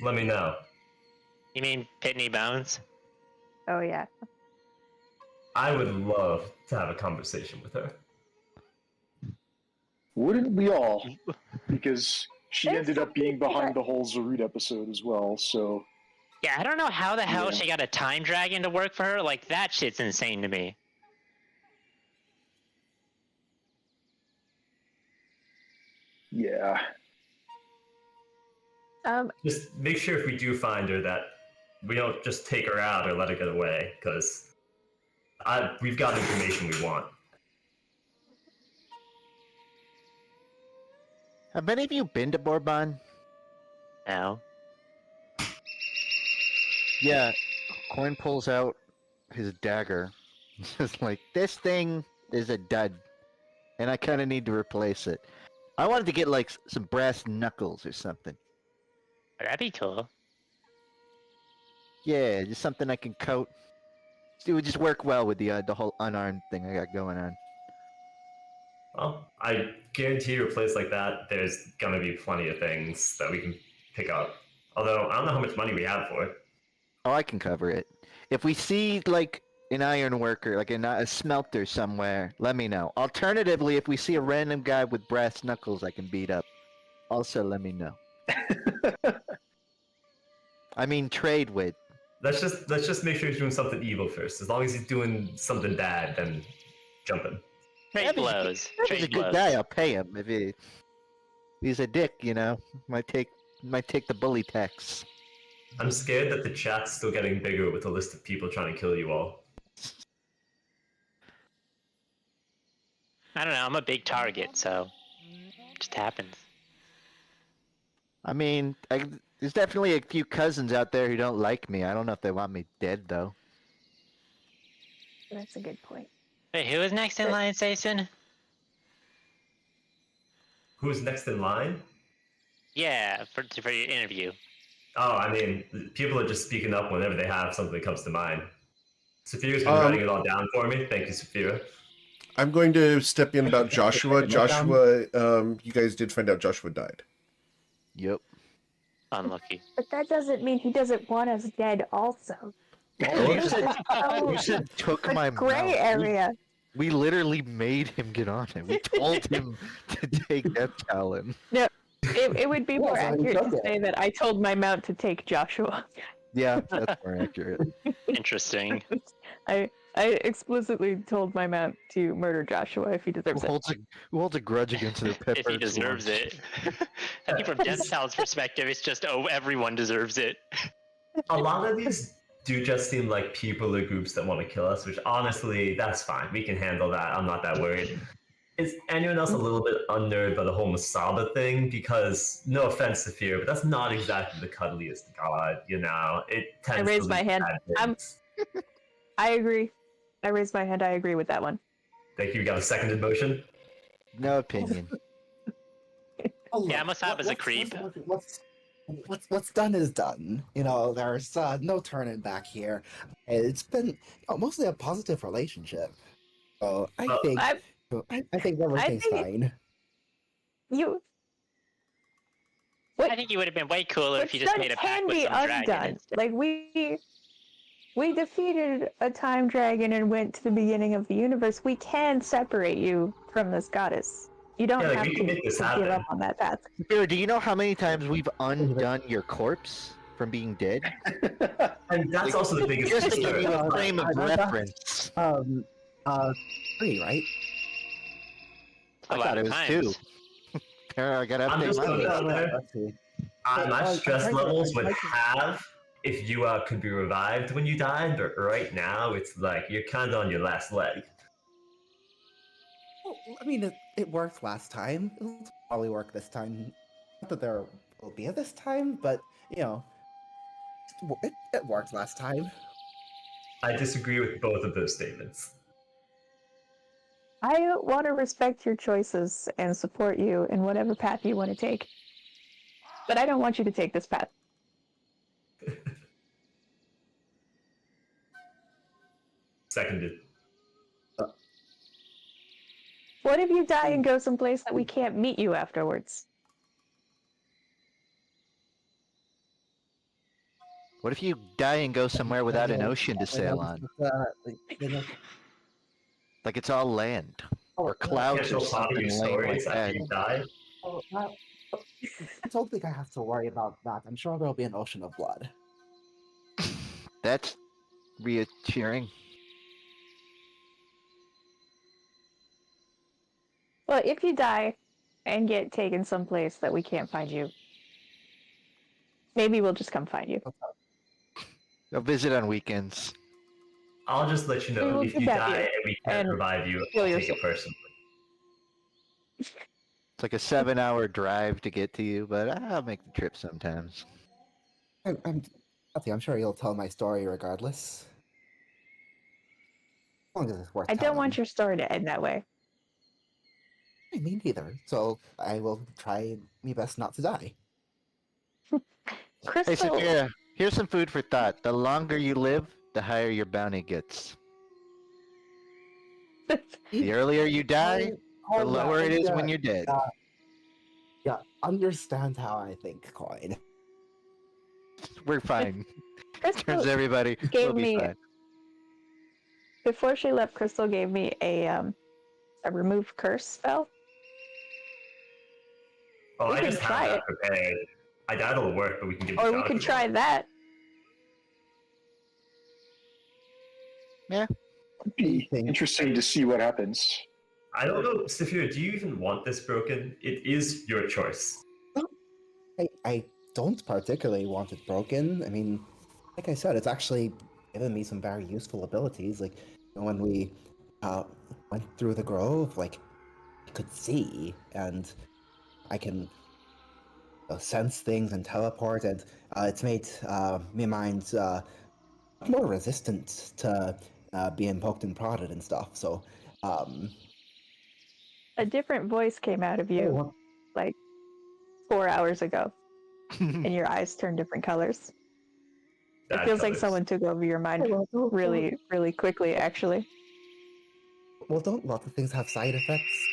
let me know. You mean Pitney Bones? Oh yeah. I would love to have a conversation with her. Wouldn't we all? Because she There's ended up something being behind there. the whole Zarud episode as well, so... Yeah, I don't know how the hell Yeah. she got a time dragon to work for her. Like, that shit's insane to me. Yeah. Just make sure if we do find her that we don't just take her out or let her get away, because we've got information we want. Have many of you been to Bourbon? No. Yeah. Coin pulls out his dagger. It's like, this thing is a dud, and I kind of need to replace it. I wanted to get like some brass knuckles or something. That'd be cool. Yeah, just something I can coat. It would just work well with the whole unarmed thing I got going on. Well, I guarantee you a place like that, there's gonna be plenty of things that we can pick up. Although I don't know how much money we have for it. Oh, I can cover it. If we see like an iron worker, like a smelter somewhere, let me know. Alternatively, if we see a random guy with brass knuckles I can beat up, also let me know. I mean, trade with. Let's just make sure he's doing something evil first. As long as he's doing something bad, then jump in. Trade blows. If he's a Trade good blows. guy, I'll pay him. If he's a dick, might take the bully tax. I'm scared that the chat's still getting bigger with a list of people trying to kill you all. I don't know. I'm a big target, so it just happens. I mean, there's definitely a few cousins out there who don't like me. I don't know if they want me dead, though. That's a good point. Wait, who is next in line, Jason? Who's next in line? Yeah, for your interview. Oh, I mean, people are just speaking up whenever they have something that comes to mind. Sophia's been writing it all down for me. Thank you, Sophia. I'm going to step in about Joshua. Joshua, you guys did find out Joshua died. Yep. Unlucky. But that doesn't mean he doesn't want us dead also. You said took my Gray mouth. area. We literally made him get on it. We told him to take Death Talon. No, it would be more Yes, I already accurate to done say that I told my mount to take Joshua. Yeah, that's more accurate. Interesting. I explicitly told my mount to murder Joshua if he deserves it. Who holds a grudge against the pepper? If he deserves it. I think from Death Talon's perspective, it's just, oh, everyone deserves it. A lot of these do just seem like people or groups that want to kill us, which honestly, that's fine. We can handle that. I'm not that worried. Is anyone else a little bit unnerved by the whole Masaba thing? Because, no offense to Fear, but that's not exactly the cuddliest god, It tends I raised to my lead hand. bad things. I agree. I raised my hand. I agree with that one. Thank you. We got a seconded motion. No opinion. Yeah, Masaba's a creep. What's done is done. There's no turning back here. It's been mostly a positive relationship. So I think everything's fine. I think you would have been way cooler if you just made a pact with some dragon instead. Like we defeated a time dragon and went to the beginning of the universe. We can separate you from this goddess. You don't have we to can make this give happen. up on that path. Dude, do you know how many times we've undone your corpse from being dead? And that's also the biggest Just to give you concern. a frame of reference. 3, right? A I lot thought it of was times. 2. I gotta I'm update just going mine. out there. Let's see. My stress I'm trying to- levels I'm would trying to- have if you could be revived when you died, but right now it's like you're kind of on your last leg. Well, I mean, it worked last time. It'll probably work this time. Not that there will be this time, but it worked last time. I disagree with both of those statements. I want to respect your choices and support you in whatever path you want to take. But I don't want you to take this path. Seconded. What if you die and go someplace that we can't meet you afterwards? What if you die and go somewhere without an ocean to sail on? Like it's all land. Or clouds or Can't tell part of something your lame like stories after that. you die. I don't think I have to worry about that. I'm sure there'll be an ocean of blood. That's reassuring. Well, if you die and get taken someplace that we can't find you. Maybe we'll just come find you. I'll visit on weekends. I'll just let you We know will if you kidnap die you and we can't and revive you, kill I'll your take it soul. personally. It's like a 7-hour drive to get to you, but I'll make the trip sometimes. I'm sure you'll tell my story regardless. As long as it's worth I telling. don't want your story to end that way. Me neither. So I will try my best not to die. Hey, Crystal, Sophia, here's some food for thought. The longer you live, the higher your bounty gets. The earlier you die, the lower it is when you're dead. Yeah, understand how I think, Coin. We're fine. Crystal Turns everybody. gave We'll be me fine. before she left. Crystal gave me a remove curse spell. Oh, We I can just try have that it. prepared. I doubt it'll work, but we can give it a Or shot. we could if try want. that. Yeah. Be interesting to see what happens. I don't know, Saphira, do you even want this broken? It is your choice. I don't particularly want it broken. I mean, like I said, it's actually given me some very useful abilities. Like when we went through the grove, like I could see, and I can sense things and teleport, and it's made my mind more resistant to being poked and prodded and stuff. So, A different voice came out of you like 4 hours ago, and your eyes turned different colors. It feels like someone took over your mind really, really quickly, actually. Well, don't lots of things have side effects?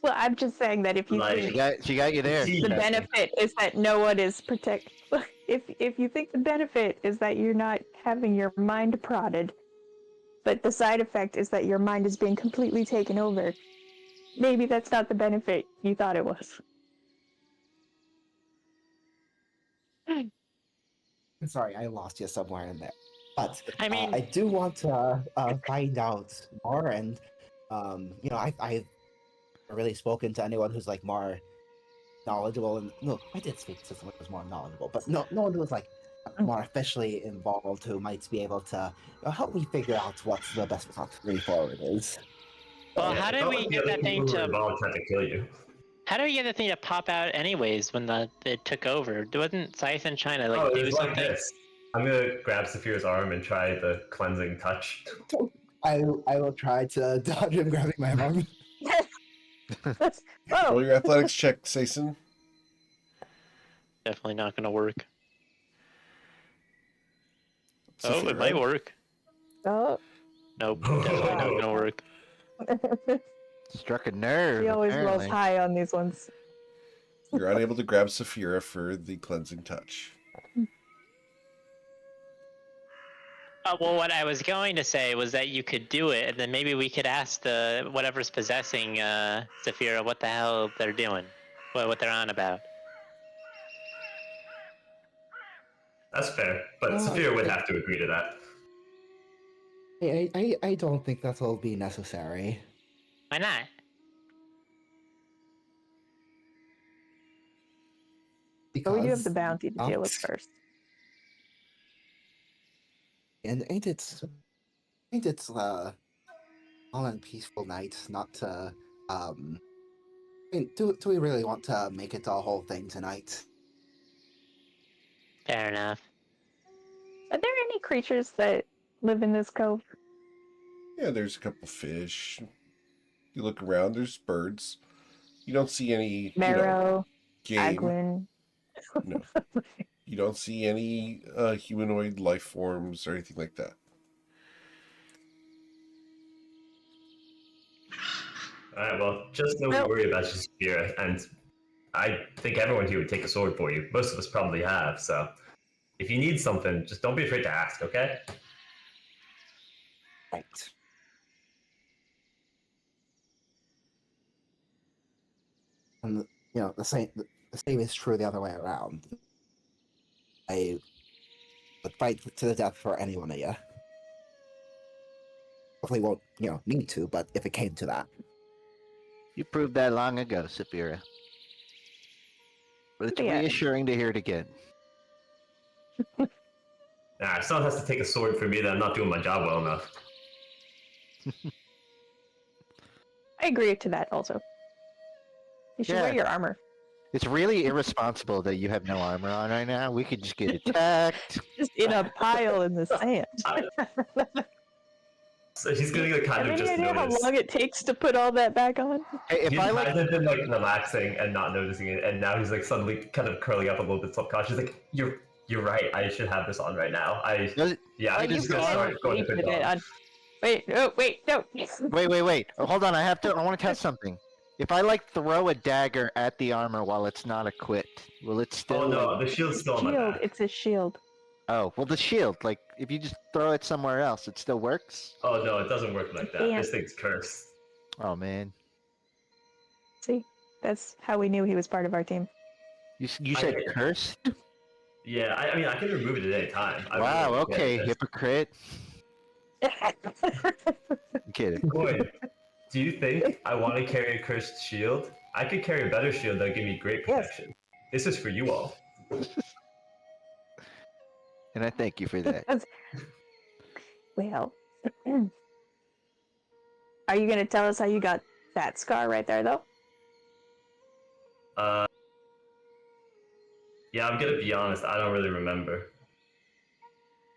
Well, I'm just saying that if you Like- think She got you there. See, the Captain. benefit is that no one is if you think the benefit is that you're not having your mind prodded, but the side effect is that your mind is being completely taken over, maybe that's not the benefit you thought it was. I'm sorry, I lost you somewhere in there. But I mean- I do want to find out more, and I've really spoken to anyone who's like more knowledgeable, and no, I did speak to someone who's more knowledgeable, but no one who's like more officially involved who might be able to help me figure out what's the best path forward is. Well, how did we get that thing to? Trying to kill you. How do we get the thing to pop out anyways when it took over? Wasn't Scythe China like Oh, it do was something? like this. I'm gonna grab Saphira's arm and try the cleansing touch. I will try to dodge him grabbing my arm. Oh, Roll your athletics check, Sason. Definitely not going to work. Oh, Saphira. it might work. oh. Nope, definitely not going to work. Struck a nerve. He always rolls apparently. high on these ones. You're unable to grab Saphira for the cleansing touch. Well, what I was going to say was that you could do it, and then maybe we could ask the whatever's possessing Saphira what the hell they're doing, what they're on about. That's fair, but Saphira would have to agree to that. I don't think that'll be necessary. Why not? But we do have the Because bounty to deal with first. And ain't it all and peaceful night, not to I mean, do we really want to make it a whole thing tonight? Fair enough. Are there any creatures that live in this cove? Yeah, there's a couple fish. You look around, there's birds. You don't see any Marrow, game. Agwin. No. You don't see any humanoid life forms or anything like that. Alright, well, just know Well- we worry about you, Saphira, and I think everyone here would take a sword for you. Most of us probably have, so if you need something, just don't be afraid to ask, okay? Right. And the same is true the other way around. I would fight to the death for any one of you. Hopefully won't, need to, but if it came to that. You proved that long ago, Sapira. But it's Yeah. reassuring to hear it again. Nah, if someone has to take a sword for me, then I'm not doing my job well enough. I agree to that also. You should Yeah. wear your armor. It's really irresponsible that you have no armor on right now. We could just get attacked. Just in a pile in the sand. So he's gonna kind Have of any just idea how notice. long it takes to put all that back on? Hey, if He's I kind of been like relaxing and not noticing it, and now he's like suddenly kind of curling up a little bit self-conscious. Like, you're right. I should have this on right now. Does it- Yeah, why I'm just you gonna can't start going to Wait a bed. minute, wait, no, wait, no. Wait. Oh, hold on. I want to test something. If I like throw a dagger at the armor while it's not equipped, will it still? Oh no, like- the shield's still on my Shield, back. it's a shield. Oh, well, the shield. Like, if you just throw it somewhere else, it still works. Oh no, it doesn't work like that. Yeah. This thing's cursed. Oh man, See, that's how we knew he was part of our team. you said I- cursed? Yeah, I mean, I can remove it at any time. I Wow. really Okay, can't. hypocrite. I'm kidding. Boy, do you think I want to carry a cursed shield? I could carry a better shield that would give me great Yes. protection. This is for you all. And I thank you for that. Well, are you gonna tell us how you got that scar right there, though? Yeah, I'm gonna be honest. I don't really remember.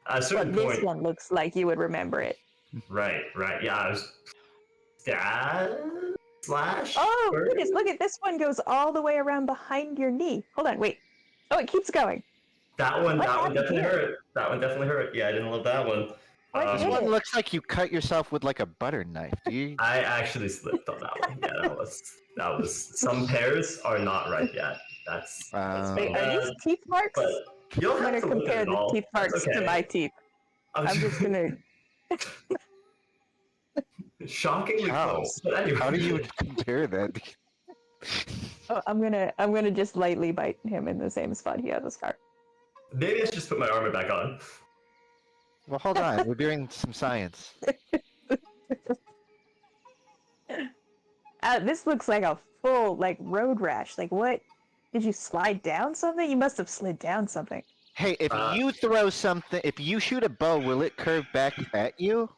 At a But certain this point, one looks like you would remember it. right. Yeah, I was stab slash. Oh, burn? goodness, look at this one goes all the way around behind your knee. Hold on, wait. Oh, it keeps going. That one What happened definitely here? hurt. That one definitely hurt. Yeah, I didn't love that one. What This did one it? looks like you cut yourself with like a butter knife. Do you? I actually slipped on that one. Yeah, that was. Some pairs are not right yet. That's Wait, bad. are these teeth marks? But you don't I'm have gonna to look compare at it the all. teeth That's marks okay. to my teeth. I'm just gonna. Shockingly How? close. But anyway. How do you compare that? Oh, I'm gonna just lightly bite him in the same spot he has a scar. Maybe I should just put my armor back on. Well, hold on. We're doing some science. This looks like a full road rash. Like what? Did you slide down something? You must have slid down something. Hey, if you throw something, if you shoot a bow, will it curve back at you?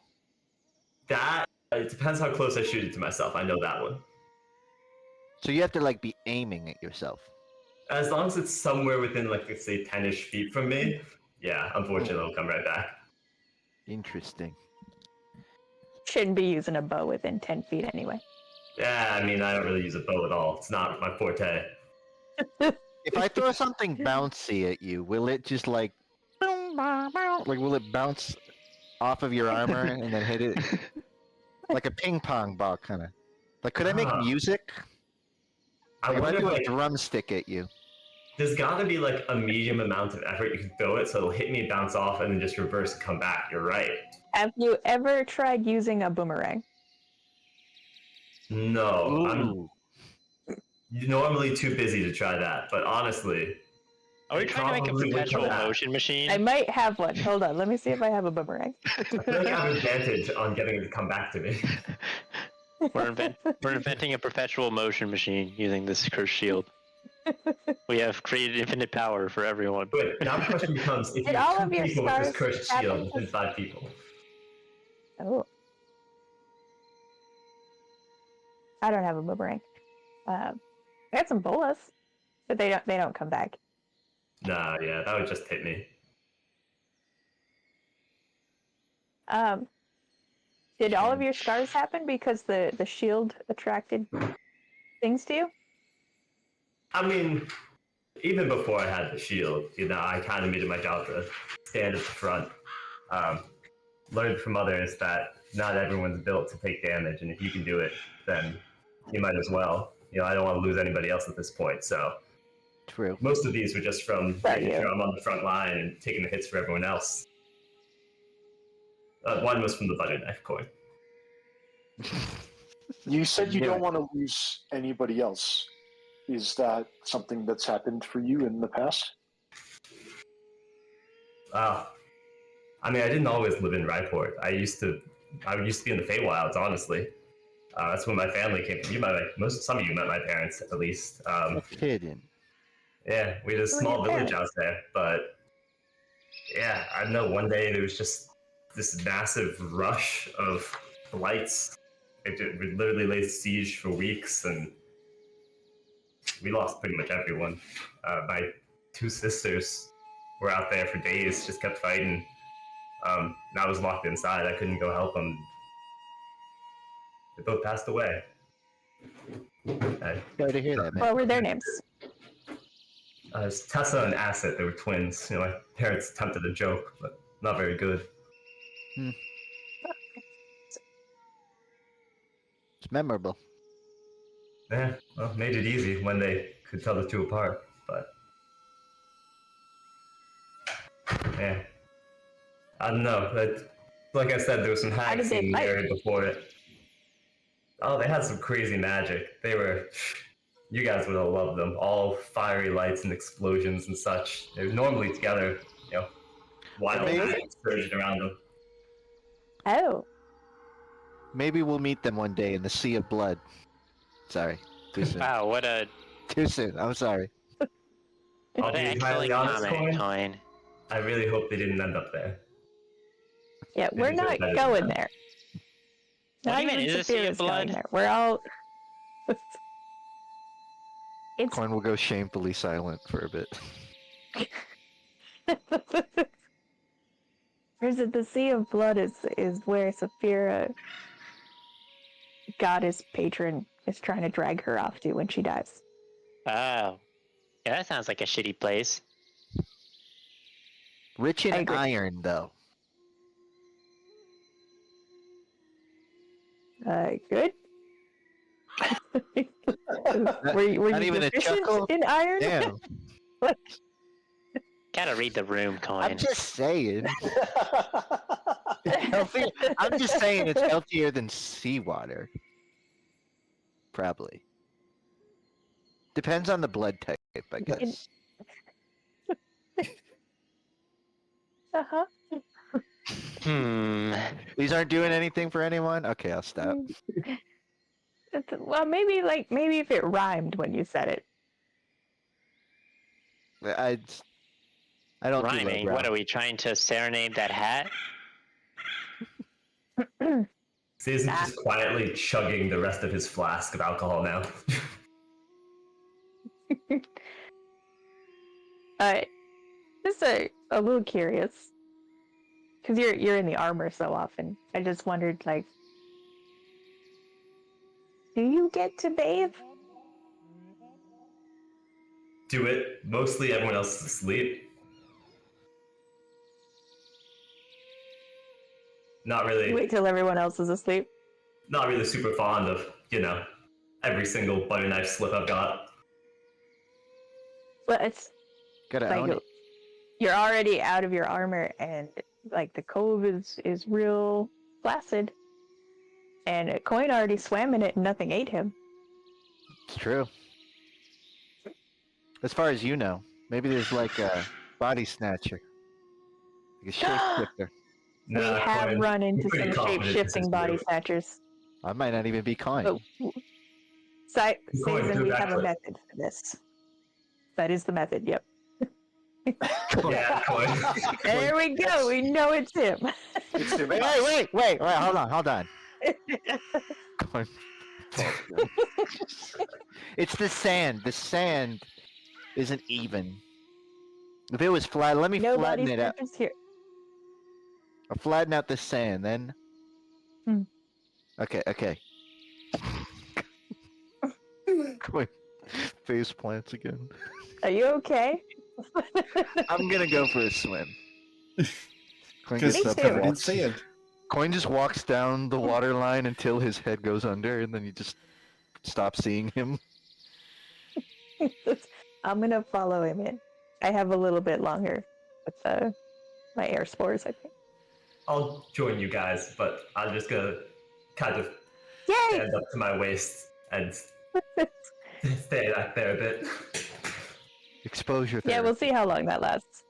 That it depends how close I shoot it to myself. I know that one. So you have to be aiming at yourself. As long as it's somewhere within let's say 10-ish feet from me, yeah, unfortunately it'll come right back. Interesting. Shouldn't be using a bow within 10 feet anyway. Yeah, I mean I don't really use a bow at all. It's not my forte. If I throw something bouncy at you, will it just will it bounce off of your armor and then hit it like a ping pong ball kind of? Like, could I make music? I If I wonder threw a if drumstick at you. there's got to be a medium amount of effort you can throw it so it'll hit me, bounce off, and then just reverse and come back. You're right. Have you ever tried using a boomerang? No, I'm Ooh. normally too busy to try that, but honestly, Are we trying to make a Probably would perpetual come back. motion machine? I might have one. Hold on, let me see if I have a boomerang. I feel like I have an advantage on getting it to come back to me. We're inventing a perpetual motion machine using this cursed shield. We have created infinite power for everyone. But now the question becomes: if you Did all have of two your people with this stars cursed happen shield to- within 5 people, Oh. I don't have a boomerang. I got some bolas, but they don't come back. nah, yeah, that would just hit me. Did all of your scars happen because the shield attracted things to you? I mean, even before I had the shield, I kind of made it my job to stand at the front. Learned from others that not everyone's built to take damage, and if you can do it, then you might as well. I don't want to lose anybody else at this point, so True. most of these were just from Right, making yeah. sure I'm on the front line and taking the hits for everyone else. One was from the butter knife coin. You said you Yeah. don't want to lose anybody else. Is that something that's happened for you in the past? I mean, I didn't always live in Ryport. I used to be in the Feywilds, honestly. That's when my family came from. You might, some of you met my parents at least. No kidding. Yeah, we had a small your village out parents? there, but yeah, I don't know. One day there was just this massive rush of flights. We literally laid siege for weeks, and we lost pretty much everyone. My two sisters were out there for days, just kept fighting. And I was locked inside. I couldn't go help them. They both passed away. Sorry to hear that, man. What were their names? It's Tessa and Asset. They were twins. You know, my parents attempted a joke, but not very good. It's memorable. Yeah, well, made it easy when they could tell the two apart, but yeah, I don't know. Like I said, there was some How hacks did they in the fight? area before it. Oh, they had some crazy magic. They were, you guys would have loved them. All fiery lights and explosions and such. They were normally together, you know, wild Maybe- magic surging around them. Oh, Maybe we'll meet them one day in the Sea of Blood. Sorry. Too soon. Wow, what a Too soon. I'm sorry. I'll what an be excellent entirely honest, comment, Coin. Coin. I really hope they didn't end up there. yeah, we're Maybe not they're better going than there. What Not even even is a Sea of Saphira's going Blood? there. We're all. It's Coin will go shamefully silent for a bit. Or is it the Sea of Blood is where Saphira, goddess patron, is trying to drag her off to when she dies. Oh. Yeah, that sounds like a shitty place. Rich I in agree. iron, though. Good. were Not you even a deficient chuckle? in iron? Damn. Gotta read the room, Coin. I'm just saying. It's healthy. I'm just saying it's healthier than seawater. Probably. Depends on the blood type, I guess. Uh-huh. These aren't doing anything for anyone? Okay, I'll stop. Well, maybe if it rhymed when you said it. I don't do Rhyming. lowbrow. What are we trying to serenade that hat? Season's just quietly chugging the rest of his flask of alcohol now. Just a little curious, because you're in the armor so often. I just wondered, like, do you get to bathe? Do it. Mostly everyone else is asleep. Not really. Wait till everyone else is asleep. Not really super fond of, you know, every single butter knife slip I've got. But it's Gotta own like it. you're already out of your armor, and like the cove is real placid, and Coin already swam in it, and nothing ate him. It's true. As far as you know, maybe there's like a body snatcher. Like a shapeshifter. We have Corin, run into I'm pretty some confident this shape-shifting is body you. snatchers. I might not even be Coin. But Coin, Susan, do we that have a clip. method for this. That is the method. Yep. Yeah, Coin. There we go. We know it's him. It's too Wait, bad. wait, hold on. Coin. It's the sand. The sand isn't even. If it was flat, let me No flatten body it out. snatchers here. I'll flatten out the sand, then. Hmm. Okay. Coin. Face plants again. Are you okay? I'm gonna go for a swim. Coin Because gets Me up too. and covered in walks. sand. Coin just walks down the water line until his head goes under, and then you just stop seeing him. I'm gonna follow him in. I have a little bit longer with my air spores, I think. I'll join you guys, but I'm just gonna kind of Yay! stand up to my waist and stay back there a bit. Exposure Yeah, therapy. we'll see how long that lasts.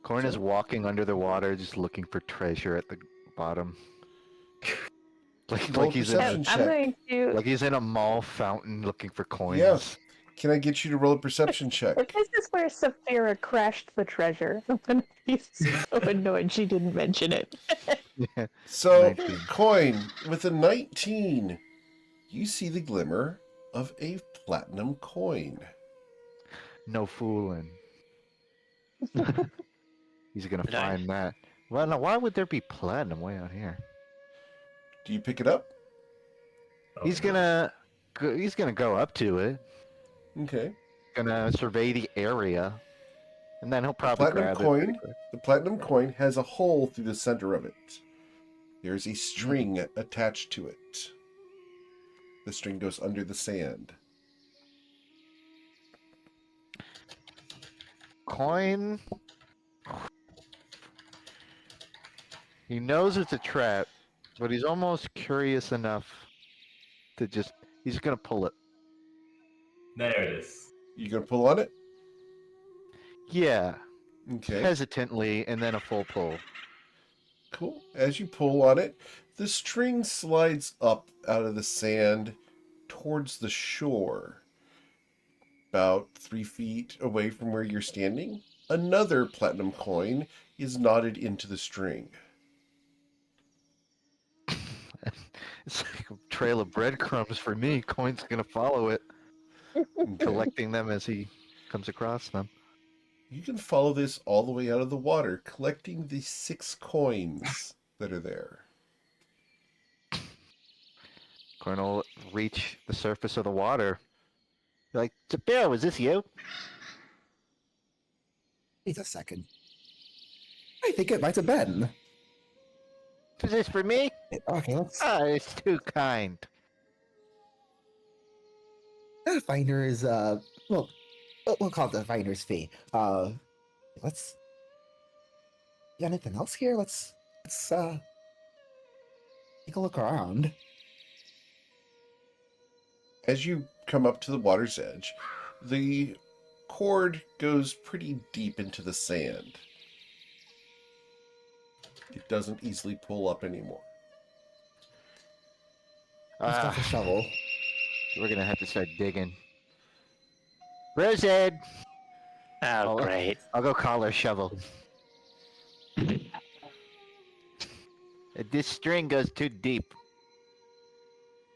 Coin is walking under the water, just looking for treasure at the bottom. Roll a He's in perception a, I'm check. going to. like he's in a mall fountain looking for coins. Yeah. Can I get you to roll a perception check? This is where Saphira crashed the treasure. I'm gonna be so annoyed she didn't mention it. So, 19. Coin, with a 19, you see the glimmer of a platinum coin. No fooling. He's gonna Nice. find that. Well, now why would there be platinum way out here? Do you pick it up? He's gonna go up to it, Okay. gonna survey the area, and then he'll probably platinum grab coin. it. pretty quick. The platinum coin has a hole through the center of it. There's a string attached to it. The string goes under the sand. Coin. He knows it's a trap, but he's almost curious enough to he's gonna pull it. There it is. You gonna pull on it? Yeah, Okay. hesitantly, and then a full pull. Cool. As you pull on it, the string slides up out of the sand towards the shore. About 3 feet away from where you're standing, another platinum coin is knotted into the string. It's like a trail of breadcrumbs for me. Coin's gonna follow it, Okay. collecting them as he comes across them. You can follow this all the way out of the water, collecting the 6 coins that are there. Coin will reach the surface of the water. Be like, Sabira, was this you? Wait a second. I think it might have been. Was this for me? Okay, let's. Ah, it's too kind. That finder is well, we'll call it the finder's fee. Let's. You got anything else here? Let's take a look around. As you come up to the water's edge, the cord goes pretty deep into the sand. It doesn't easily pull up anymore. Let's got the shovel. We're gonna have to start digging. Rosehead! Oh, Oh. great. I'll go call her shovel. This string goes too deep.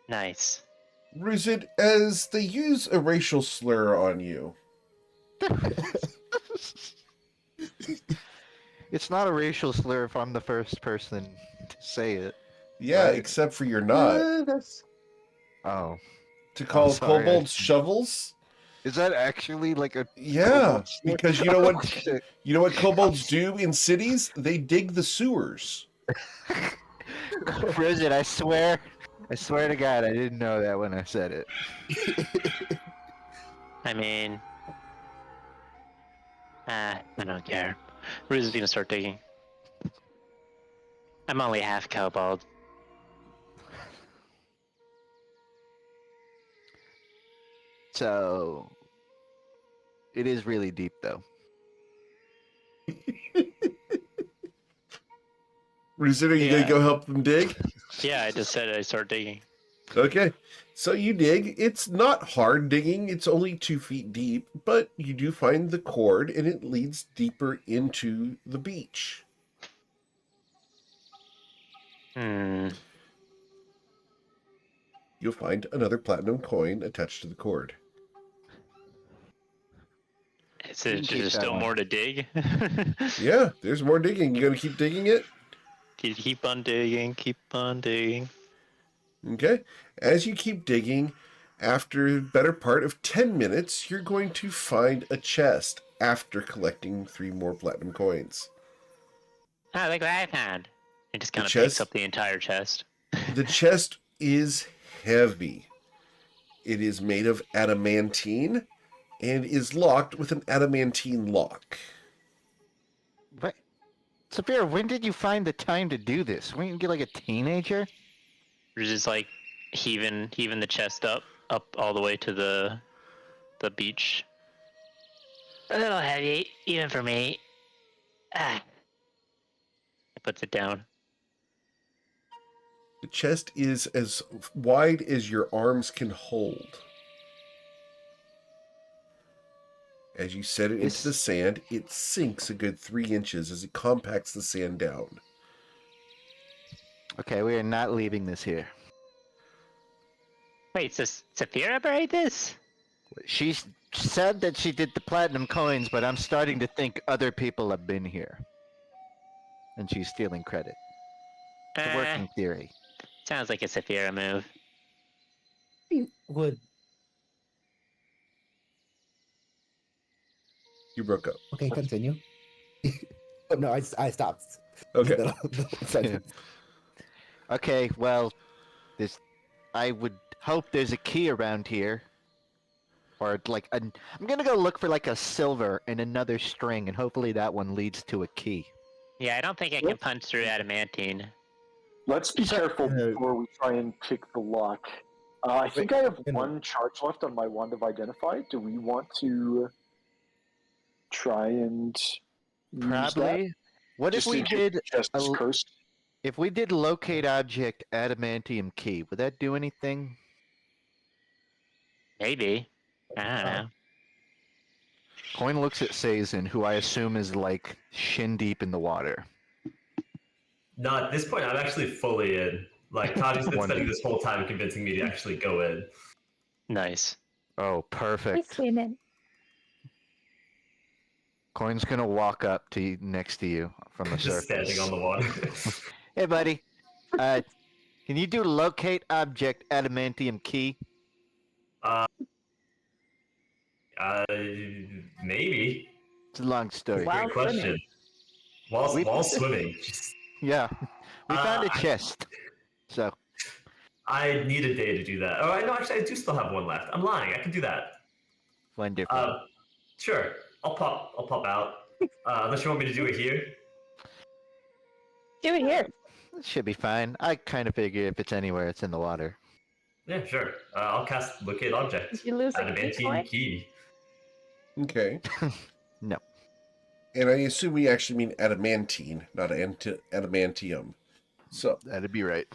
Nice. Ruzid, as they use a racial slur on you, It's not a racial slur if I'm the first person to say it. yeah, Right. except for you're not, That's Oh. to call sorry, kobolds shovels? Is that actually like a... Yeah, kobold slur? because you know what Shit. you know what kobolds do in cities? They dig the sewers. Bridget, I swear to God, I didn't know that when I said it. I mean, I don't care. Ruse is gonna start digging. I'm only half kobold. So... It is really deep, though. Ruzid, are you gonna Yeah. go help them dig? Yeah, I just said I start digging. Okay, so you dig. It's not hard digging, it's only 2 feet deep, but you do find the cord and it leads deeper into the beach. Hmm. You'll find another platinum coin attached to the cord. Is You it can keep there's that still one. more to dig? Yeah, there's more digging. You gonna keep digging it? Keep on digging, keep on digging. Okay. As you keep digging, after the better part of 10 minutes, you're going to find a chest after collecting 3 more platinum coins. Ah, look what I found. It just kind of chest? picks up the entire chest. The chest is heavy. It is made of adamantine and is locked with an adamantine lock. What? Sapir, when did you find the time to do this? When you get like a teenager? We're just like heaving the chest up all the way to the beach. A little heavy, even for me. Ah. He puts it down. The chest is as wide as your arms can hold. As you set it into the sand, it sinks a good 3 inches as it compacts the sand down. Okay, we are not leaving this here. Wait, so Saphira buried this? She said that she did the platinum coins, but I'm starting to think other people have been here. And she's stealing credit. It's a working theory. Sounds like a Saphira move. Would You broke up. okay, continue. Oh no, I stopped. Okay. The sentence. Okay, well, I would hope there's a key around here. Or like, I'm gonna go look for like a silver and another string, and hopefully that one leads to a key. Yeah, I don't think I can punch through adamantine. Let's be careful before we try and pick the lock. I think I have one charge left on my wand of identify. Do we want to try and use Probably. that? What if Just we in case did? the chest is cursed? If we did locate object adamantium key, would that do anything? Maybe. I don't know. Coin looks at Sazin, who I assume is like shin deep in the water. No, at this point, I'm actually fully in. Like, Taji's been spending this whole time convincing me to actually go in. Nice. Oh, perfect. I swim in. Coin's gonna walk up to next to you from the Just surface. standing on the water. Hey, buddy. Can you do locate object adamantium key? Maybe. It's a long story. Wow. Great question. While swimming, just, Yeah, we found a chest. So I need a day to do that. Oh, no, actually, I do still have one left. I'm lying. I can do that. wonderful. Sure. I'll pop out. Unless you want me to do it here. Do it here. It should be fine. I kind of figure if it's anywhere, it's in the water. Yeah, sure. I'll cast locate object. Did you lose a key Adamantine coin? key. Okay. No. And I assume we actually mean adamantine, not adamantium. So, That'd be right.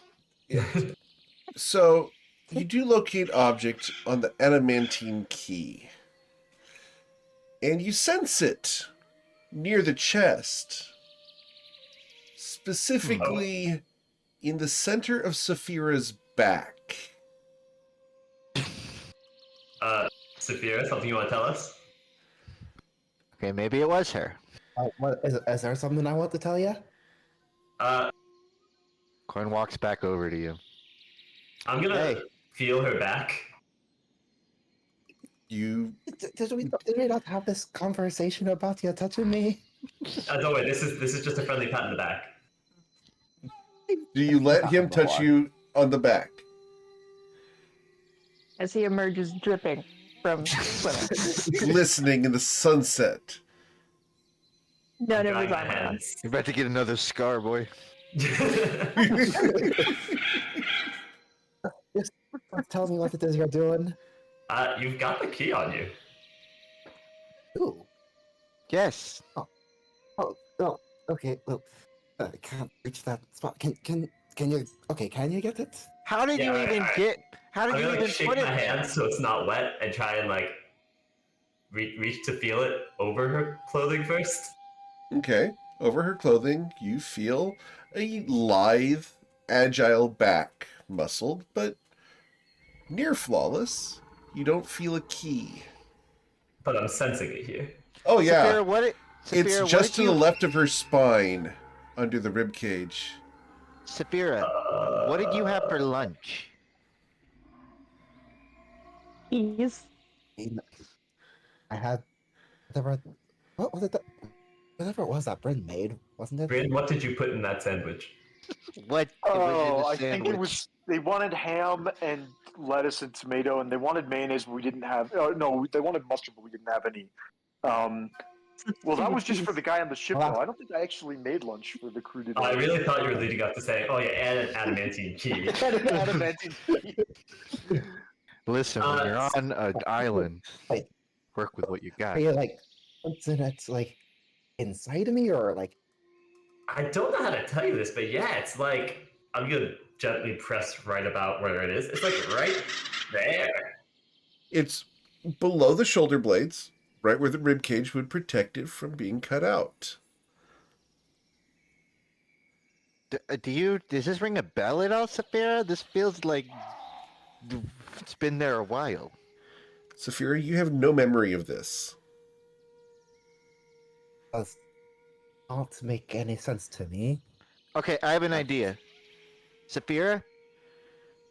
so you do locate object on the adamantine key. And you sense it near the chest. Specifically in the center of Saphira's back. Saphira, something you want to tell us? Okay, maybe it was her. What is there something I want to tell you? Coin walks back over to you. I'm gonna feel her back. You Did we not have this conversation about you touching me? Don't worry, this is just a friendly pat in the back. do you let him touch you on the back? As he emerges dripping from swimming. Glistening in the sunset. None of Drying his my armor on. hands. You're about to get another scar, boy. Just tell me what it is you're doing. You've got the key on you. Ooh. Yes. Oh, okay. Well, I can't reach that spot. Can you? Okay, can you get it? How did Yeah, you even alright. get? How did I'm you gonna even shake put my it there? hand so it's not wet and try and like reach to feel it over her clothing first. Okay. Over her clothing, you feel a lithe, agile back, muscled, but near flawless. You don't feel a key. But I'm sensing it here. Oh yeah, Saphira, it's Saphira, just to the left of her spine, under the rib cage. Saphira, what did you have for lunch? He's I had whatever. What was it? Whatever it was that Bryn made, wasn't it? Bryn, what did you put in that sandwich? What? Oh, was I in the think it sandwich? was. They wanted ham and lettuce and tomato, and they wanted mayonnaise, but we didn't have. Oh, no, they wanted mustard, but we didn't have any. Well, that was just for the guy on the ship, Well, though. I don't think I actually made lunch for the crew today. I really thought you were leading up to saying, "Oh yeah, and an adamantine key." Listen, when you're on an island, Wait. work with what you got. Are you like, what's in it? Like, inside of me, or like? I don't know how to tell you this, but yeah, it's like I'm gonna gently press right about where it is. It's like right there. It's below the shoulder blades, right where the rib cage would protect it from being cut out. Does this ring a bell at all, Saphira? This feels like it's been there a while. Saphira, you have no memory of this. Does not make any sense to me. Okay, I have an idea. Saphira,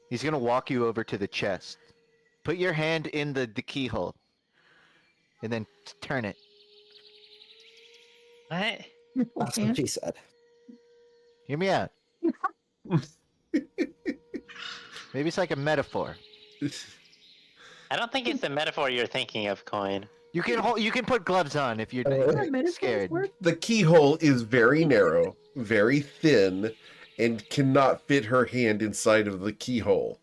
he's gonna walk you over to the chest. Put your hand in the keyhole, and then turn it. What? That's what she said. Hear me out. Maybe it's like a metaphor. I don't think it's the metaphor you're thinking of, Coin. You can put gloves on if you're scared. The keyhole is very narrow, very thin, and cannot fit her hand inside of the keyhole.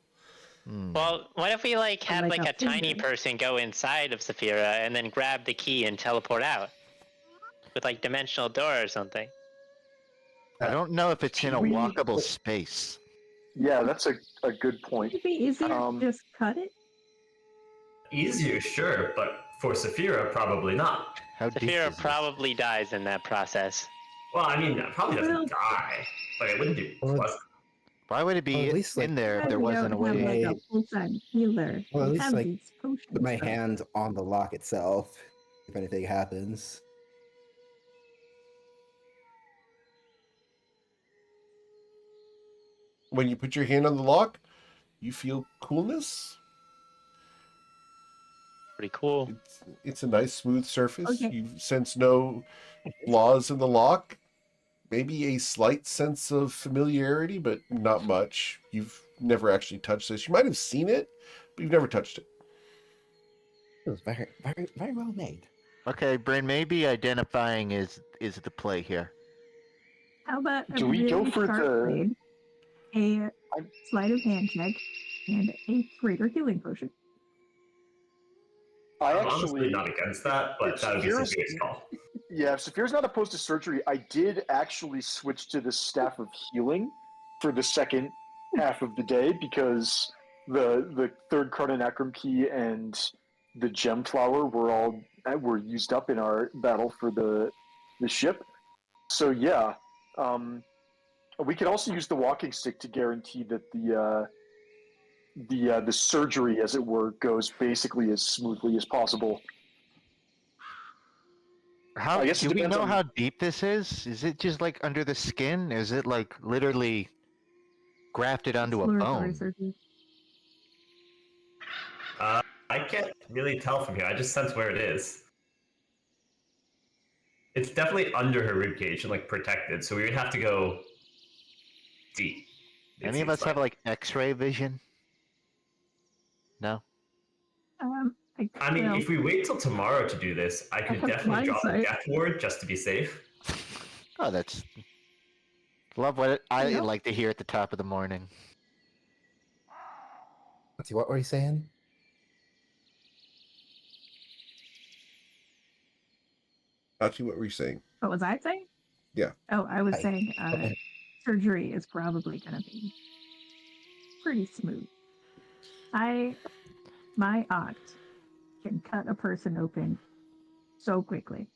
Well, what if we have Like a a tiny finger. person go inside of Saphira and then grab the key and teleport out? With dimensional door or something. I don't know if it's in a We- walkable space. Yeah, that's a good point. It'd be easier Um, to just cut it. Easier, sure, but for Saphira, probably not. How deep Saphira is this? probably dies in that process. Well, I mean, it probably doesn't Well- die, but it wouldn't be Well, pleasant. Why would it be Well, at least, in there if Glad there we wasn't a don't have, way? a full-time healer. Well, at We least, have like, these potions. Put my though. hand on the lock itself, if anything happens. When you put your hand on the lock, you feel coolness. Pretty cool. It's a nice smooth surface. Okay. You sense no flaws in the lock. Maybe a slight sense of familiarity, but not much. You've never actually touched this. You might have seen it, but you've never touched it. It was very, very, very well made. Okay, Bryn, maybe identifying is the play here. How about a Do we go really for sharp the- blade, a I'm- sleight of hand check, and a greater healing potion? I I'm actually, honestly not against that, but that would be Saphira's- Saphira's call. yeah, if Saphira's not opposed to surgery, I did actually switch to the Staff of Healing for the second half of the day because the third Chrononacrum key and the gem flower were used up in our battle for the ship. So yeah, we could also use the walking stick to guarantee that the surgery, as it were, goes basically as smoothly as possible. How I guess it do we depends know on- how deep this is? Is it just like under the skin? Is it like literally grafted onto a Exploratory bone? surgery. I can't really tell from here. I just sense where it is. It's definitely under her ribcage and protected, so we would have to go deep. it Any of seems us have like X-ray vision? No. I mean, well, if we wait till tomorrow to do this, I could have definitely drop a hindsight. death ward just to be safe. Oh, that's love what I Yep. like to hear at the top of the morning. Let's see, what were you saying? Achi, what were you saying? what was I saying? Yeah. Oh, I was Hi. saying Okay. surgery is probably going to be pretty smooth. My aunt can cut a person open so quickly.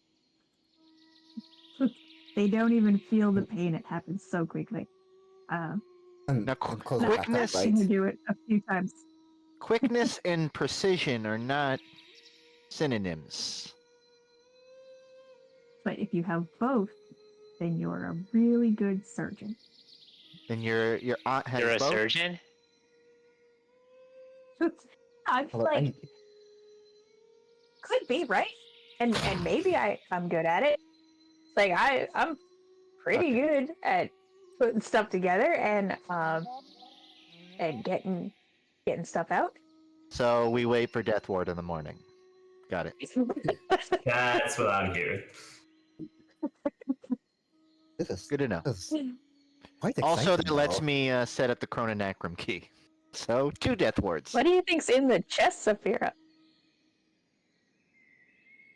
They don't even feel the pain. It happens so quickly. And, Now, and close it back up, quickness- I'm right? gonna do it a few times. Quickness and precision are not synonyms. But if you have both, then you're a really good surgeon. Then your aunt has You're a both. surgeon? I'm Well, like, and- could be right, and maybe I'm good at it. Like I'm pretty good at putting stuff together and getting stuff out. So we wait for death ward in the morning. Got it. That's what I'm hearing. This is Good to know. this is quite Also, exciting, that lets though. me set up the Chrononacrum key. So 2 death wards. What do you think's in the chest, Saphira?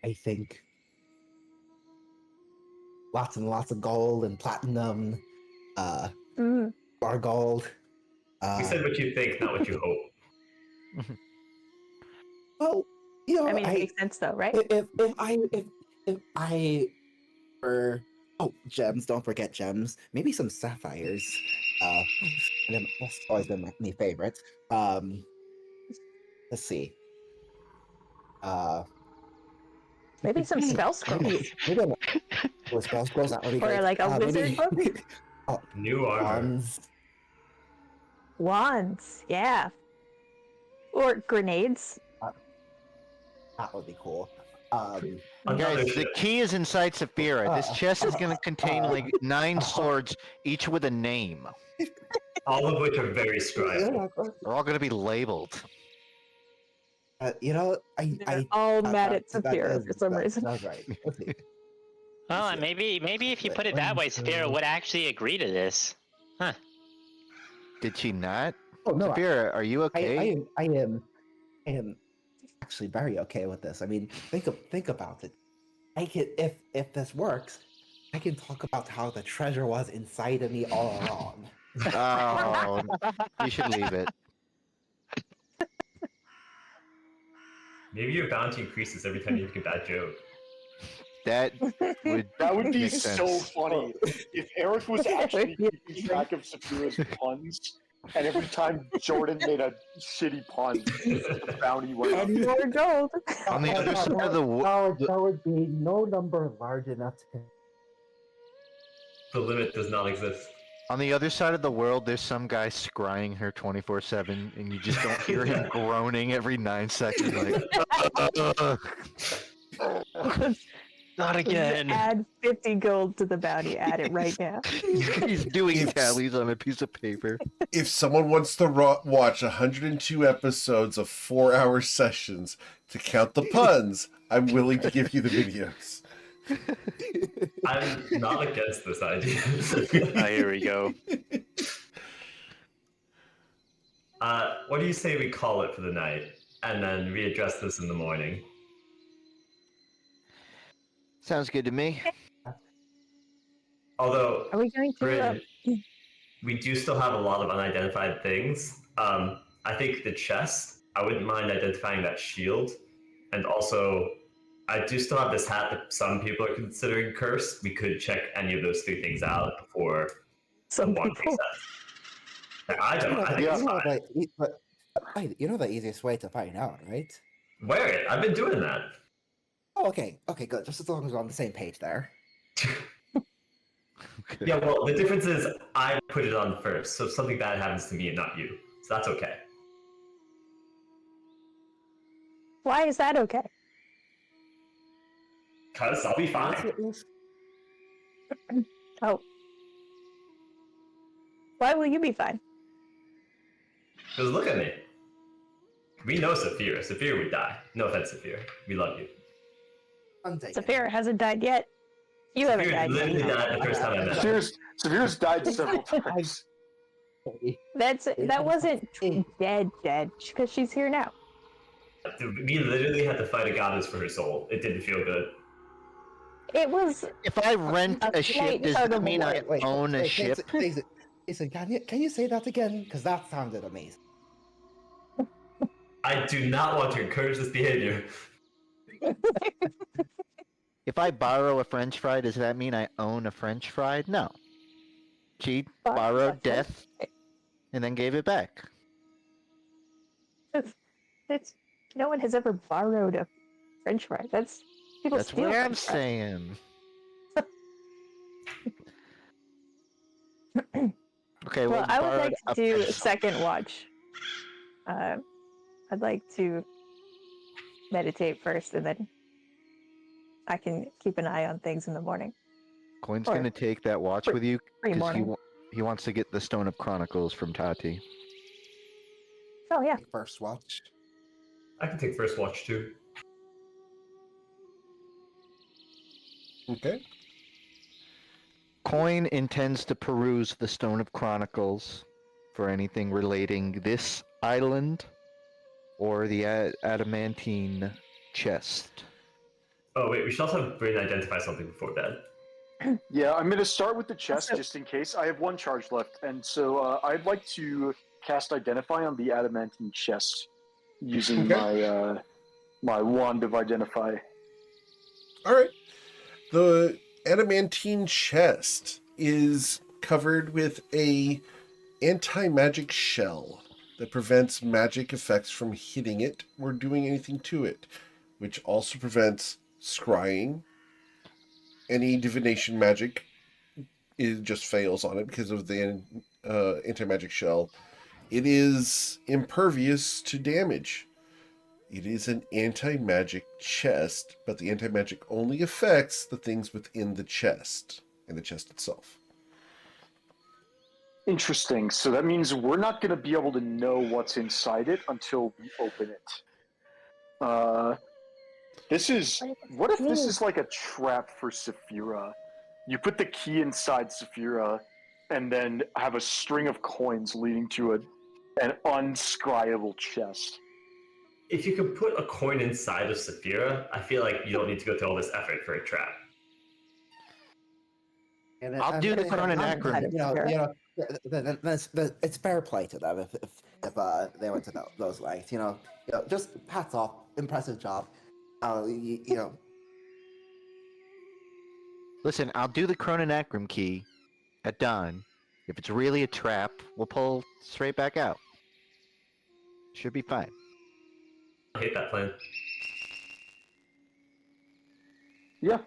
I think lots and lots of gold and platinum, Mm. bar gold. You said what you think, not what you hope. Well, you know, I mean, it makes sense though, right? if I were gems, don't forget gems. Maybe some sapphires. And then that's always been my favorite. Let's see. Maybe some spell Maybe scrolls spell scrolls, that would be or great. like a wizard book. Oh, New armor. Wands, yeah. Or grenades. That would be cool. Another Guys, the ship. key is inside Saphira. This chest is going to contain like 9 swords, each with a name. All of which are very scribal. They're all going to be labeled. You know, They're all mad at Saphira for some reason. That's right. Let's see. Well, maybe if you put it that way, Saphira would actually agree to this. Huh. Did she not? Oh no, Saphira, are you okay? I am actually very okay with this. I mean, think about it. I can, if this works, I can talk about how the treasure was inside of me all along. Oh, you should leave it. Maybe your bounty increases every time you make a bad joke. That would be make so sense. funny if Eric was actually keeping track of Saphira's puns, and every time Jordan made a shitty pun, the bounty went up. And more gold. On the other side of the world, That would be no number large enough to. The limit does not exist. on the other side of the world, there's some guy scrying her 24/7, and you just don't hear him groaning every 9 seconds, like. Not again. Add 50 gold to the bounty. Add it right now. He's doing tallies on a piece of paper. If someone wants to watch 102 episodes of 4-hour sessions to count the puns, I'm willing to give you the videos. I'm not against this idea. Here we go. What do you say we call it for the night, and then readdress this in the morning? Sounds good to me. Although, Are we going to? Bryn, we do still have a lot of unidentified things. I think the chest, I wouldn't mind identifying that shield. And also, I do still have this hat that some people are considering cursed. We could check any of those 3 things out before Some the one people. reset. I don't. I think it's fine. You know the easiest way to find out, right? Wear it. I've been doing that. Oh, okay, good. Just as long as we're on the same page there. Okay. Yeah, well, the difference is I put it on first, so if something bad happens to me and not you. So that's okay. Why is that okay? Because I'll be fine. Oh. Why will you be fine? Because look at me. We know Saphira. Saphira would die. No offense, Saphira. We love you. Saphira hasn't died yet. You haven't Saphira died literally yet. died the first time I met her. Saphira's died several times. That wasn't dead, because she's here now. We literally had to fight a goddess for her soul. It didn't feel good. It was. If I rent a ship, does that mean I own a ship? Jason, can you say that again? Because that sounded amazing. I do not want to encourage this behavior. If I borrow a French fry, does that mean I own a French fry? No. She borrowed death and then gave it back. It's no one has ever borrowed a French fry. That's people That's steal what I'm French fries. saying. Okay, Well, I would borrowed like a to do French- second watch. I'd like to meditate first, and then I can keep an eye on things in the morning. Coin's or gonna take that watch with you because Pre-morning. he wants to get the Stone of Chronicles from Tati. Oh yeah. First watch. I can take first watch too. Okay. Coin intends to peruse the Stone of Chronicles for anything relating this island or the adamantine chest. Oh wait, we should also have Bryn identify something before bed. Yeah, I'm going to start with the chest Also- just in case. I have one charge left, and so I'd like to cast Identify on the adamantine chest using Okay. my wand of Identify. All right. The adamantine chest is covered with a anti-magic shell that prevents magic effects from hitting it or doing anything to it, which also prevents scrying. Any divination magic it just fails on it because of the anti-magic shell. It is impervious to damage. It is an anti-magic chest, but the anti-magic only affects the things within the chest and the chest itself. Interesting. So that means we're not going to be able to know what's inside it until we open it. This is. What if this is like a trap for Saphira? You put the key inside Saphira, and then have a string of coins leading to an unscryable chest. If you could put a coin inside of Saphira, I feel like you don't need to go through all this effort for a trap. And I'll do the chrononacrim. It's fair play to them if they went to those lengths. Just hats off, impressive job. Listen, I'll do the chrononacrim key at dawn. If it's really a trap, we'll pull straight back out. Should be fine. I hate that plan. Yeah,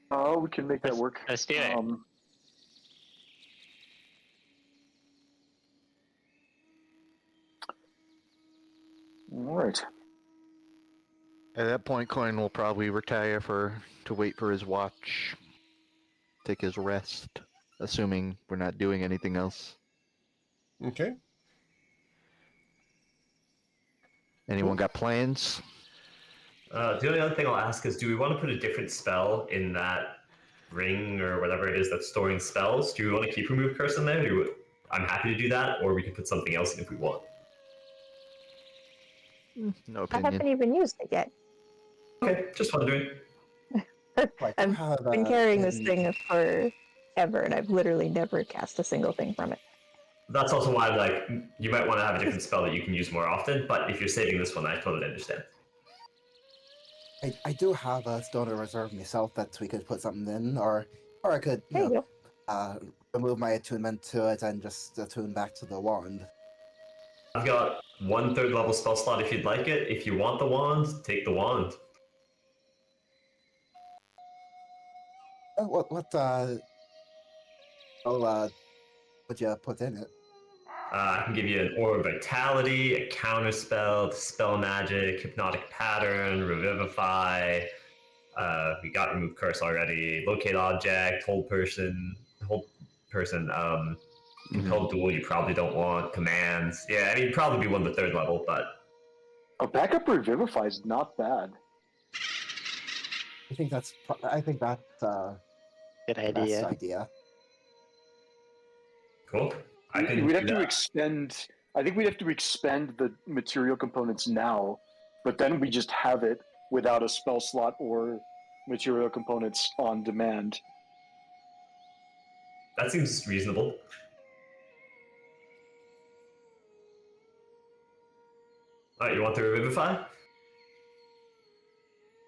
we can make that work. Let's do it. All right. At that point, Coin will probably retire to wait for his watch, take his rest, assuming we're not doing anything else. Okay. Anyone got plans? The only other thing I'll ask is, do we want to put a different spell in that ring or whatever it is that's storing spells? Do we want to keep Remove Curse in there? I'm happy to do that, or we can put something else in if we want. No I haven't opinion. even used it yet. Okay, just wondering. I've been carrying this thing forever, and I've literally never cast a single thing from it. That's also why, like, you might want to have a different spell that you can use more often, but if you're saving this one, I totally understand. I do have a stone in reserve myself that we could put something in, or I could There you remove my attunement to it and just attune back to the wand. I've got 1 3rd level spell slot if you'd like it. If you want the wand, take the wand. What would you put in it? I can give you an Aura of Vitality, a Counter Spell, Dispel Magic, Hypnotic Pattern, Revivify. We got Remove Curse already. Locate Object, Hold Person. Compel Duel you probably don't want. Commands. Yeah, I mean, it'd probably be 1 to 3rd level, but... A backup Revivify is not bad. I think that's good the best idea. idea. Cool. I can We'd do have to that. expend. I think we'd have to expend the material components now, but then we just have it without a spell slot or material components on demand. That seems reasonable. Alright, you want the Revivify?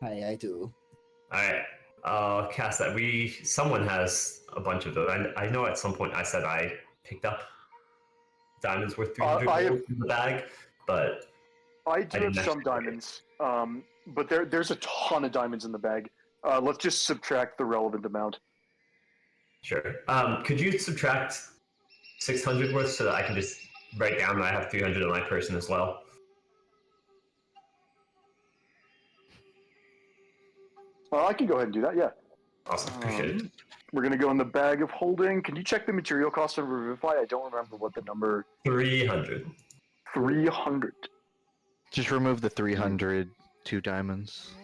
I do. Alright, I'll cast that. Someone has a bunch of those. I know at some point I said I picked up diamonds worth 300 gold in the bag, but I do have didn't some actually diamonds, but there's a ton of diamonds in the bag. Let's just subtract the relevant amount. sure. Could you subtract 600 worth so that I can just write down that I have 300 in my person as well? I can go ahead and do that, yeah. Awesome, appreciate it. We're going to go in the bag of holding. Can you check the material cost of Revivify? I don't remember what the number... 300. 300. Just remove the 300, 2 diamonds.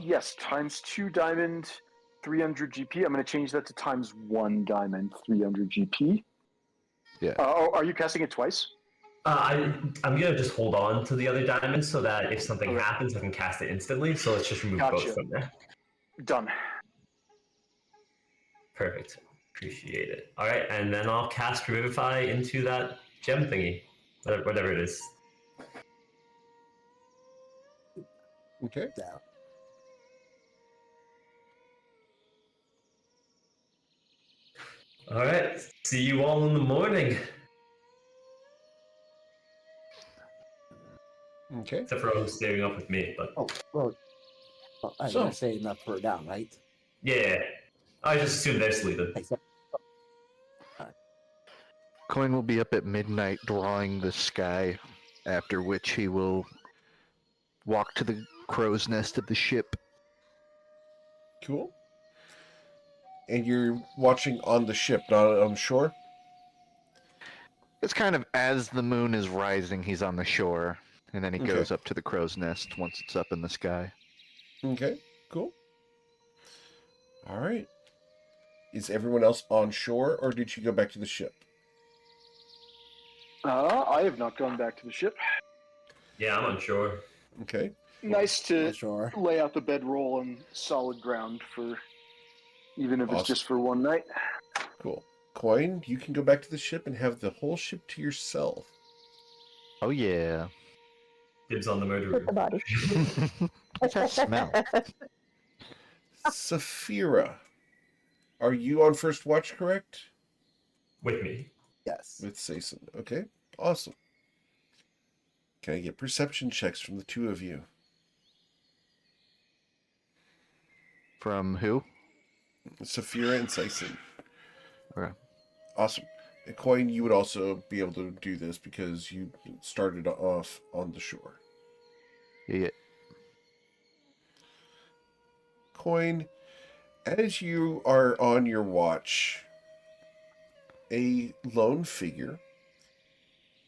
Yes, times 2 diamond, 300 GP. I'm going to change that to times 1 diamond, 300 GP. Yeah. Are you casting it twice? I'm gonna just hold on to the other diamonds so that if something happens, I can cast it instantly. So let's just remove Gotcha. both from there. Done. Perfect. Appreciate it. All right, and then I'll cast Revivify into that gem thingy, whatever it is. Okay. Yeah. All right. See you all in the morning. Okay. Except for who's staying up with me, but Oh, well, So- you're saying up or down, right? yeah. I just assume they're sleeping. Except, Coin will be up at midnight drawing the sky, after which he will walk to the crow's nest of the ship. Cool. And you're watching on the ship, not on shore? It's kind of as the moon is rising, he's on the shore, and then he Okay. goes up to the crow's nest once it's up in the sky. Okay, cool. All right. Is everyone else on shore, or did you go back to the ship? I have not gone back to the ship. Yeah, I'm unsure. Okay. Nice to not sure. lay out the bedroll on solid ground for, even if it's Awesome. just for one night. Cool. Coin, you can go back to the ship and have the whole ship to yourself. Oh yeah. Dibs on the murder With the room. body. What's that smell? Saphira, are you on first watch, correct? With me. Yes. With Sason. Okay, awesome. Can I get perception checks from the two of you? From who? Saphira and Sason. Okay. Awesome. And Coin, you would also be able to do this because you started off on the shore. Yeah. Coin, as you are on your watch, a lone figure,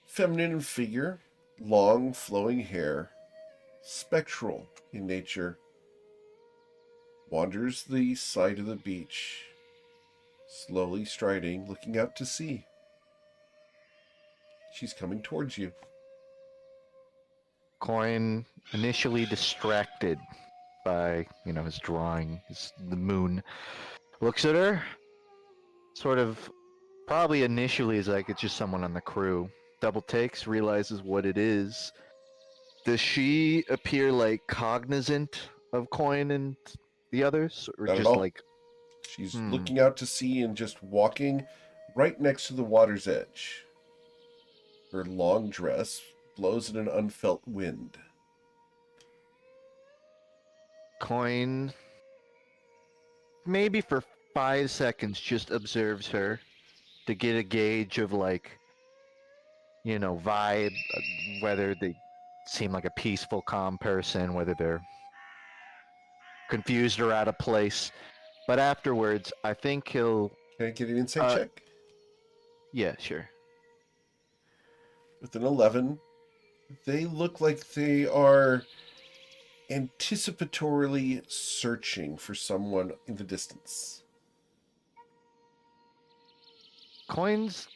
feminine figure, long flowing hair, spectral in nature, wanders the side of the beach, slowly striding, looking out to sea. She's coming towards you. Coin, initially distracted by, his drawing, the moon, looks at her, sort of, probably initially is like it's just someone on the crew. Double takes, realizes what it is. Does she appear like cognizant of Coin and the others, or Not at just all. like She's looking out to sea and just walking right next to the water's edge. Her long dress blows in an unfelt wind. Coin? Maybe for 5 seconds, just observes her to get a gauge of vibe, whether they seem like a peaceful, calm person, whether they're confused or out of place. But afterwards, I think he'll. Can I get an insight check? Yeah, sure. With an 11, they look like they are anticipatorily searching for someone in the distance. Coin's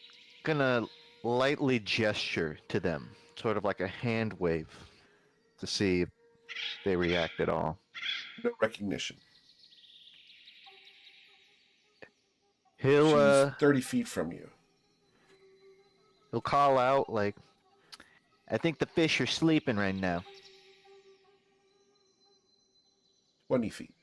gonna lightly gesture to them, sort of like a hand wave, to see if they react at all. No recognition. He'll She's 30 feet from you. he'll call out like, "I think the fish are sleeping right now." 20 feet.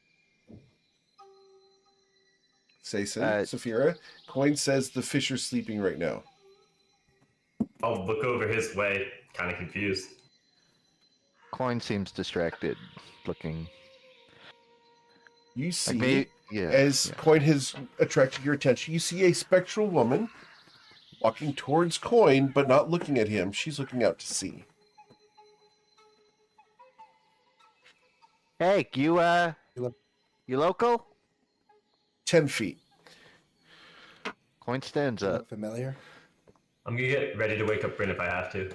Sason, Uh, Saphira, Coin says the fish are sleeping right now. I'll look over his way, kind of confused. Coin seems distracted, looking. You see, Yeah. as Coin has attracted your attention, you see a spectral woman walking towards Coin, but not looking at him. She's looking out to sea. Hey, you local? 10 feet. Coin stands Look up. familiar? I'm gonna get ready to wake up Bryn if I have to.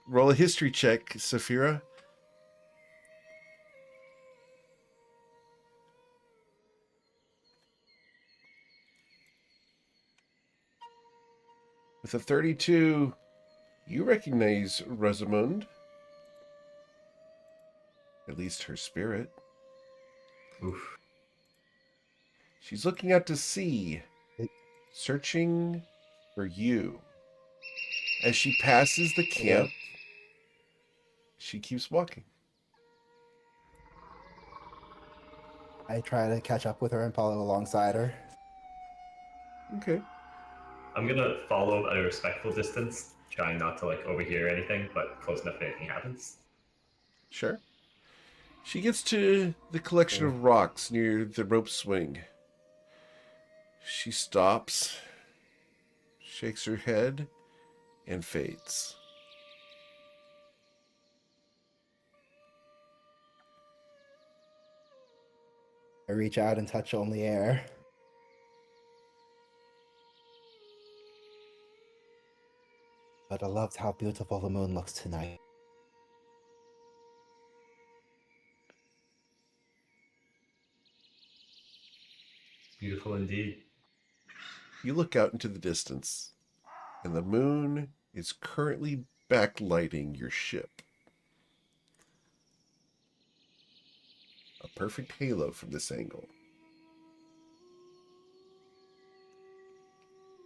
Roll a history check, Saphira. With a 32, you recognize Rosamund. At least her spirit. Oof. She's looking out to sea, It- searching for you. As she passes the camp, she keeps walking. I try to catch up with her and follow alongside her. Okay. I'm gonna follow at a respectful distance, trying not to like overhear anything, but close enough if anything happens. Sure. She gets to the collection of rocks near the rope swing. She stops, shakes her head, and fades. I reach out and touch only air. But I loved how beautiful the moon looks tonight. Beautiful indeed. You look out into the distance, and the moon is currently backlighting your ship. A perfect halo from this angle.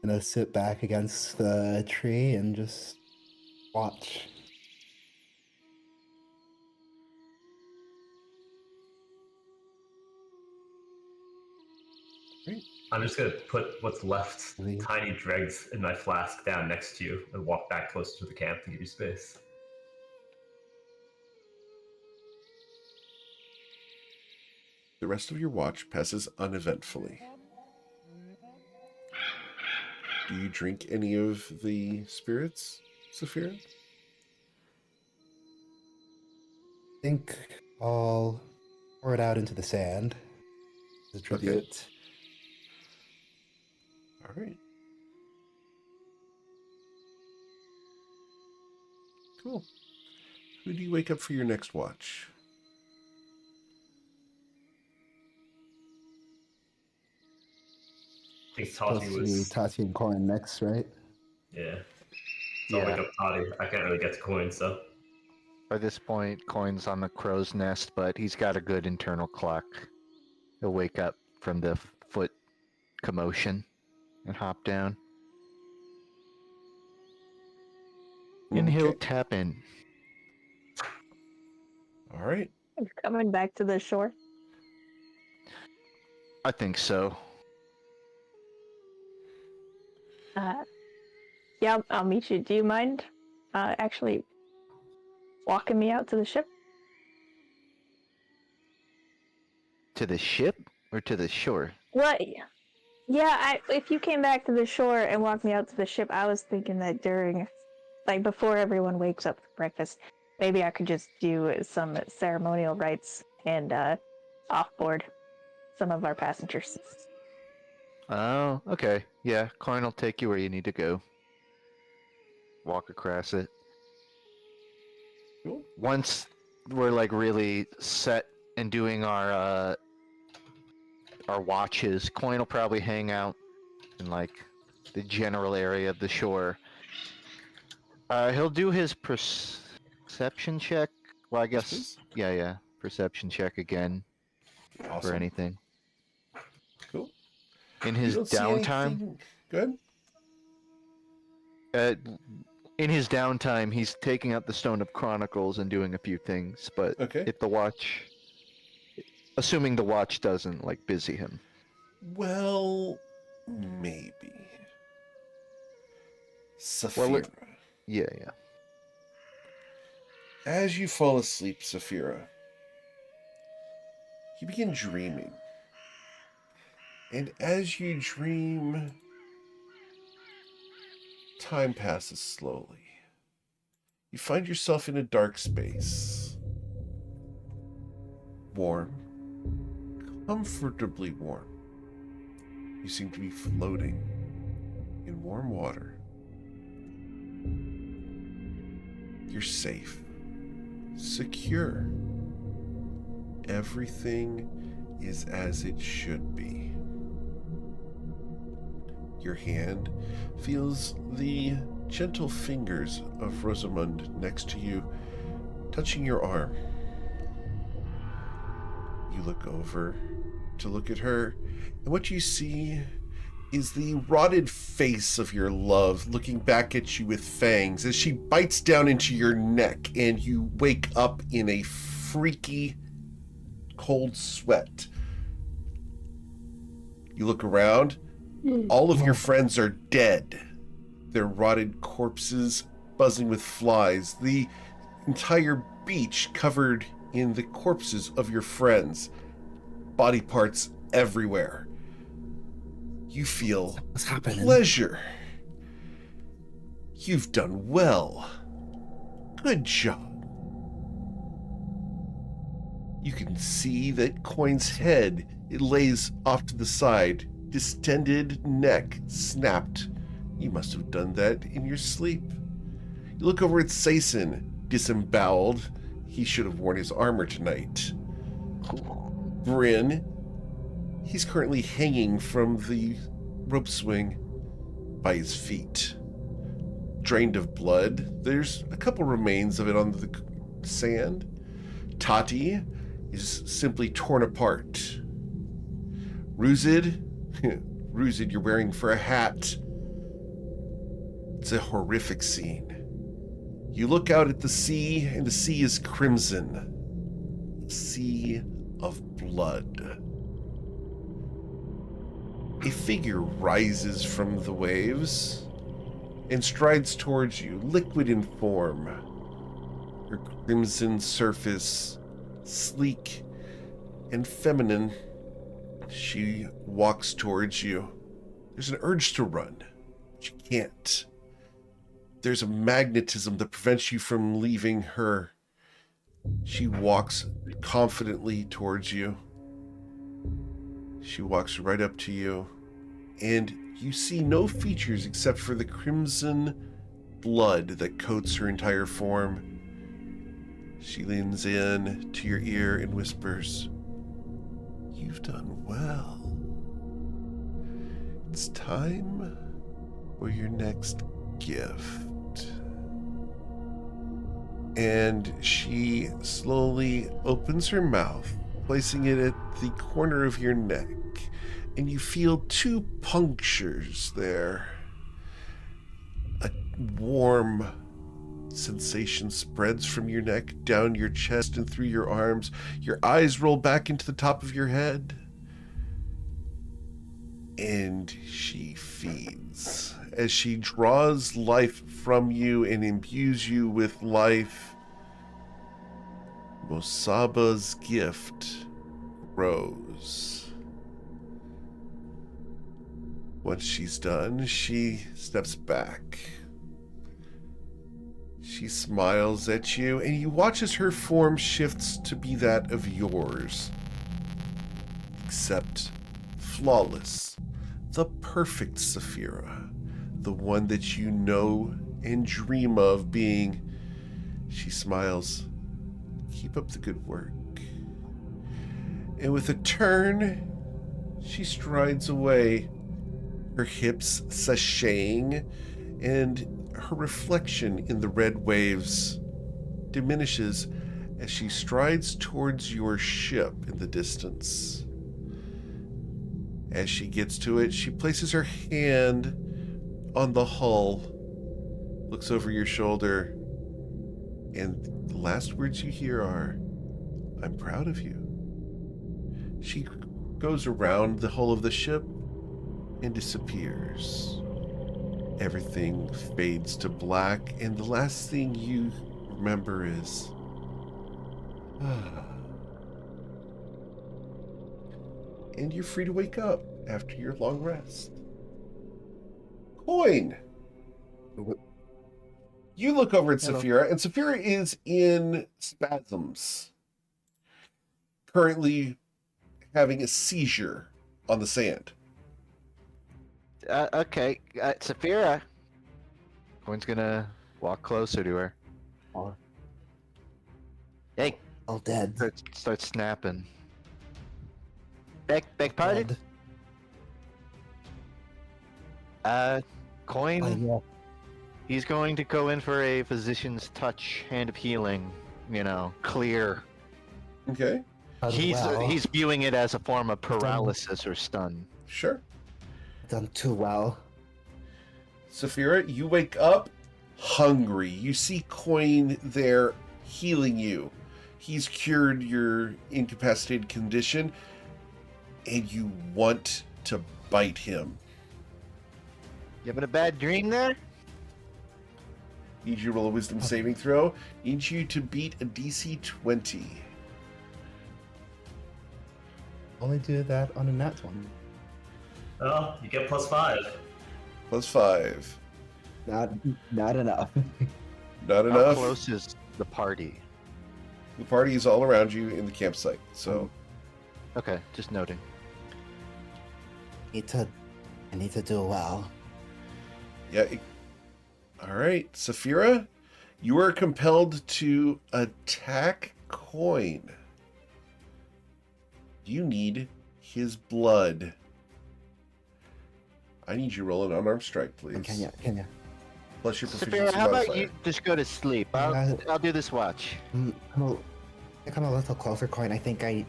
And I sit back against the tree and just watch. Right? I'm just gonna put what's left, Really? tiny dregs in my flask down next to you and walk back closer to the camp to give you space. The rest of your watch passes uneventfully. Do you drink any of the spirits, Saphira? I think I'll pour it out into the sand. As a tribute. All right. Cool. Who do you wake up for your next watch? I think Supposed Tati to be was. Tati and Corin next, right? Yeah. So I'll wake up Tati. I can't really get to coins, so. By this point, Coin's on the crow's nest, but he's got a good internal clock. He'll wake up from the foot commotion and hop down. And he'll Okay. tap in. All right. Coming back to the shore. I think so. Yeah, I'll meet you. Do you mind actually walking me out to the ship? To the ship or to the shore? Well, yeah, if you came back to the shore and walked me out to the ship, I was thinking that during, like, before everyone wakes up for breakfast, maybe I could just do some ceremonial rites and offboard some of our passengers. Oh, okay. Yeah, Coin will take you where you need to go. Walk across it. Cool. Once we're like really set and doing our watches, Coin will probably hang out in like the general area of the shore. He'll do his perception check. Well, I guess please. yeah, perception check again for Awesome. anything. Cool. In You his don't see downtime, anything good? in his downtime, he's taking out the Stone of Chronicles and doing a few things. But Okay. if the watch, assuming the watch doesn't like busy him. Well, maybe. Saphira. Well, yeah. As you fall asleep, Saphira, you begin dreaming. And as you dream, time passes slowly. You find yourself in a dark space. Warm. Comfortably warm. You seem to be floating in warm water. You're safe. Secure. Everything is as it should be. Your hand feels the gentle fingers of Rosamund next to you, touching your arm. You look over to look at her, and what you see is the rotted face of your love looking back at you with fangs as she bites down into your neck, and you wake up in a freaky cold sweat. You look around. All of your friends are dead. Their rotted corpses buzzing with flies. The entire beach covered in the corpses of your friends. Body parts everywhere. You feel What's happening? pleasure. You've done well. Good job. You can see that Coin's head, it lays off to the side, distended neck snapped. You must have done that in your sleep. You look over at Saison, disemboweled. He should have worn his armor tonight. Bryn, he's currently hanging from the rope swing by his feet. Drained of blood. There's a couple remains of it on the sand. Tati is simply torn apart. Ruzid, Ruzid, you're wearing for a hat. It's a horrific scene. You look out at the sea, and the sea is crimson. A sea of blood. A figure rises from the waves and strides towards you, liquid in form. Her crimson surface, sleek and feminine, she walks towards you. There's an urge to run, but you can't. There's a magnetism that prevents you from leaving her. She walks confidently towards you. She walks right up to you, and you see no features except for the crimson blood that coats her entire form. She leans in to your ear and whispers, "You've done well. It's time for your next gift." And she slowly opens her mouth, placing it at the corner of your neck, and you feel two punctures there. A warm sensation spreads from your neck down your chest and through your arms. Your eyes roll back into the top of your head, and she feeds as she draws life from you and imbues you with life. Mosaba's gift grows. Once she's done, she steps back. She smiles at you, and you watch as her form shifts to be that of yours. Except flawless. The perfect Saphira. The one that you know and dream of being. She smiles. Keep up the good work. And with a turn, she strides away, her hips sashaying, and her reflection in the red waves diminishes as she strides towards your ship in the distance. As she gets to it, she places her hand on the hull, looks over your shoulder, and the last words you hear are, "I'm proud of you." She goes around the hull of the ship and disappears. Everything fades to black, and the last thing you remember is, and you're free to wake up after your long rest. Coin! You look over at Saphira, and Saphira is in spasms, currently having a seizure on the sand. Okay, Saphira. Coin's gonna walk closer to her. All, Hey, all dead. start snapping. Beg pardon? Dead. Coin, Yeah. he's going to go in for a physician's touch, hand of healing. You know, clear. Okay. He's viewing it as a form of paralysis or stun. Sure. Done too well. Saphira, you wake up hungry. You see Coin there healing you. He's cured your incapacitated condition, and you want to bite him. You having a bad dream there? Need you to roll a wisdom saving throw. Need you to beat a DC 20. Only do that on a nat one. Oh, you get +5. +5. Not enough. Not How enough. close is the party? The party is all around you in the campsite. So Okay, just noting. I need to do well. yeah. All right, Saphira, you are compelled to attack Coin. You need his blood. I need you to roll an unarmed strike, please. Can ya? Plus your proficiency Saphira, how about modifier. you just go to sleep? I'll do this watch. Come a little closer, Coin. I think I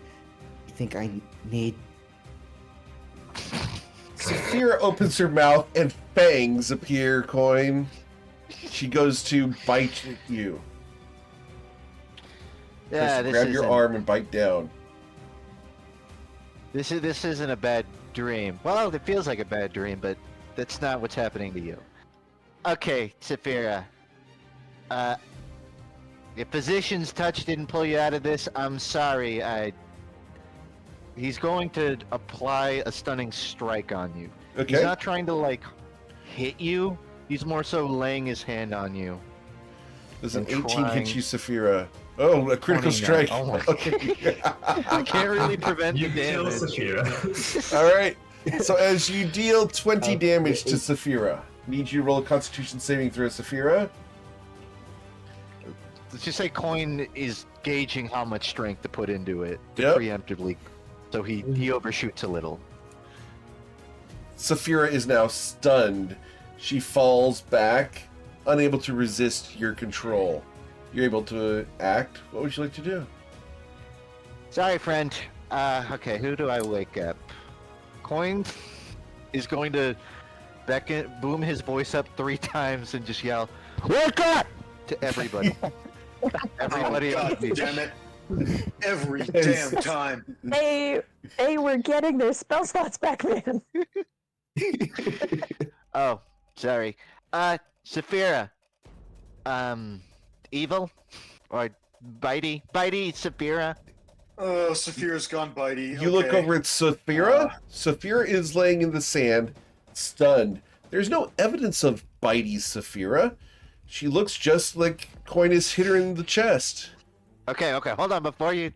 need. Saphira opens her mouth and fangs appear, Coin. She goes to bite you. Yeah, Just grab your arm and bite down. This isn't a bad dream. Well, it feels like a bad dream, but that's not what's happening to you. Okay, Saphira. If physician's touch didn't pull you out of this, I'm sorry. He's going to apply a stunning strike on you. Okay. He's not trying to like hit you. He's more so laying his hand on you. Does an and 18 trying- hit you, Saphira? Oh, a critical 29. strike. Oh my Okay. I can't really prevent You the kill damage. Saphira. All right. So as you deal 20 damage to Saphira, need you to roll a Constitution saving throw, Saphira. Let's just say Coin is gauging how much strength to put into it Yep. preemptively, so he overshoots a little. Saphira is now stunned. She falls back, unable to resist your control. You're able to act. What would you like to do? Sorry, friend. Okay, who do I wake up? Coin is going to boom his voice up 3 times and just yell, "Wake up!" to everybody. Everybody on God the beach. damn it. Every damn time. Hey, we're getting their spell slots back, man. Oh, sorry. Saphira. Evil? Or Bitey? Bitey, Saphira? Oh, Saphira's gone bitey. You look Okay. over at Saphira. Saphira is laying in the sand, stunned. There's no evidence of bitey Saphira. She looks just like Coin has hit her in the chest. Okay, hold on, before you...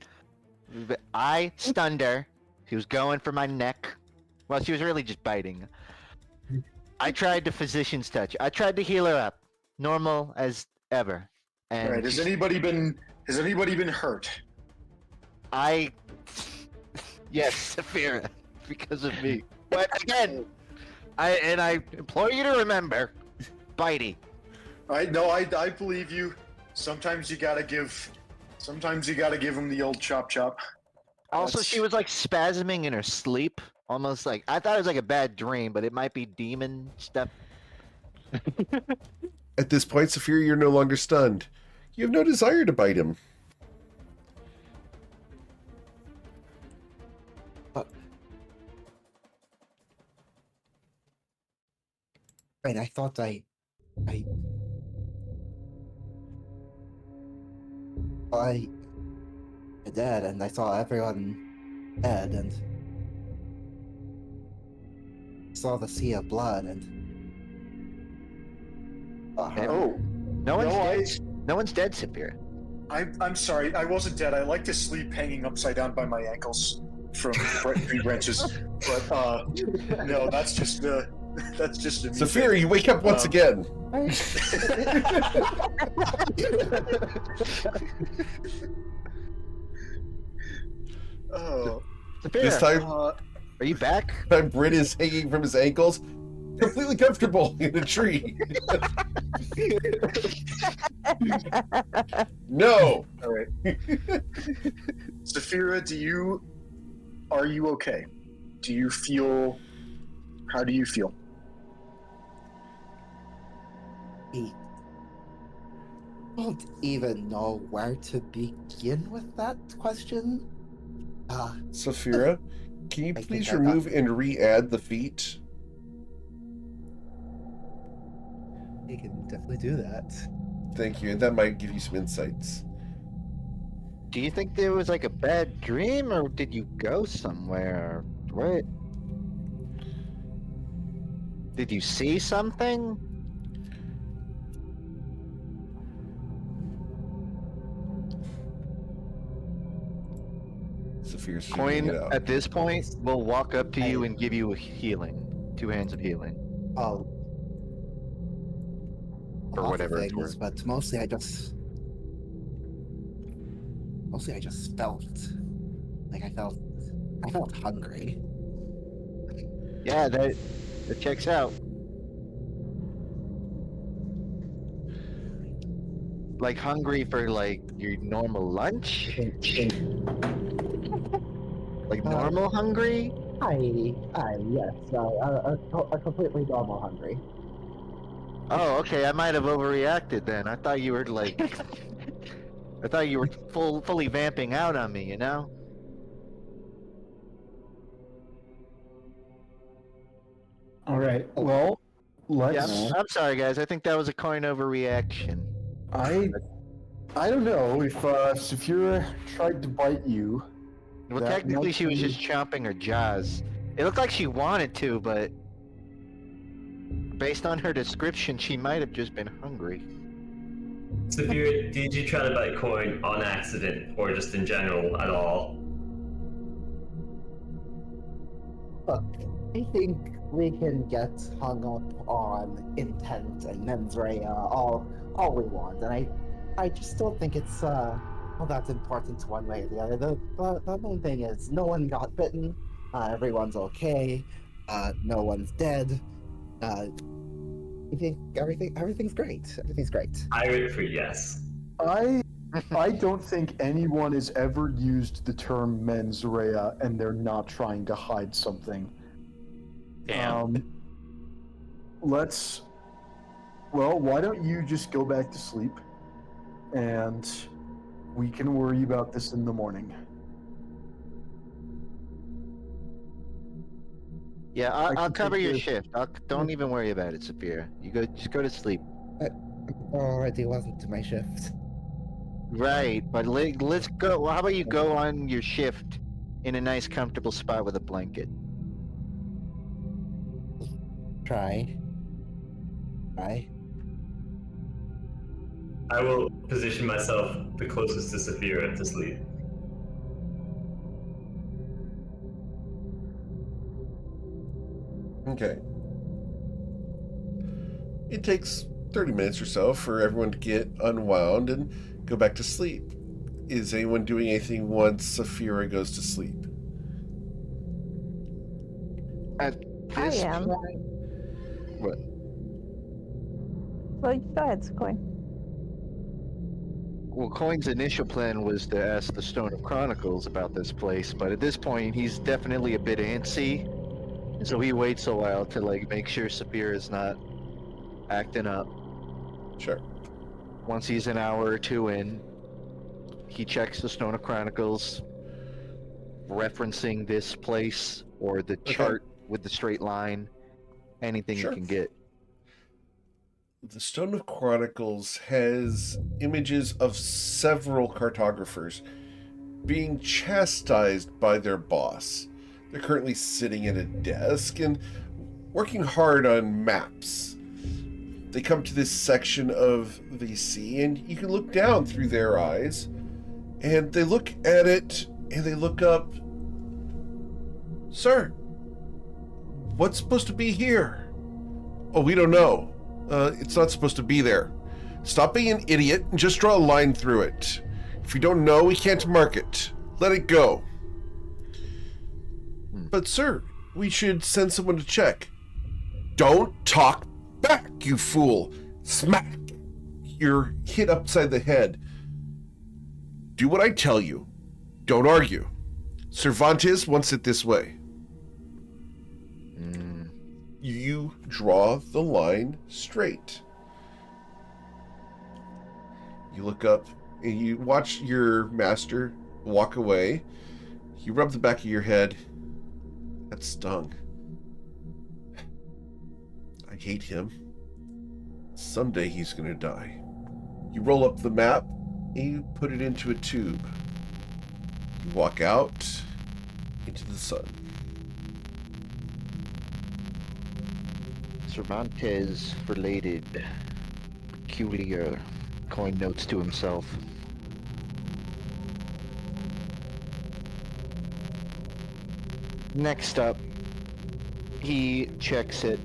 I stunned her. She was going for my neck. Well, she was really just biting. I tried the physician's touch. I tried to heal her up. Normal as ever. And Alright, has she's- anybody been hurt? Yes, Saphira. Because of me. But again, I implore you to remember, Bitey. I believe you. Sometimes you gotta give him the old chop chop. Also, That's- she was like spasming in her sleep. Almost like, I thought it was like a bad dream, but it might be demon stuff. At this point, Saphira, you're no longer stunned. You have no desire to bite him. Right, I thought I dead, and I saw everyone dead, and saw the sea of blood, and Oh, No one's no, dead. No one's dead, Saphira. I'm sorry. I wasn't dead. I like to sleep hanging upside down by my ankles from tree branches. But no, that's just a me Saphira, thing. you wake up once again. Oh, Saphira, This time, uh, are you back? Bryn is hanging from his ankles. completely comfortable in a tree. No. All right. Saphira, are you okay? How do you feel? I don't even know where to begin with that question. Saphira, can you I think please I got- remove and re-add the feet? I can definitely do that. Thank you, and that might give you some insights. Do you think there was like a bad dream, or did you go somewhere? What? Did you see something? Saphira's figuring Coin, it out. at this point, will walk up to you and give you a healing. 2 hands of healing. Oh. For A lot of whatever it's things, worth. but mostly I just felt like I felt hungry. Yeah, that checks out. Like hungry for like your normal lunch? Like normal hungry? Yes, a completely normal hungry. Oh, okay. I might have overreacted then. I thought you were like, I thought you were fully vamping out on me. You know? All right. Well, let's. Yeah. I'm sorry, guys. I think that was a coin overreaction. I don't know if Saphira tried to bite you. Well, That technically, might she was be- just chomping her jaws. It looked like she wanted to, but based on her description, she might have just been hungry. Saphira, did you try to bite Coin on accident or just in general at all? Look, I think we can get hung up on intent and mens rea all we want, and I just don't think it's all that important one way or the other. The main thing is no one got bitten, everyone's okay, no one's dead. I think everything's great. Everything's great. I rate for yes. I don't think anyone has ever used the term mens rea and they're not trying to hide something. Damn. Well, why don't you just go back to sleep and we can worry about this in the morning. Yeah, I I'll can cover take your the- shift. Don't even worry about it, Saphira. Just go to sleep. Already wasn't to my shift. Right, but let's go. Well, how about you go on your shift in a nice, comfortable spot with a blanket? Try. I will position myself the closest to Saphira to sleep. Okay. It takes 30 minutes or so for everyone to get unwound and go back to sleep. Is anyone doing anything once Saphira goes to sleep? At I this am. point, what? Well, go ahead, Coin. Well, Coin's initial plan was to ask the Stone of Chronicles about this place, but at this point, he's definitely a bit antsy, so he waits a while to like make sure Saphira's not acting up. Sure. Once he's an hour or two in, he checks the Stone of Chronicles, referencing this place or the chart with the straight line, anything Sure. you can get. The Stone of Chronicles has images of several cartographers being chastised by their boss. They're currently sitting at a desk and working hard on maps. They come to this section of the sea, and you can look down through their eyes, and they look at it, and they look up. Sir, what's supposed to be here? Oh, we don't know. It's not supposed to be there. Stop being an idiot and just draw a line through it. If you don't know, we can't mark it. Let it go. But sir, we should send someone to check. Don't talk back, you fool! Smack! You're hit upside the head. Do what I tell you. Don't argue. Cervantes wants it this way. You draw the line straight. You look up and you watch your master walk away. You rub the back of your head. That stung. I hate him. Someday he's gonna die. You roll up the map and you put it into a tube. You walk out into the sun. Cervantes related. Peculiar. Coin notes to himself. Next up, he checks it,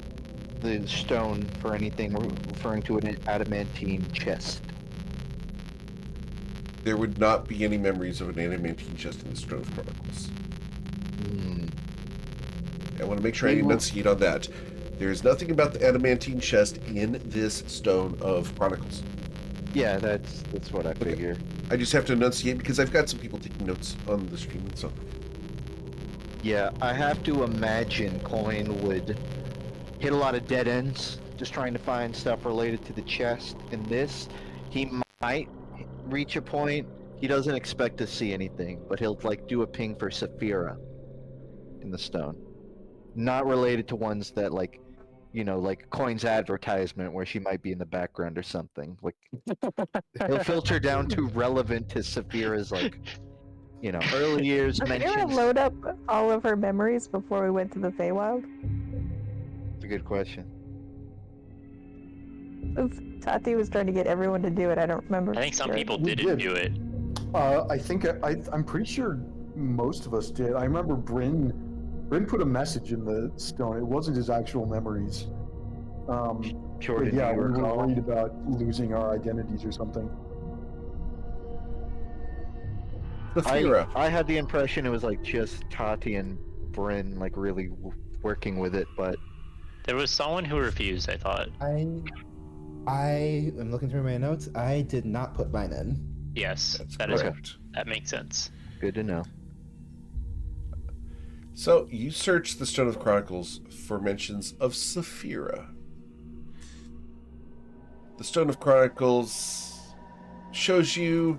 the stone, for anything referring to an adamantine chest. There would not be any memories of an adamantine chest in the Stone of Chronicles. I want to make sure I enunciate on that. There is nothing about the adamantine chest in this Stone of Chronicles. Yeah, that's what I figure. I just have to enunciate because I've got some people taking notes on the stream and stuff. Yeah, I have to imagine Coin would hit a lot of dead ends, just trying to find stuff related to the chest. In this, he might reach a point, he doesn't expect to see anything, but he'll like do a ping for Saphira in the stone. Not related to ones that like, you know, like Coin's advertisement where she might be in the background or something. Like, he'll filter down to relevant to Saphira's like, you know, early years Did Saphira mentions. load up all of her memories before we went to the Feywild? It's a good question. Tati was trying to get everyone to do it. I don't remember. I think some Sure. people We didn't did. do it. I think I'm pretty sure most of us did. I remember Bryn put a message in the stone. It wasn't his actual memories. Sure, But did yeah, you we were recall? worried about losing our identities or something. Saphira. I had the impression it was like just Tati and Bryn like really working with it, but There was someone who refused, I thought. I am looking through my notes. I did not put mine in. Yes, That's that is correct. that makes sense. good to know. So you search the Stone of Chronicles for mentions of Saphira. The Stone of Chronicles shows you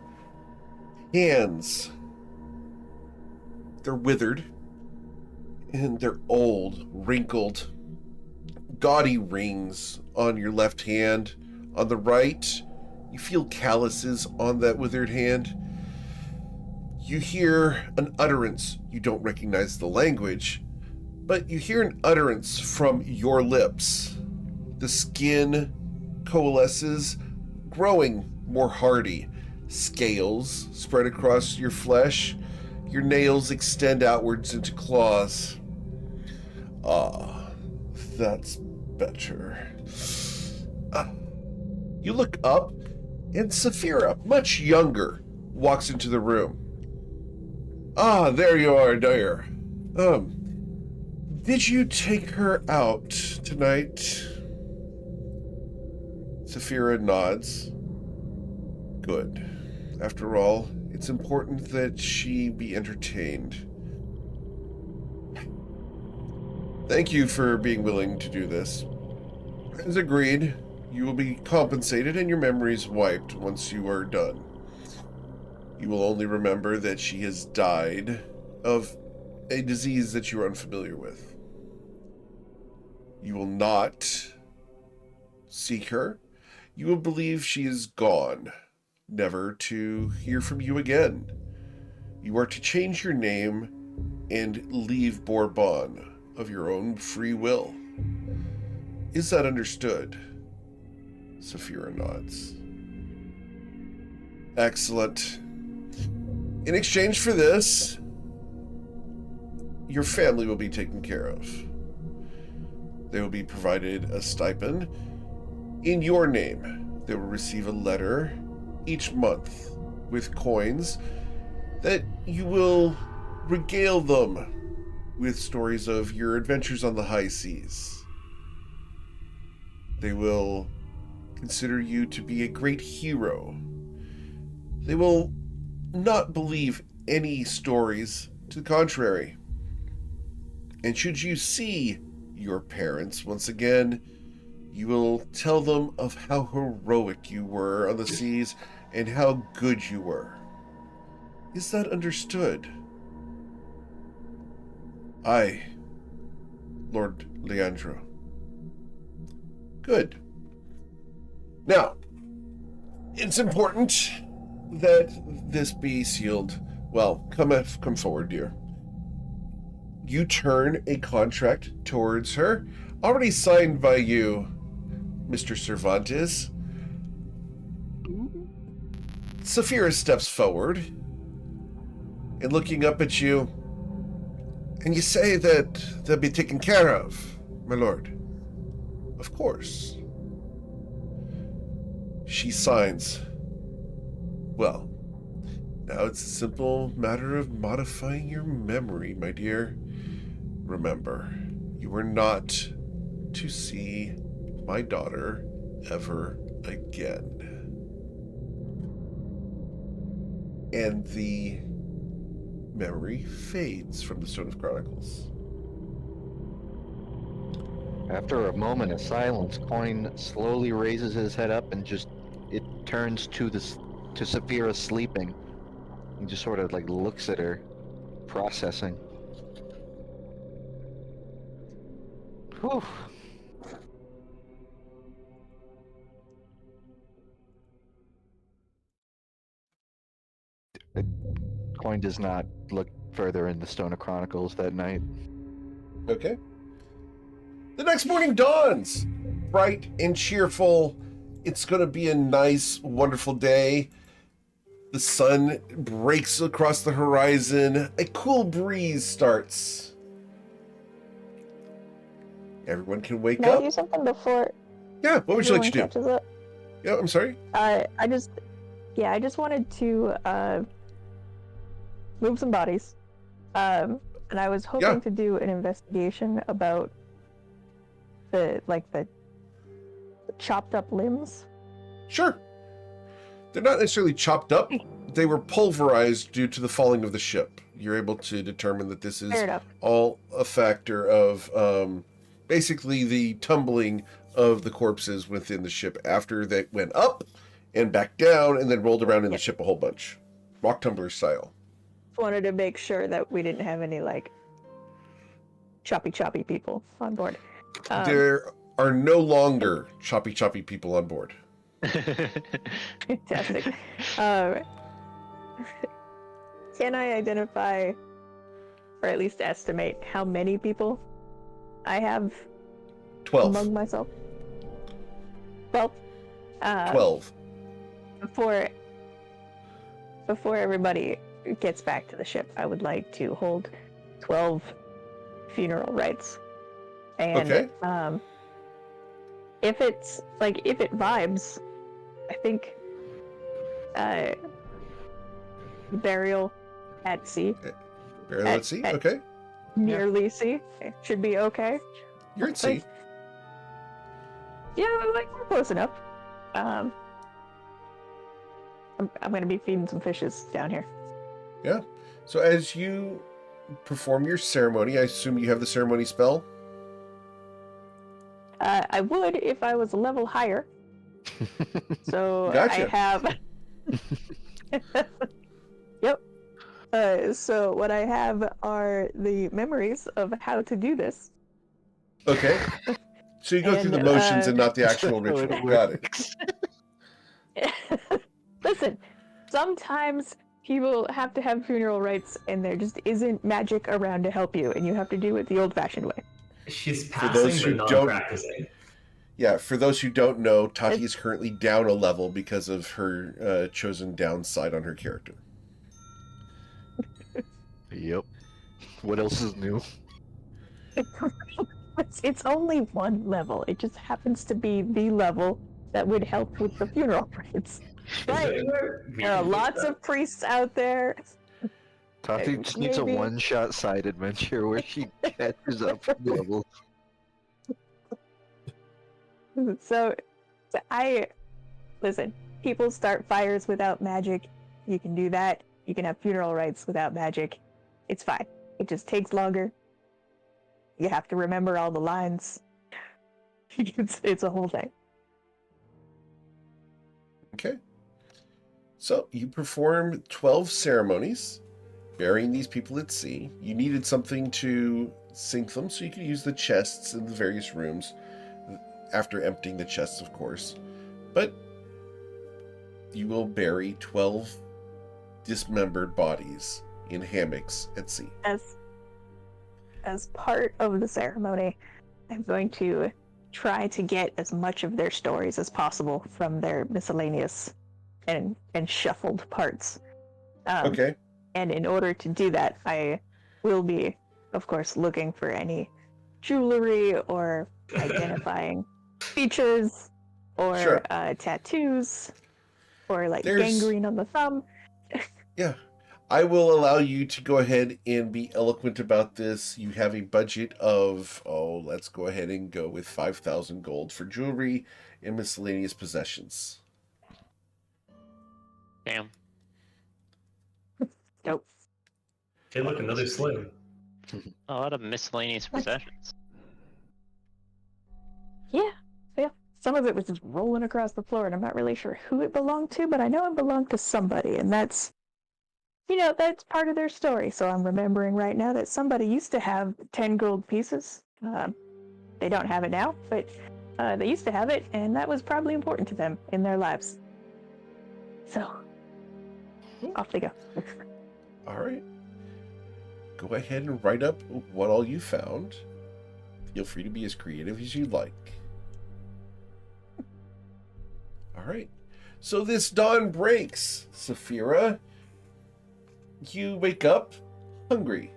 hands. They're withered and they're old, wrinkled, gaudy rings on your left hand. On the right, you feel calluses on that withered hand. You hear an utterance. You don't recognize the language, but you hear an utterance from your lips. The skin coalesces, growing more hardy. Scales spread across your flesh. Your nails extend outwards into claws. Ah, that's better. You look up, and Saphira, much younger, walks into the room. Ah, there you are, dear. Did you take her out tonight? Saphira nods. Good. After all, it's important that she be entertained. Thank you for being willing to do this. As agreed, you will be compensated and your memories wiped once you are done. You will only remember that she has died of a disease that you are unfamiliar with. You will not seek her. You will believe she is gone, never to hear from you again. You are to change your name and leave Bourbon of your own free will. Is that understood? Saphira nods. Excellent. In exchange for this, your family will be taken care of. They will be provided a stipend. In your name, they will receive a letter each month with coins that you will regale them with stories of your adventures on the high seas. They will consider you to be a great hero. They will not believe any stories to the contrary. And should you see your parents once again, you will tell them of how heroic you were on the seas and how good you were. Is that understood? Aye, Lord Leandro. Good. Now, it's important that this be sealed. Well, come forward, dear. You turn a contract towards her, already signed by you, Mr. Cervantes. Saphira steps forward and looking up at you, and you say that they'll be taken care of, my lord. Of course. She signs. Well, now it's a simple matter of modifying your memory, my dear. Remember, you are not to see my daughter ever again. And the memory fades from the Stone of Chronicles. After a moment of silence, Coin slowly raises his head up and it turns to Saphira sleeping. He just sort of like looks at her, processing. Whew. Coin does not look further in the Stone of Chronicles that night. Okay. The next morning dawns, bright and cheerful. It's going to be a nice, wonderful day. The sun breaks across the horizon. A cool breeze starts. Everyone can wake Can I up. do something before Yeah, what would you like to do? catches up? Yeah, I'm sorry. I just wanted to move some bodies. And I was hoping to do an investigation about the chopped up limbs. Sure. They're not necessarily chopped up. They were pulverized due to the falling of the ship. You're able to determine that this is all a factor of basically the tumbling of the corpses within the ship after they went up and back down and then rolled around in the ship a whole bunch. Rock tumbler style. Wanted to make sure that we didn't have any choppy people on board. There are no longer choppy people on board. Fantastic. Can I identify, or at least estimate, how many people I have 12. among myself? 12? 12. Before everybody gets back to the ship, I would like to hold 12 funeral rites. And if it vibes, I think burial at sea. Burial at sea? Okay. Nearly sea. It should be okay. You're at sea. Yeah, we're close enough. I'm gonna be feeding some fishes down here. Yeah. So as you perform your ceremony, I assume you have the ceremony spell? I would if I was a level higher. So Gotcha. I have. Yep. So what I have are the memories of how to do this. Okay. So you go through the motions and not the actual ritual. Got it. Listen, sometimes people have to have funeral rites and there just isn't magic around to help you, and you have to do it the old-fashioned way. She's For those passing who but don't- not practicing. Yeah, for those who don't know, Tati is currently down a level because of her chosen downside on her character. Yep. What else is new? It's only one level. It just happens to be the level that would help with the funeral rites. But there are lots of priests out there. Tati just needs a one-shot side adventure where she catches up levels. So I listen. People start fires without magic. You can do that. You can have funeral rites without magic. It's fine. It just takes longer. You have to remember all the lines. It's a whole thing. Okay. So you perform 12 ceremonies, burying these people at sea. You needed something to sink them, so you could use the chests in the various rooms, after emptying the chests, of course. But you will bury 12 dismembered bodies in hammocks at sea. As part of the ceremony, I'm going to try to get as much of their stories as possible from their miscellaneous and shuffled parts. Okay. And in order to do that, I will be, of course, looking for any jewelry or identifying features or Sure. tattoos or like There's- gangrene on the thumb. Yeah. I will allow you to go ahead and be eloquent about this. You have a budget of, let's go ahead and go with 5,000 gold for jewelry and miscellaneous possessions. Damn. Nope. Hey, look, another sling. A lot of miscellaneous possessions. Yeah. Some of it was just rolling across the floor, and I'm not really sure who it belonged to, but I know it belonged to somebody, and that's part of their story. So I'm remembering right now that somebody used to have 10 gold pieces. They don't have it now, but they used to have it, and that was probably important to them in their lives. So, off they go. All right. Go ahead and write up what all you found. Feel free to be as creative as you like. All right. So this dawn breaks, Saphira. You wake up hungry.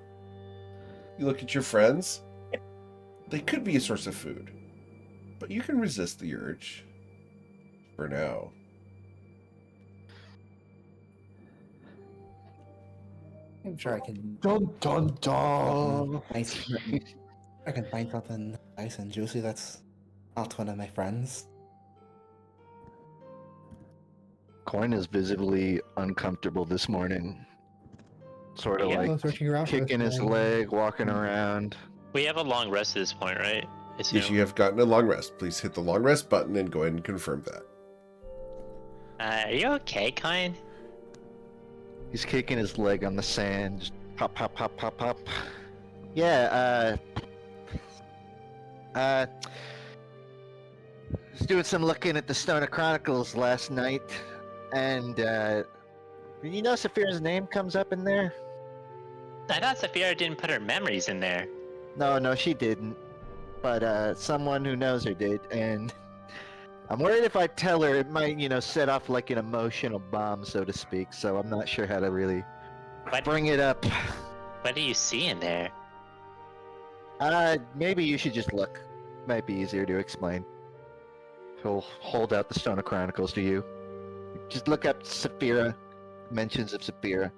You look at your friends. They could be a source of food, but you can resist the urge. For now. I'm sure I can. Dun dun dun. Nice. I can find something nice and juicy that's not one of my friends. Coin is visibly uncomfortable this morning. Sort of Yeah. like Go searching around for kicking his something. leg, walking around. We have a long rest at this point, right? Yes, you have gotten a long rest. Please hit the long rest button and go ahead and confirm that. Are you okay, Kine? He's kicking his leg on the sand. Just pop, pop, pop, pop, pop. Yeah, was doing some looking at the Stoner Chronicles last night, and, you know Saphira's name comes up in there? I thought Saphira didn't put her memories in there. No, she didn't. But, someone who knows her did, and I'm worried if I tell her, it might, set off like an emotional bomb, so to speak, so I'm not sure how to really bring it up. What do you see in there? Maybe you should just look. Might be easier to explain. He'll hold out the Stoner Chronicles to you. Just look up Saphira. Mentions of Saphira.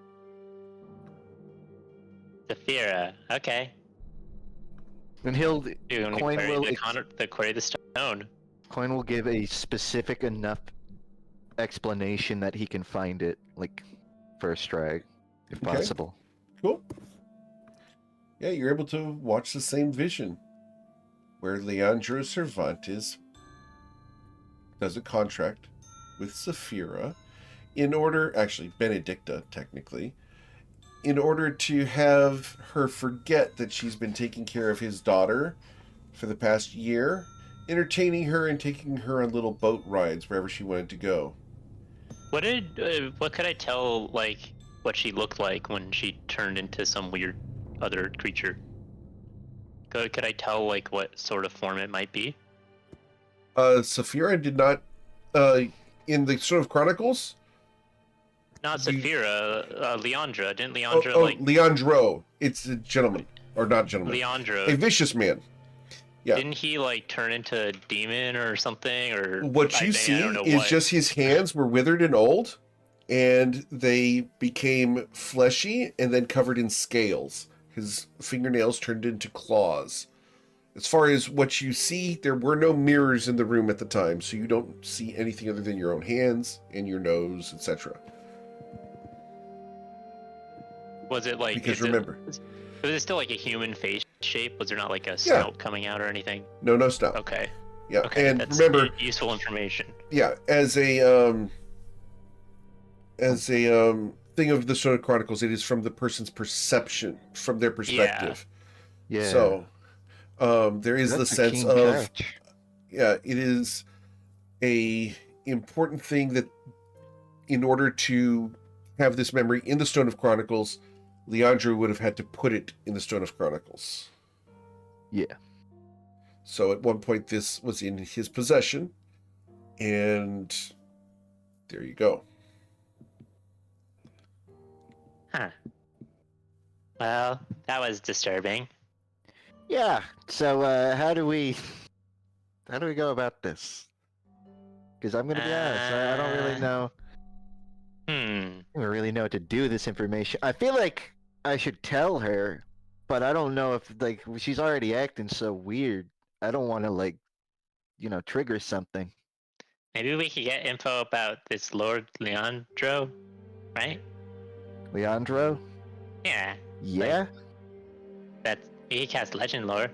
Saphira, okay. And he'll... Doing Coin will... the Query the Stone. Coin will give a specific enough explanation that he can find it, like, first strike, if Okay. possible. Cool. Yeah, you're able to watch the same vision where Leandro Cervantes does a contract with Saphira in order, actually Benedicta technically, in order to have her forget that she's been taking care of his daughter for the past year, entertaining her and taking her on little boat rides wherever she wanted to go. What could I tell, like, what she looked like when she turned into some weird other creature? Could I tell, like, what sort of form it might be? Saphira did not, in the sort of chronicles. Not You- Saphira, Leandra. Didn't Leandra, Leandro. It's a gentleman, or not gentleman. Leandro, A vicious man. Yeah. didn't he, like, turn into a demon or something? Or What you I see don't know is what. just his hands were withered and old, and they became fleshy and then covered in scales. His fingernails turned into claws, As far as what you see, there were no mirrors in the room at the time, so you don't see anything other than your own hands and your nose, etc. Was it like? Because remember, was it still like a human face shape? Was there not like a Yeah. snout coming out or anything? no snout. Okay. Yeah, Okay. and That's remember, useful information. yeah, as a thing of the Stone of Chronicles, it is from the person's perception, from their perspective. Yeah. So there is That's the a sense keen of catch. yeah, it is a important thing that in order to have this memory in the Stone of Chronicles, Leandro would have had to put it in the Stone of Chronicles. Yeah. So at one point this was in his possession, and there you go. Huh. Well, that was disturbing. Yeah. So how do we go about this? Because I'm gonna be honest, I don't really know. Hmm. I don't really know what to do with this information. I feel like I should tell her, but I don't know if like she's already acting so weird. I don't want to like, trigger something. Maybe we could get info about this Lord Leandro, right? Leandro? Yeah. Yeah. That's he cast legend lore.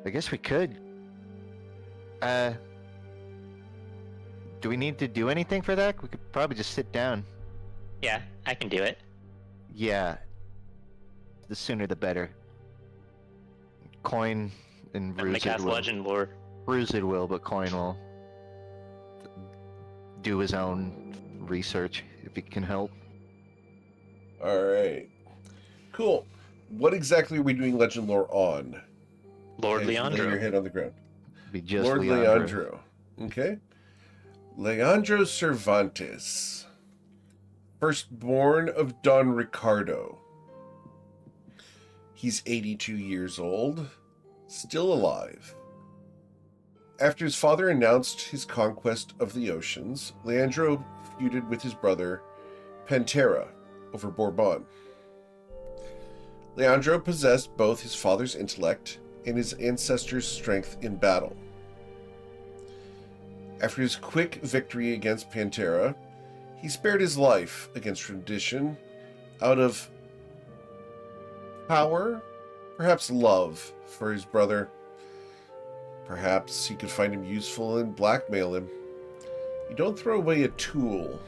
I guess we could. Do we need to do anything for that? We could probably just sit down. Yeah, I can do it. Yeah. The sooner the better. Coin and I'm gonna Bruise it cast will. legend lore. Bruise it will, but Coin will do his own research if he can help. All right, cool. What exactly are we doing legend lore on? Lord As you lay your Leandro. head on the ground. Be just Lord Leandro. Leandro. Okay. Leandro Cervantes, firstborn of Don Ricardo. He's 82 years old, still alive. After his father announced his conquest of the oceans, Leandro feuded with his brother Pantera over Bourbon. Leandro possessed both his father's intellect and his ancestors' strength in battle. After his quick victory against Pantera, he spared his life against tradition out of power, perhaps love for his brother. Perhaps he could find him useful and blackmail him. You don't throw away a tool.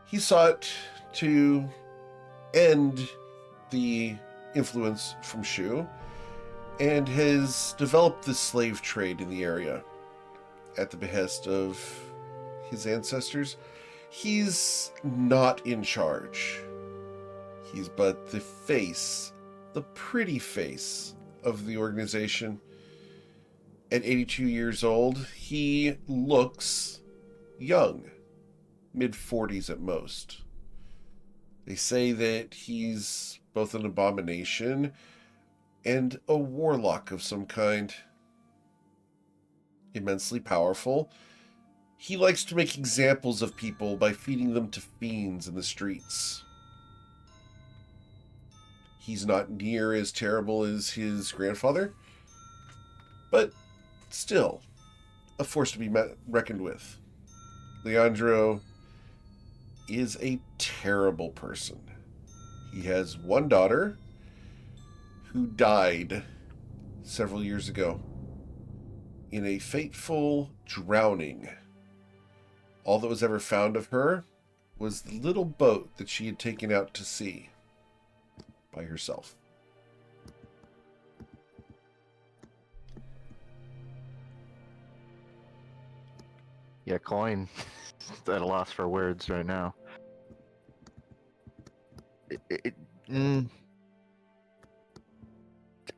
He sought to end the influence from Shu and has developed the slave trade in the area at the behest of his ancestors. He's not in charge. He's but the face, the pretty face of the organization. At 82 years old, he looks young, mid-40s at most. They say that he's both an abomination and a warlock of some kind. Immensely powerful. He likes to make examples of people by feeding them to fiends in the streets. He's not near as terrible as his grandfather, but still a force to be reckoned with. Leandro is a terrible person. He has one daughter who died several years ago in a fateful drowning. All that was ever found of her was the little boat that she had taken out to sea by herself. Yeah, Coin at a loss for words right now.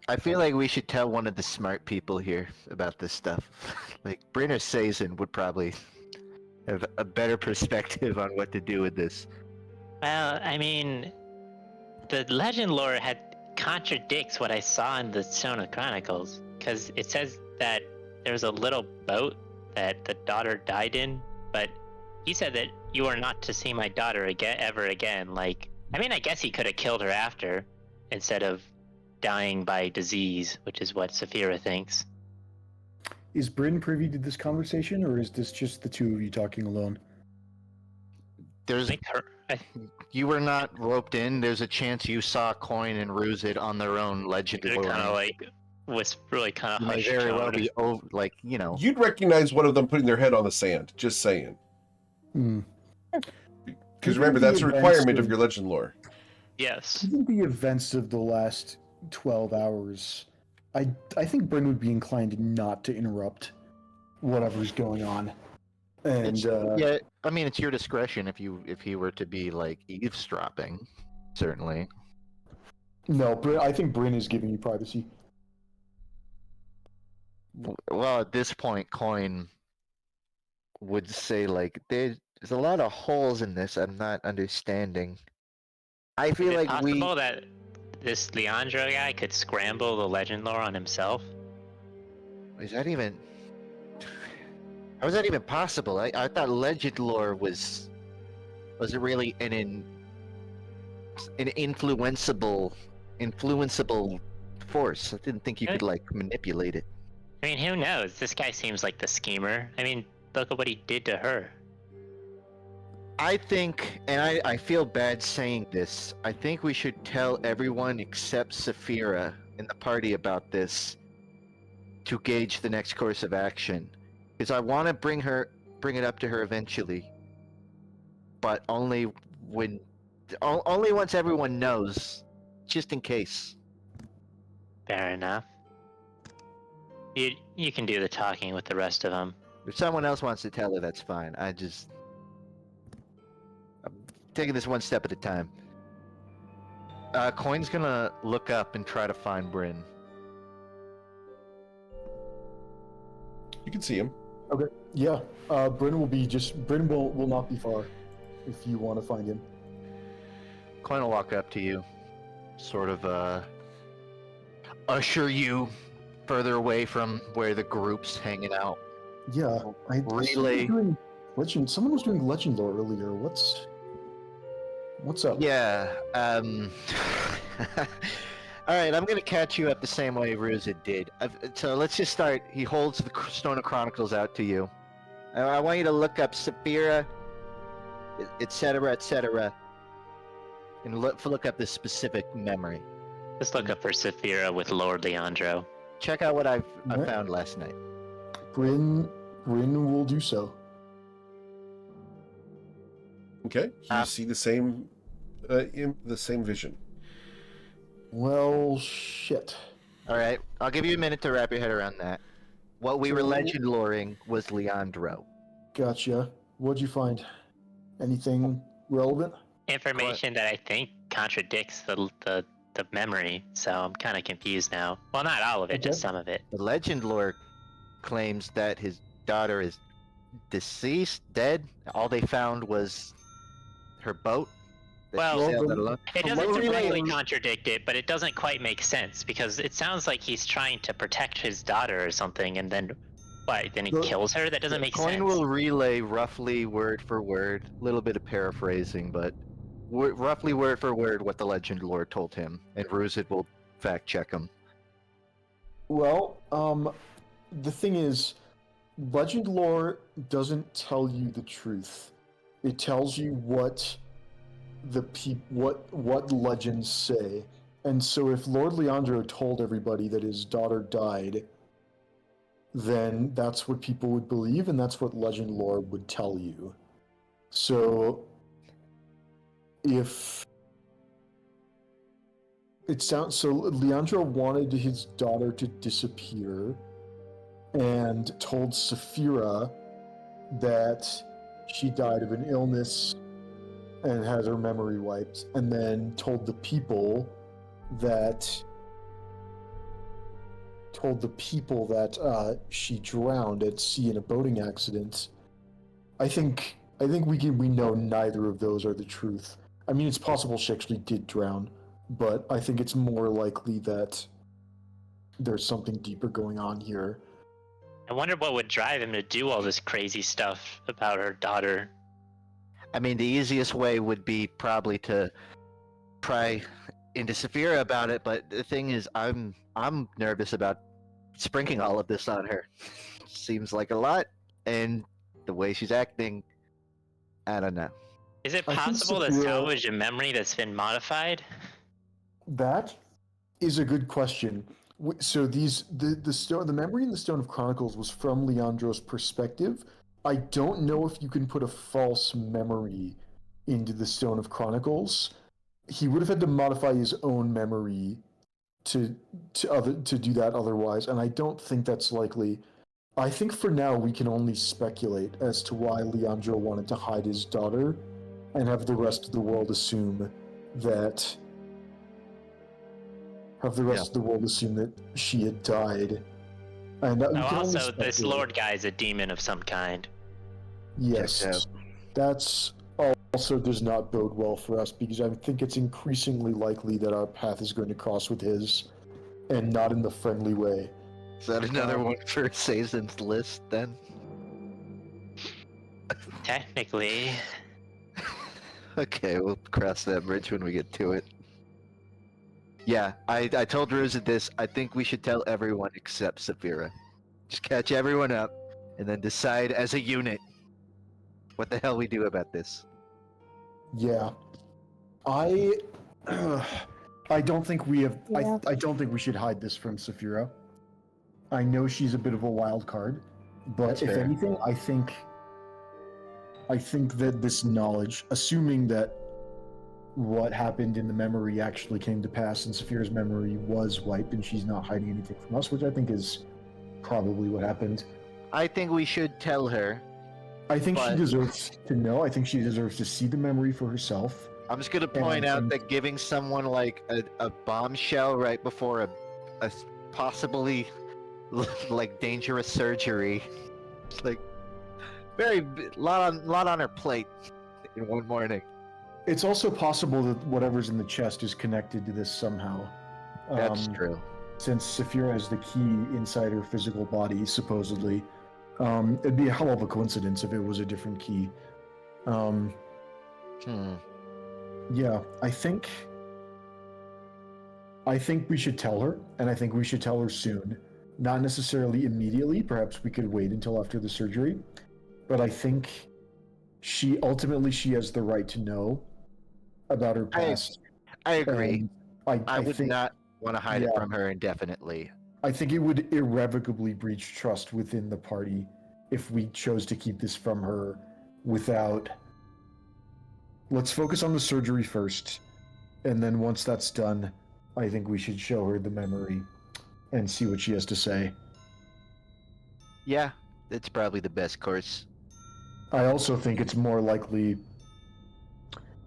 I feel like we should tell one of the smart people here about this stuff. Like Brynner Sazen would probably have a better perspective on what to do with this. Well, I mean, the legend lore contradicts what I saw in the Stone of Chronicles, because it says that there's a little boat that the daughter died in, but he said that you are not to see my daughter ever again. Like, I mean, I guess he could have killed her after, instead of dying by disease, which is what Saphira thinks. Is Bryn privy to this conversation, or is this just the two of you talking alone? There's I you were not roped in. There's a chance you saw Coin and Ruzid on their own legend They're lore. kind of like was really kind You of may hushed very tone. well be like You'd recognize one of them putting their head on the sand. Just saying. Hmm. Because remember, that's a requirement of your legend lore. Yes. Given the events of the last 12 hours, I think Bryn would be inclined not to interrupt whatever's going on. And yeah, I mean it's your discretion if he were to be like eavesdropping, certainly. no, I think Bryn is giving you privacy. Well, at this point, Coin would say like there's a lot of holes in this I'm not understanding. I feel Is it like possible that this Leandro guy could scramble the legend lore on himself? is that even how is that even possible? I thought legend lore was it really an influenceable force? I didn't think you could like manipulate it. I mean, who knows? This guy seems like the schemer. I mean, look at what he did to her. I think, and I feel bad saying this, I think we should tell everyone except Saphira in the party about this to gauge the next course of action. Because I want to bring it up to her eventually, but only once everyone knows, just in case. Fair enough. You can do the talking with the rest of them. If someone else wants to tell her, that's fine. I'm taking this one step at a time. Coin's gonna look up and try to find Bryn. You can see him. Okay. Yeah. Bryn will not be far if you want to find him. Coin will walk up to you, sort of usher you further away from where the group's hanging out. Yeah. Relay. Someone was doing legend lore earlier. What's up? Yeah. All right, I'm gonna catch you up the same way Ruzid did. So let's just start. He holds the Stone of Chronicles out to you. I want you to look up Saphira, etc., and look up this specific memory. Just look up for Saphira with Lord Leandro. Check out what I Alright. found last night. Bryn will do so. Okay. You see the same vision. Well, shit. All right, I'll give you a minute to wrap your head around that. What we were So- legend loring was Leandro. Gotcha. What'd you find? Anything relevant? Information that I think contradicts the memory, so I'm kind of confused now. Well, not all of it, just some of it. The legend lore claims that his daughter is deceased, dead. All they found was her boat. that she Well, sailed it alone. It From doesn't what we directly know- contradict it, but it doesn't quite make sense because it sounds like he's trying to protect his daughter or something, and then then he The- kills her? That doesn't make Coin sense. will relay roughly word for word, a little bit of paraphrasing, but roughly word for word what the legend lore told him, and Ruzid will fact check him. Well, the thing is, legend lore doesn't tell you the truth. It tells you what what legends say. And so if Lord Leandro told everybody that his daughter died, then that's what people would believe, and that's what legend lore would tell you. So if Leandro wanted his daughter to disappear and told Saphira that she died of an illness and had her memory wiped, and then told the people that she drowned at sea in a boating accident. I think we know neither of those are the truth. I mean, it's possible she actually did drown, but I think it's more likely that there's something deeper going on here. I wonder what would drive him to do all this crazy stuff about her daughter. I mean, the easiest way would be probably to try into Saphira about it, but the thing is, I'm nervous about sprinkling all of this on her. Seems like a lot, and the way she's acting, I don't know. Is it I think possible to Saphira- salvage a memory that's been modified? That is a good question. So the memory in the Stone of Chronicles was from Leandro's perspective. I don't know if you can put a false memory into the Stone of Chronicles. He would have had to modify his own memory to do that otherwise, and I don't think that's likely. I think for now we can only speculate as to why Leandro wanted to hide his daughter and have the rest of the world assume that she had died. And we Oh, can only also, this speculate. Lord guy is a demon of some kind. Yes, Checked out. that's also does not bode well for us because I think it's increasingly likely that our path is going to cross with his, and not in the friendly way. Is that another one for Sazon's list then? Technically. Okay, we'll cross that bridge when we get to it. Yeah, I told Rosa this. I think we should tell everyone except Saphira. Just catch everyone up, and then decide as a unit what the hell we do about this. Yeah, I don't think we have. Yeah. I don't think we should hide this from Saphira. I know she's a bit of a wild card, but That's if fair. anything, I think that this knowledge, assuming that what happened in the memory actually came to pass and Saphira's memory was wiped and she's not hiding anything from us, which I think is probably what happened. I think we should tell her. I think she But- deserves to know. I think she deserves to see the memory for herself. I'm just gonna point out that giving someone like a bombshell right before a possibly like dangerous surgery, it's like lot on her plate in one morning. It's also possible that whatever's in the chest is connected to this somehow. That's true. Since Saphira has the key inside her physical body, supposedly. It'd be a hell of a coincidence if it was a different key. Yeah, I think we should tell her, and I think we should tell her soon. Not necessarily immediately, perhaps we could wait until after the surgery. But I think she has the right to know about her past. I agree. And I would think, not want to hide it yeah. from her indefinitely. I think it would irrevocably breach trust within the party if we chose to keep this from her without. Let's focus on the surgery first, and then once that's done, I think we should show her the memory and see what she has to say. Yeah, it's probably the best course. I also think it's more likely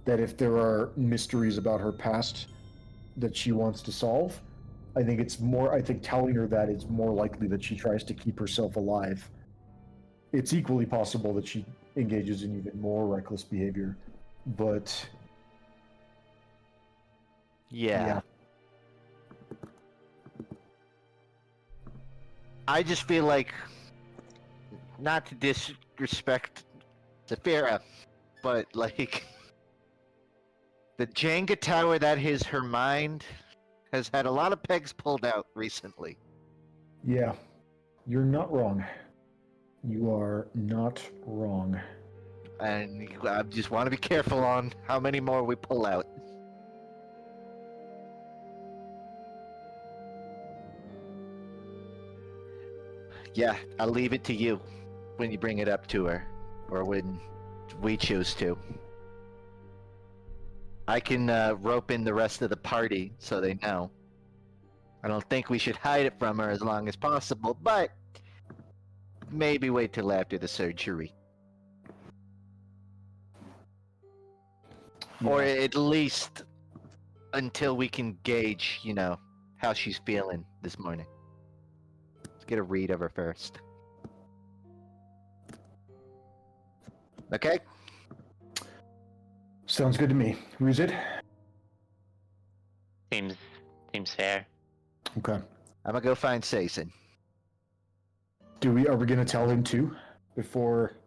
that if there are mysteries about her past that she wants to solve, I think telling her that is more likely that she tries to keep herself alive. It's equally possible that she engages in even more reckless behavior, but Yeah. I just feel like, not to disrespect Saphira, but like, the Jenga tower that is her mind has had a lot of pegs pulled out recently. yeah, you're not wrong. You are not wrong. And I just want to be careful on how many more we pull out. Yeah, I'll leave it to you when you bring it up to her, or when we choose to. I can rope in the rest of the party so they know. I don't think we should hide it from her as long as possible, but maybe wait till after the surgery. Or at least until we can gauge, how she's feeling this morning. Let's get a read of her first. Okay? Sounds good to me. Who's it? Seems fair. Okay. I'm gonna go find Sason. Are we gonna tell him too? Before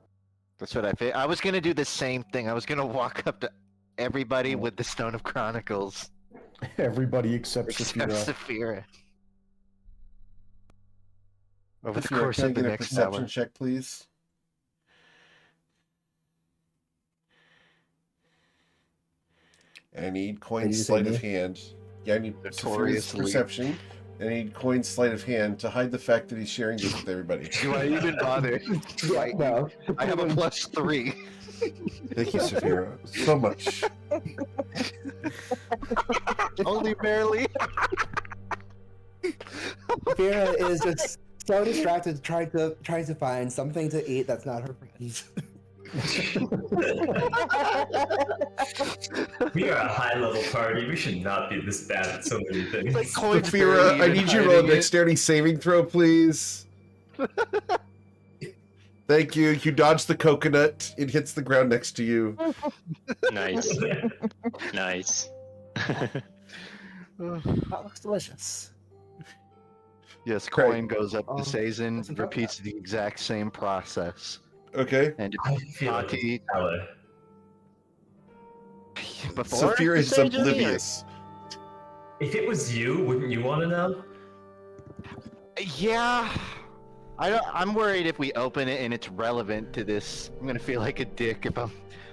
That's what I was gonna do the same thing. I was gonna walk up to everybody with the Stone of Chronicles Everybody except Except Saphira. Saphira. Over the Saphira, course can I of the get a next perception hour. check, please? I need Did coin you say sleight of me? hand. Yeah, I need Saphira's Notoriously. perception. I need coin sleight of hand to hide the fact that he's sharing this with everybody. Do I even bother? Yeah, no. I have a +3. Thank you, Saphira, so much. Only barely. Vera is just so distracted trying to find something to eat that's not her friends. We are a high-level party. We should not be this bad at so many things. Like coins Saphira, barely I even need you to roll a hiding it. dexterity saving throw, please. Thank you. You dodge the coconut. It hits the ground next to you. Nice. Nice. That looks delicious. Yes, Great. coin goes up to That's Sazin, about repeats the exact same process. Okay. And I feel like Taki, it's Ella. before Saphira the is Sazin, or- oblivious. If it was you, wouldn't you want to know? Yeah. I'm worried if we open it and it's relevant to this, I'm gonna feel like a dick if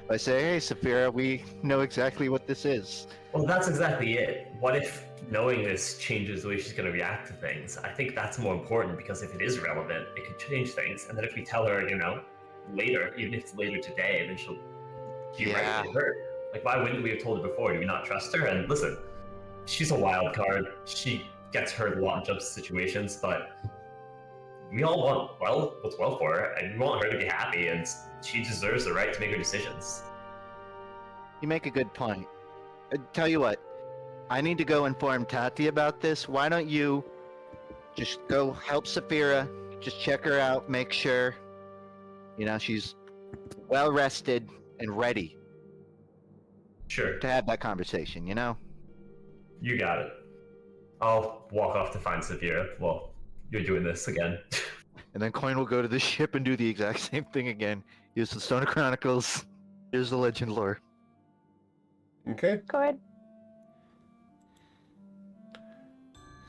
I say, hey, Saphira, we know exactly what this is. Well, that's exactly it. What if knowing this changes the way she's going to react to things? I think that's more important because if it is relevant, it could change things. And then if we tell her, later, even if it's later today, then she'll be Yeah. rightly hurt. Like, why wouldn't we have told her before? Do we not trust her? And listen, she's a wild card. She gets hurt a lot in jumps situations, but we all want what's well for her, and we want her to be happy, and she deserves the right to make her decisions. You make a good point. Tell you what, I need to go inform Tati about this. Why don't you just go help Saphira, just check her out, make sure, she's well rested and ready Sure, to have that conversation, you got it. I'll walk off to find Saphira. Well, you're doing this again. And then Coin will go to the ship and do the exact same thing again. Use the Stone of Chronicles. Here's the legend lore. Okay. Go ahead.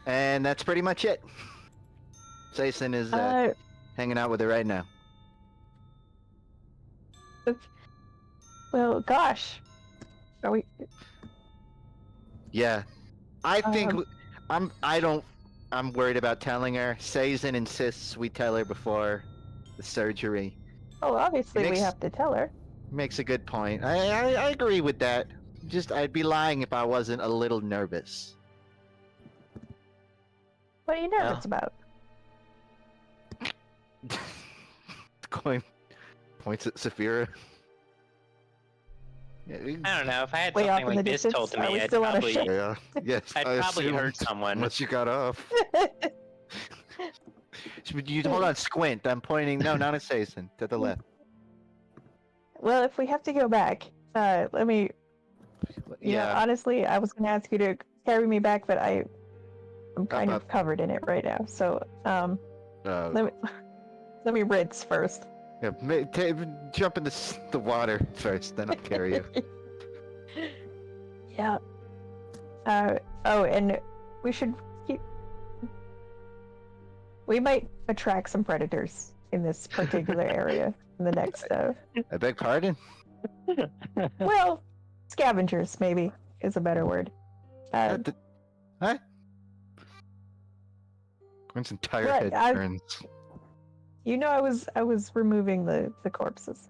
And that's pretty much it. Jason is hanging out with her right now. Well, gosh. Are we? Yeah. I think I'm worried about telling her. Sazin insists we tell her before the surgery. Oh, obviously we Makes- have to tell her. Makes a good point. I agree with that. Just I'd be lying if I wasn't a little nervous. What are you nervous about? Coin points at Saphira. Yeah, I don't know. If I had Way off something in like the this distance? told to Are me, we I'd still on a probably, ship? yeah. Yes, I'd I probably assumed, hurt someone. Unless you got off. You hold on, squint. I'm pointing. No, not at Sazin. To the left. Well, if we have to go back, let me. Yeah. Honestly, I was gonna ask you to carry me back, but I'm kind of covered in it right now. So, let me rinse first. Yeah, jump in the water first, then I'll carry you. Yeah. Oh, and we should keep. We might attract some predators in this particular area in the next. I beg pardon? Well, scavengers maybe is a better word. What? Quinn's entire Right, head turns. You know, I was removing the corpses.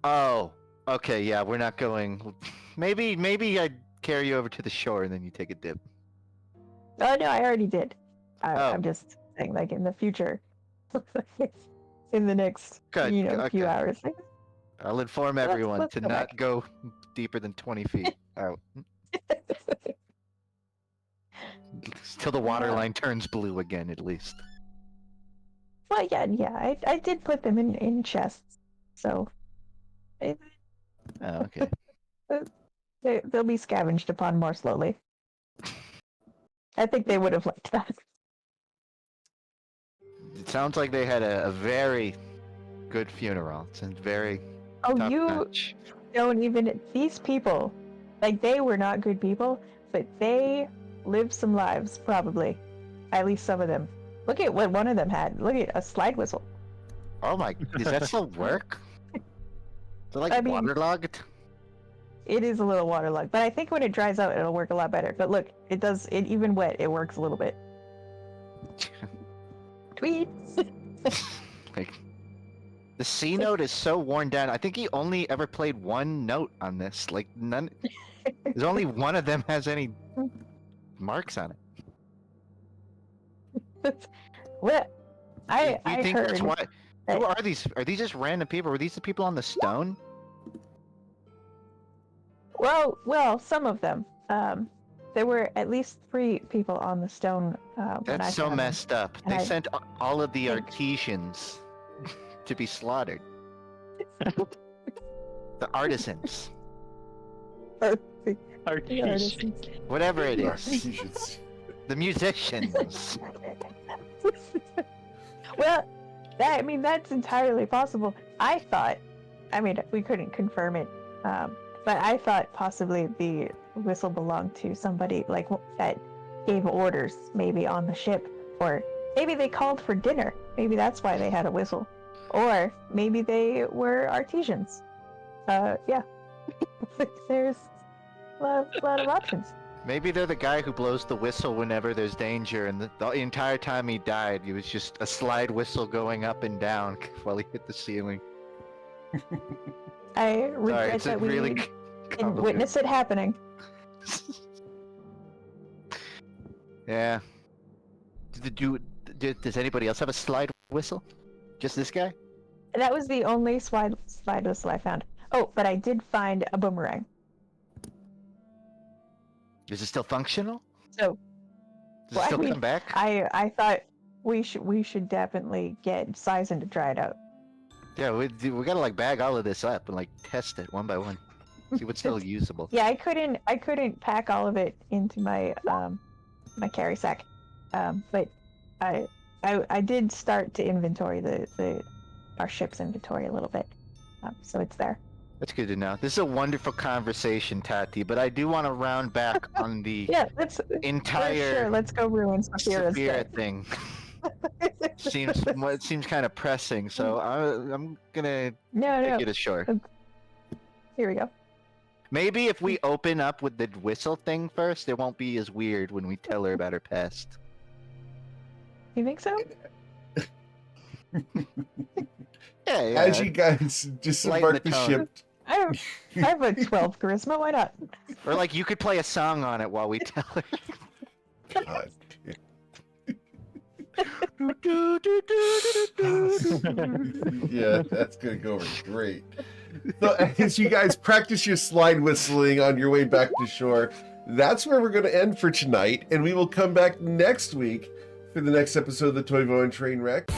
Oh, okay, yeah, we're not going. Maybe I'd carry you over to the shore and then you take a dip. Oh no, I already did. Oh. I'm just saying, like in the future, in the next Good, few okay. hours. I'll inform Let's- everyone let's to go not back. go deeper than 20 feet out. Till the water line turns blue again, at least. Well, yeah. I did put them in chests, so Oh, okay. they'll be scavenged upon more slowly. I think they would have liked that. It sounds like they had a very good funeral. It's very Oh, top you notch. don't even. These people Like, they were not good people, but they lived some lives, probably. At least some of them. Look at what one of them had. Look at a slide whistle. Oh my, does that still work? Is it like I mean- waterlogged? It is a little waterlogged, but I think when it dries out, it'll work a lot better. But look, it does, it even wet, it works a little bit. Tweet! Like, the C note is so worn down. I think he only ever played one note on this. Like, none. There's only one of them has any marks on it. Well, Do you I think heard. that's why? that- Who are these? Are these just random people? Were these the people on the stone? Well, some of them. There were at least 3 people on the stone. When I That's so found them. messed up. And They I sent all of the think- artisans to be slaughtered. The artisans. Artesian. Whatever it is. Artisans. The musicians. Well, that's entirely possible. I thought, we couldn't confirm it, but I thought possibly the whistle belonged to somebody like that gave orders, maybe on the ship, or maybe they called for dinner. Maybe that's why they had a whistle, or maybe they were artisans. Yeah, there's a lot of options. Maybe they're the guy who blows the whistle whenever there's danger, and the entire time he died, he was just a slide whistle going up and down while he hit the ceiling. I Sorry, regret it's a that we really didn't witness it happening. Yeah. Does anybody else have a slide whistle? Just this guy? That was the only slide whistle I found. Oh, but I did find a boomerang. Is it still functional? So Does well, it still I mean, come back? I thought we should definitely get Sizen to try it out. Yeah, we gotta like bag all of this up and like test it one by one. See what's still usable. Yeah, I couldn't pack all of it into my my carry sack, but I did start to inventory our ship's inventory a little bit, so it's there. That's good to know. This is a wonderful conversation, Tati, but I do want to round back on the Yeah, let's entire sure. Let's go ruin Saphira's Saphira day. thing. It seems kind of pressing, so I'm gonna No, take it ashore. Here we go. Maybe if we open up with the whistle thing first, it won't be as weird when we tell her about her past. You think so? Yeah. As you guys disembark the the tone. ship, I have a 12 charisma. Why not? Or like you could play a song on it while we tell her. God. Yeah, that's gonna go over great. So as you guys practice your slide whistling on your way back to shore, that's where we're going to end for tonight, and we will come back next week for the next episode of the Toivoan Trainwreck.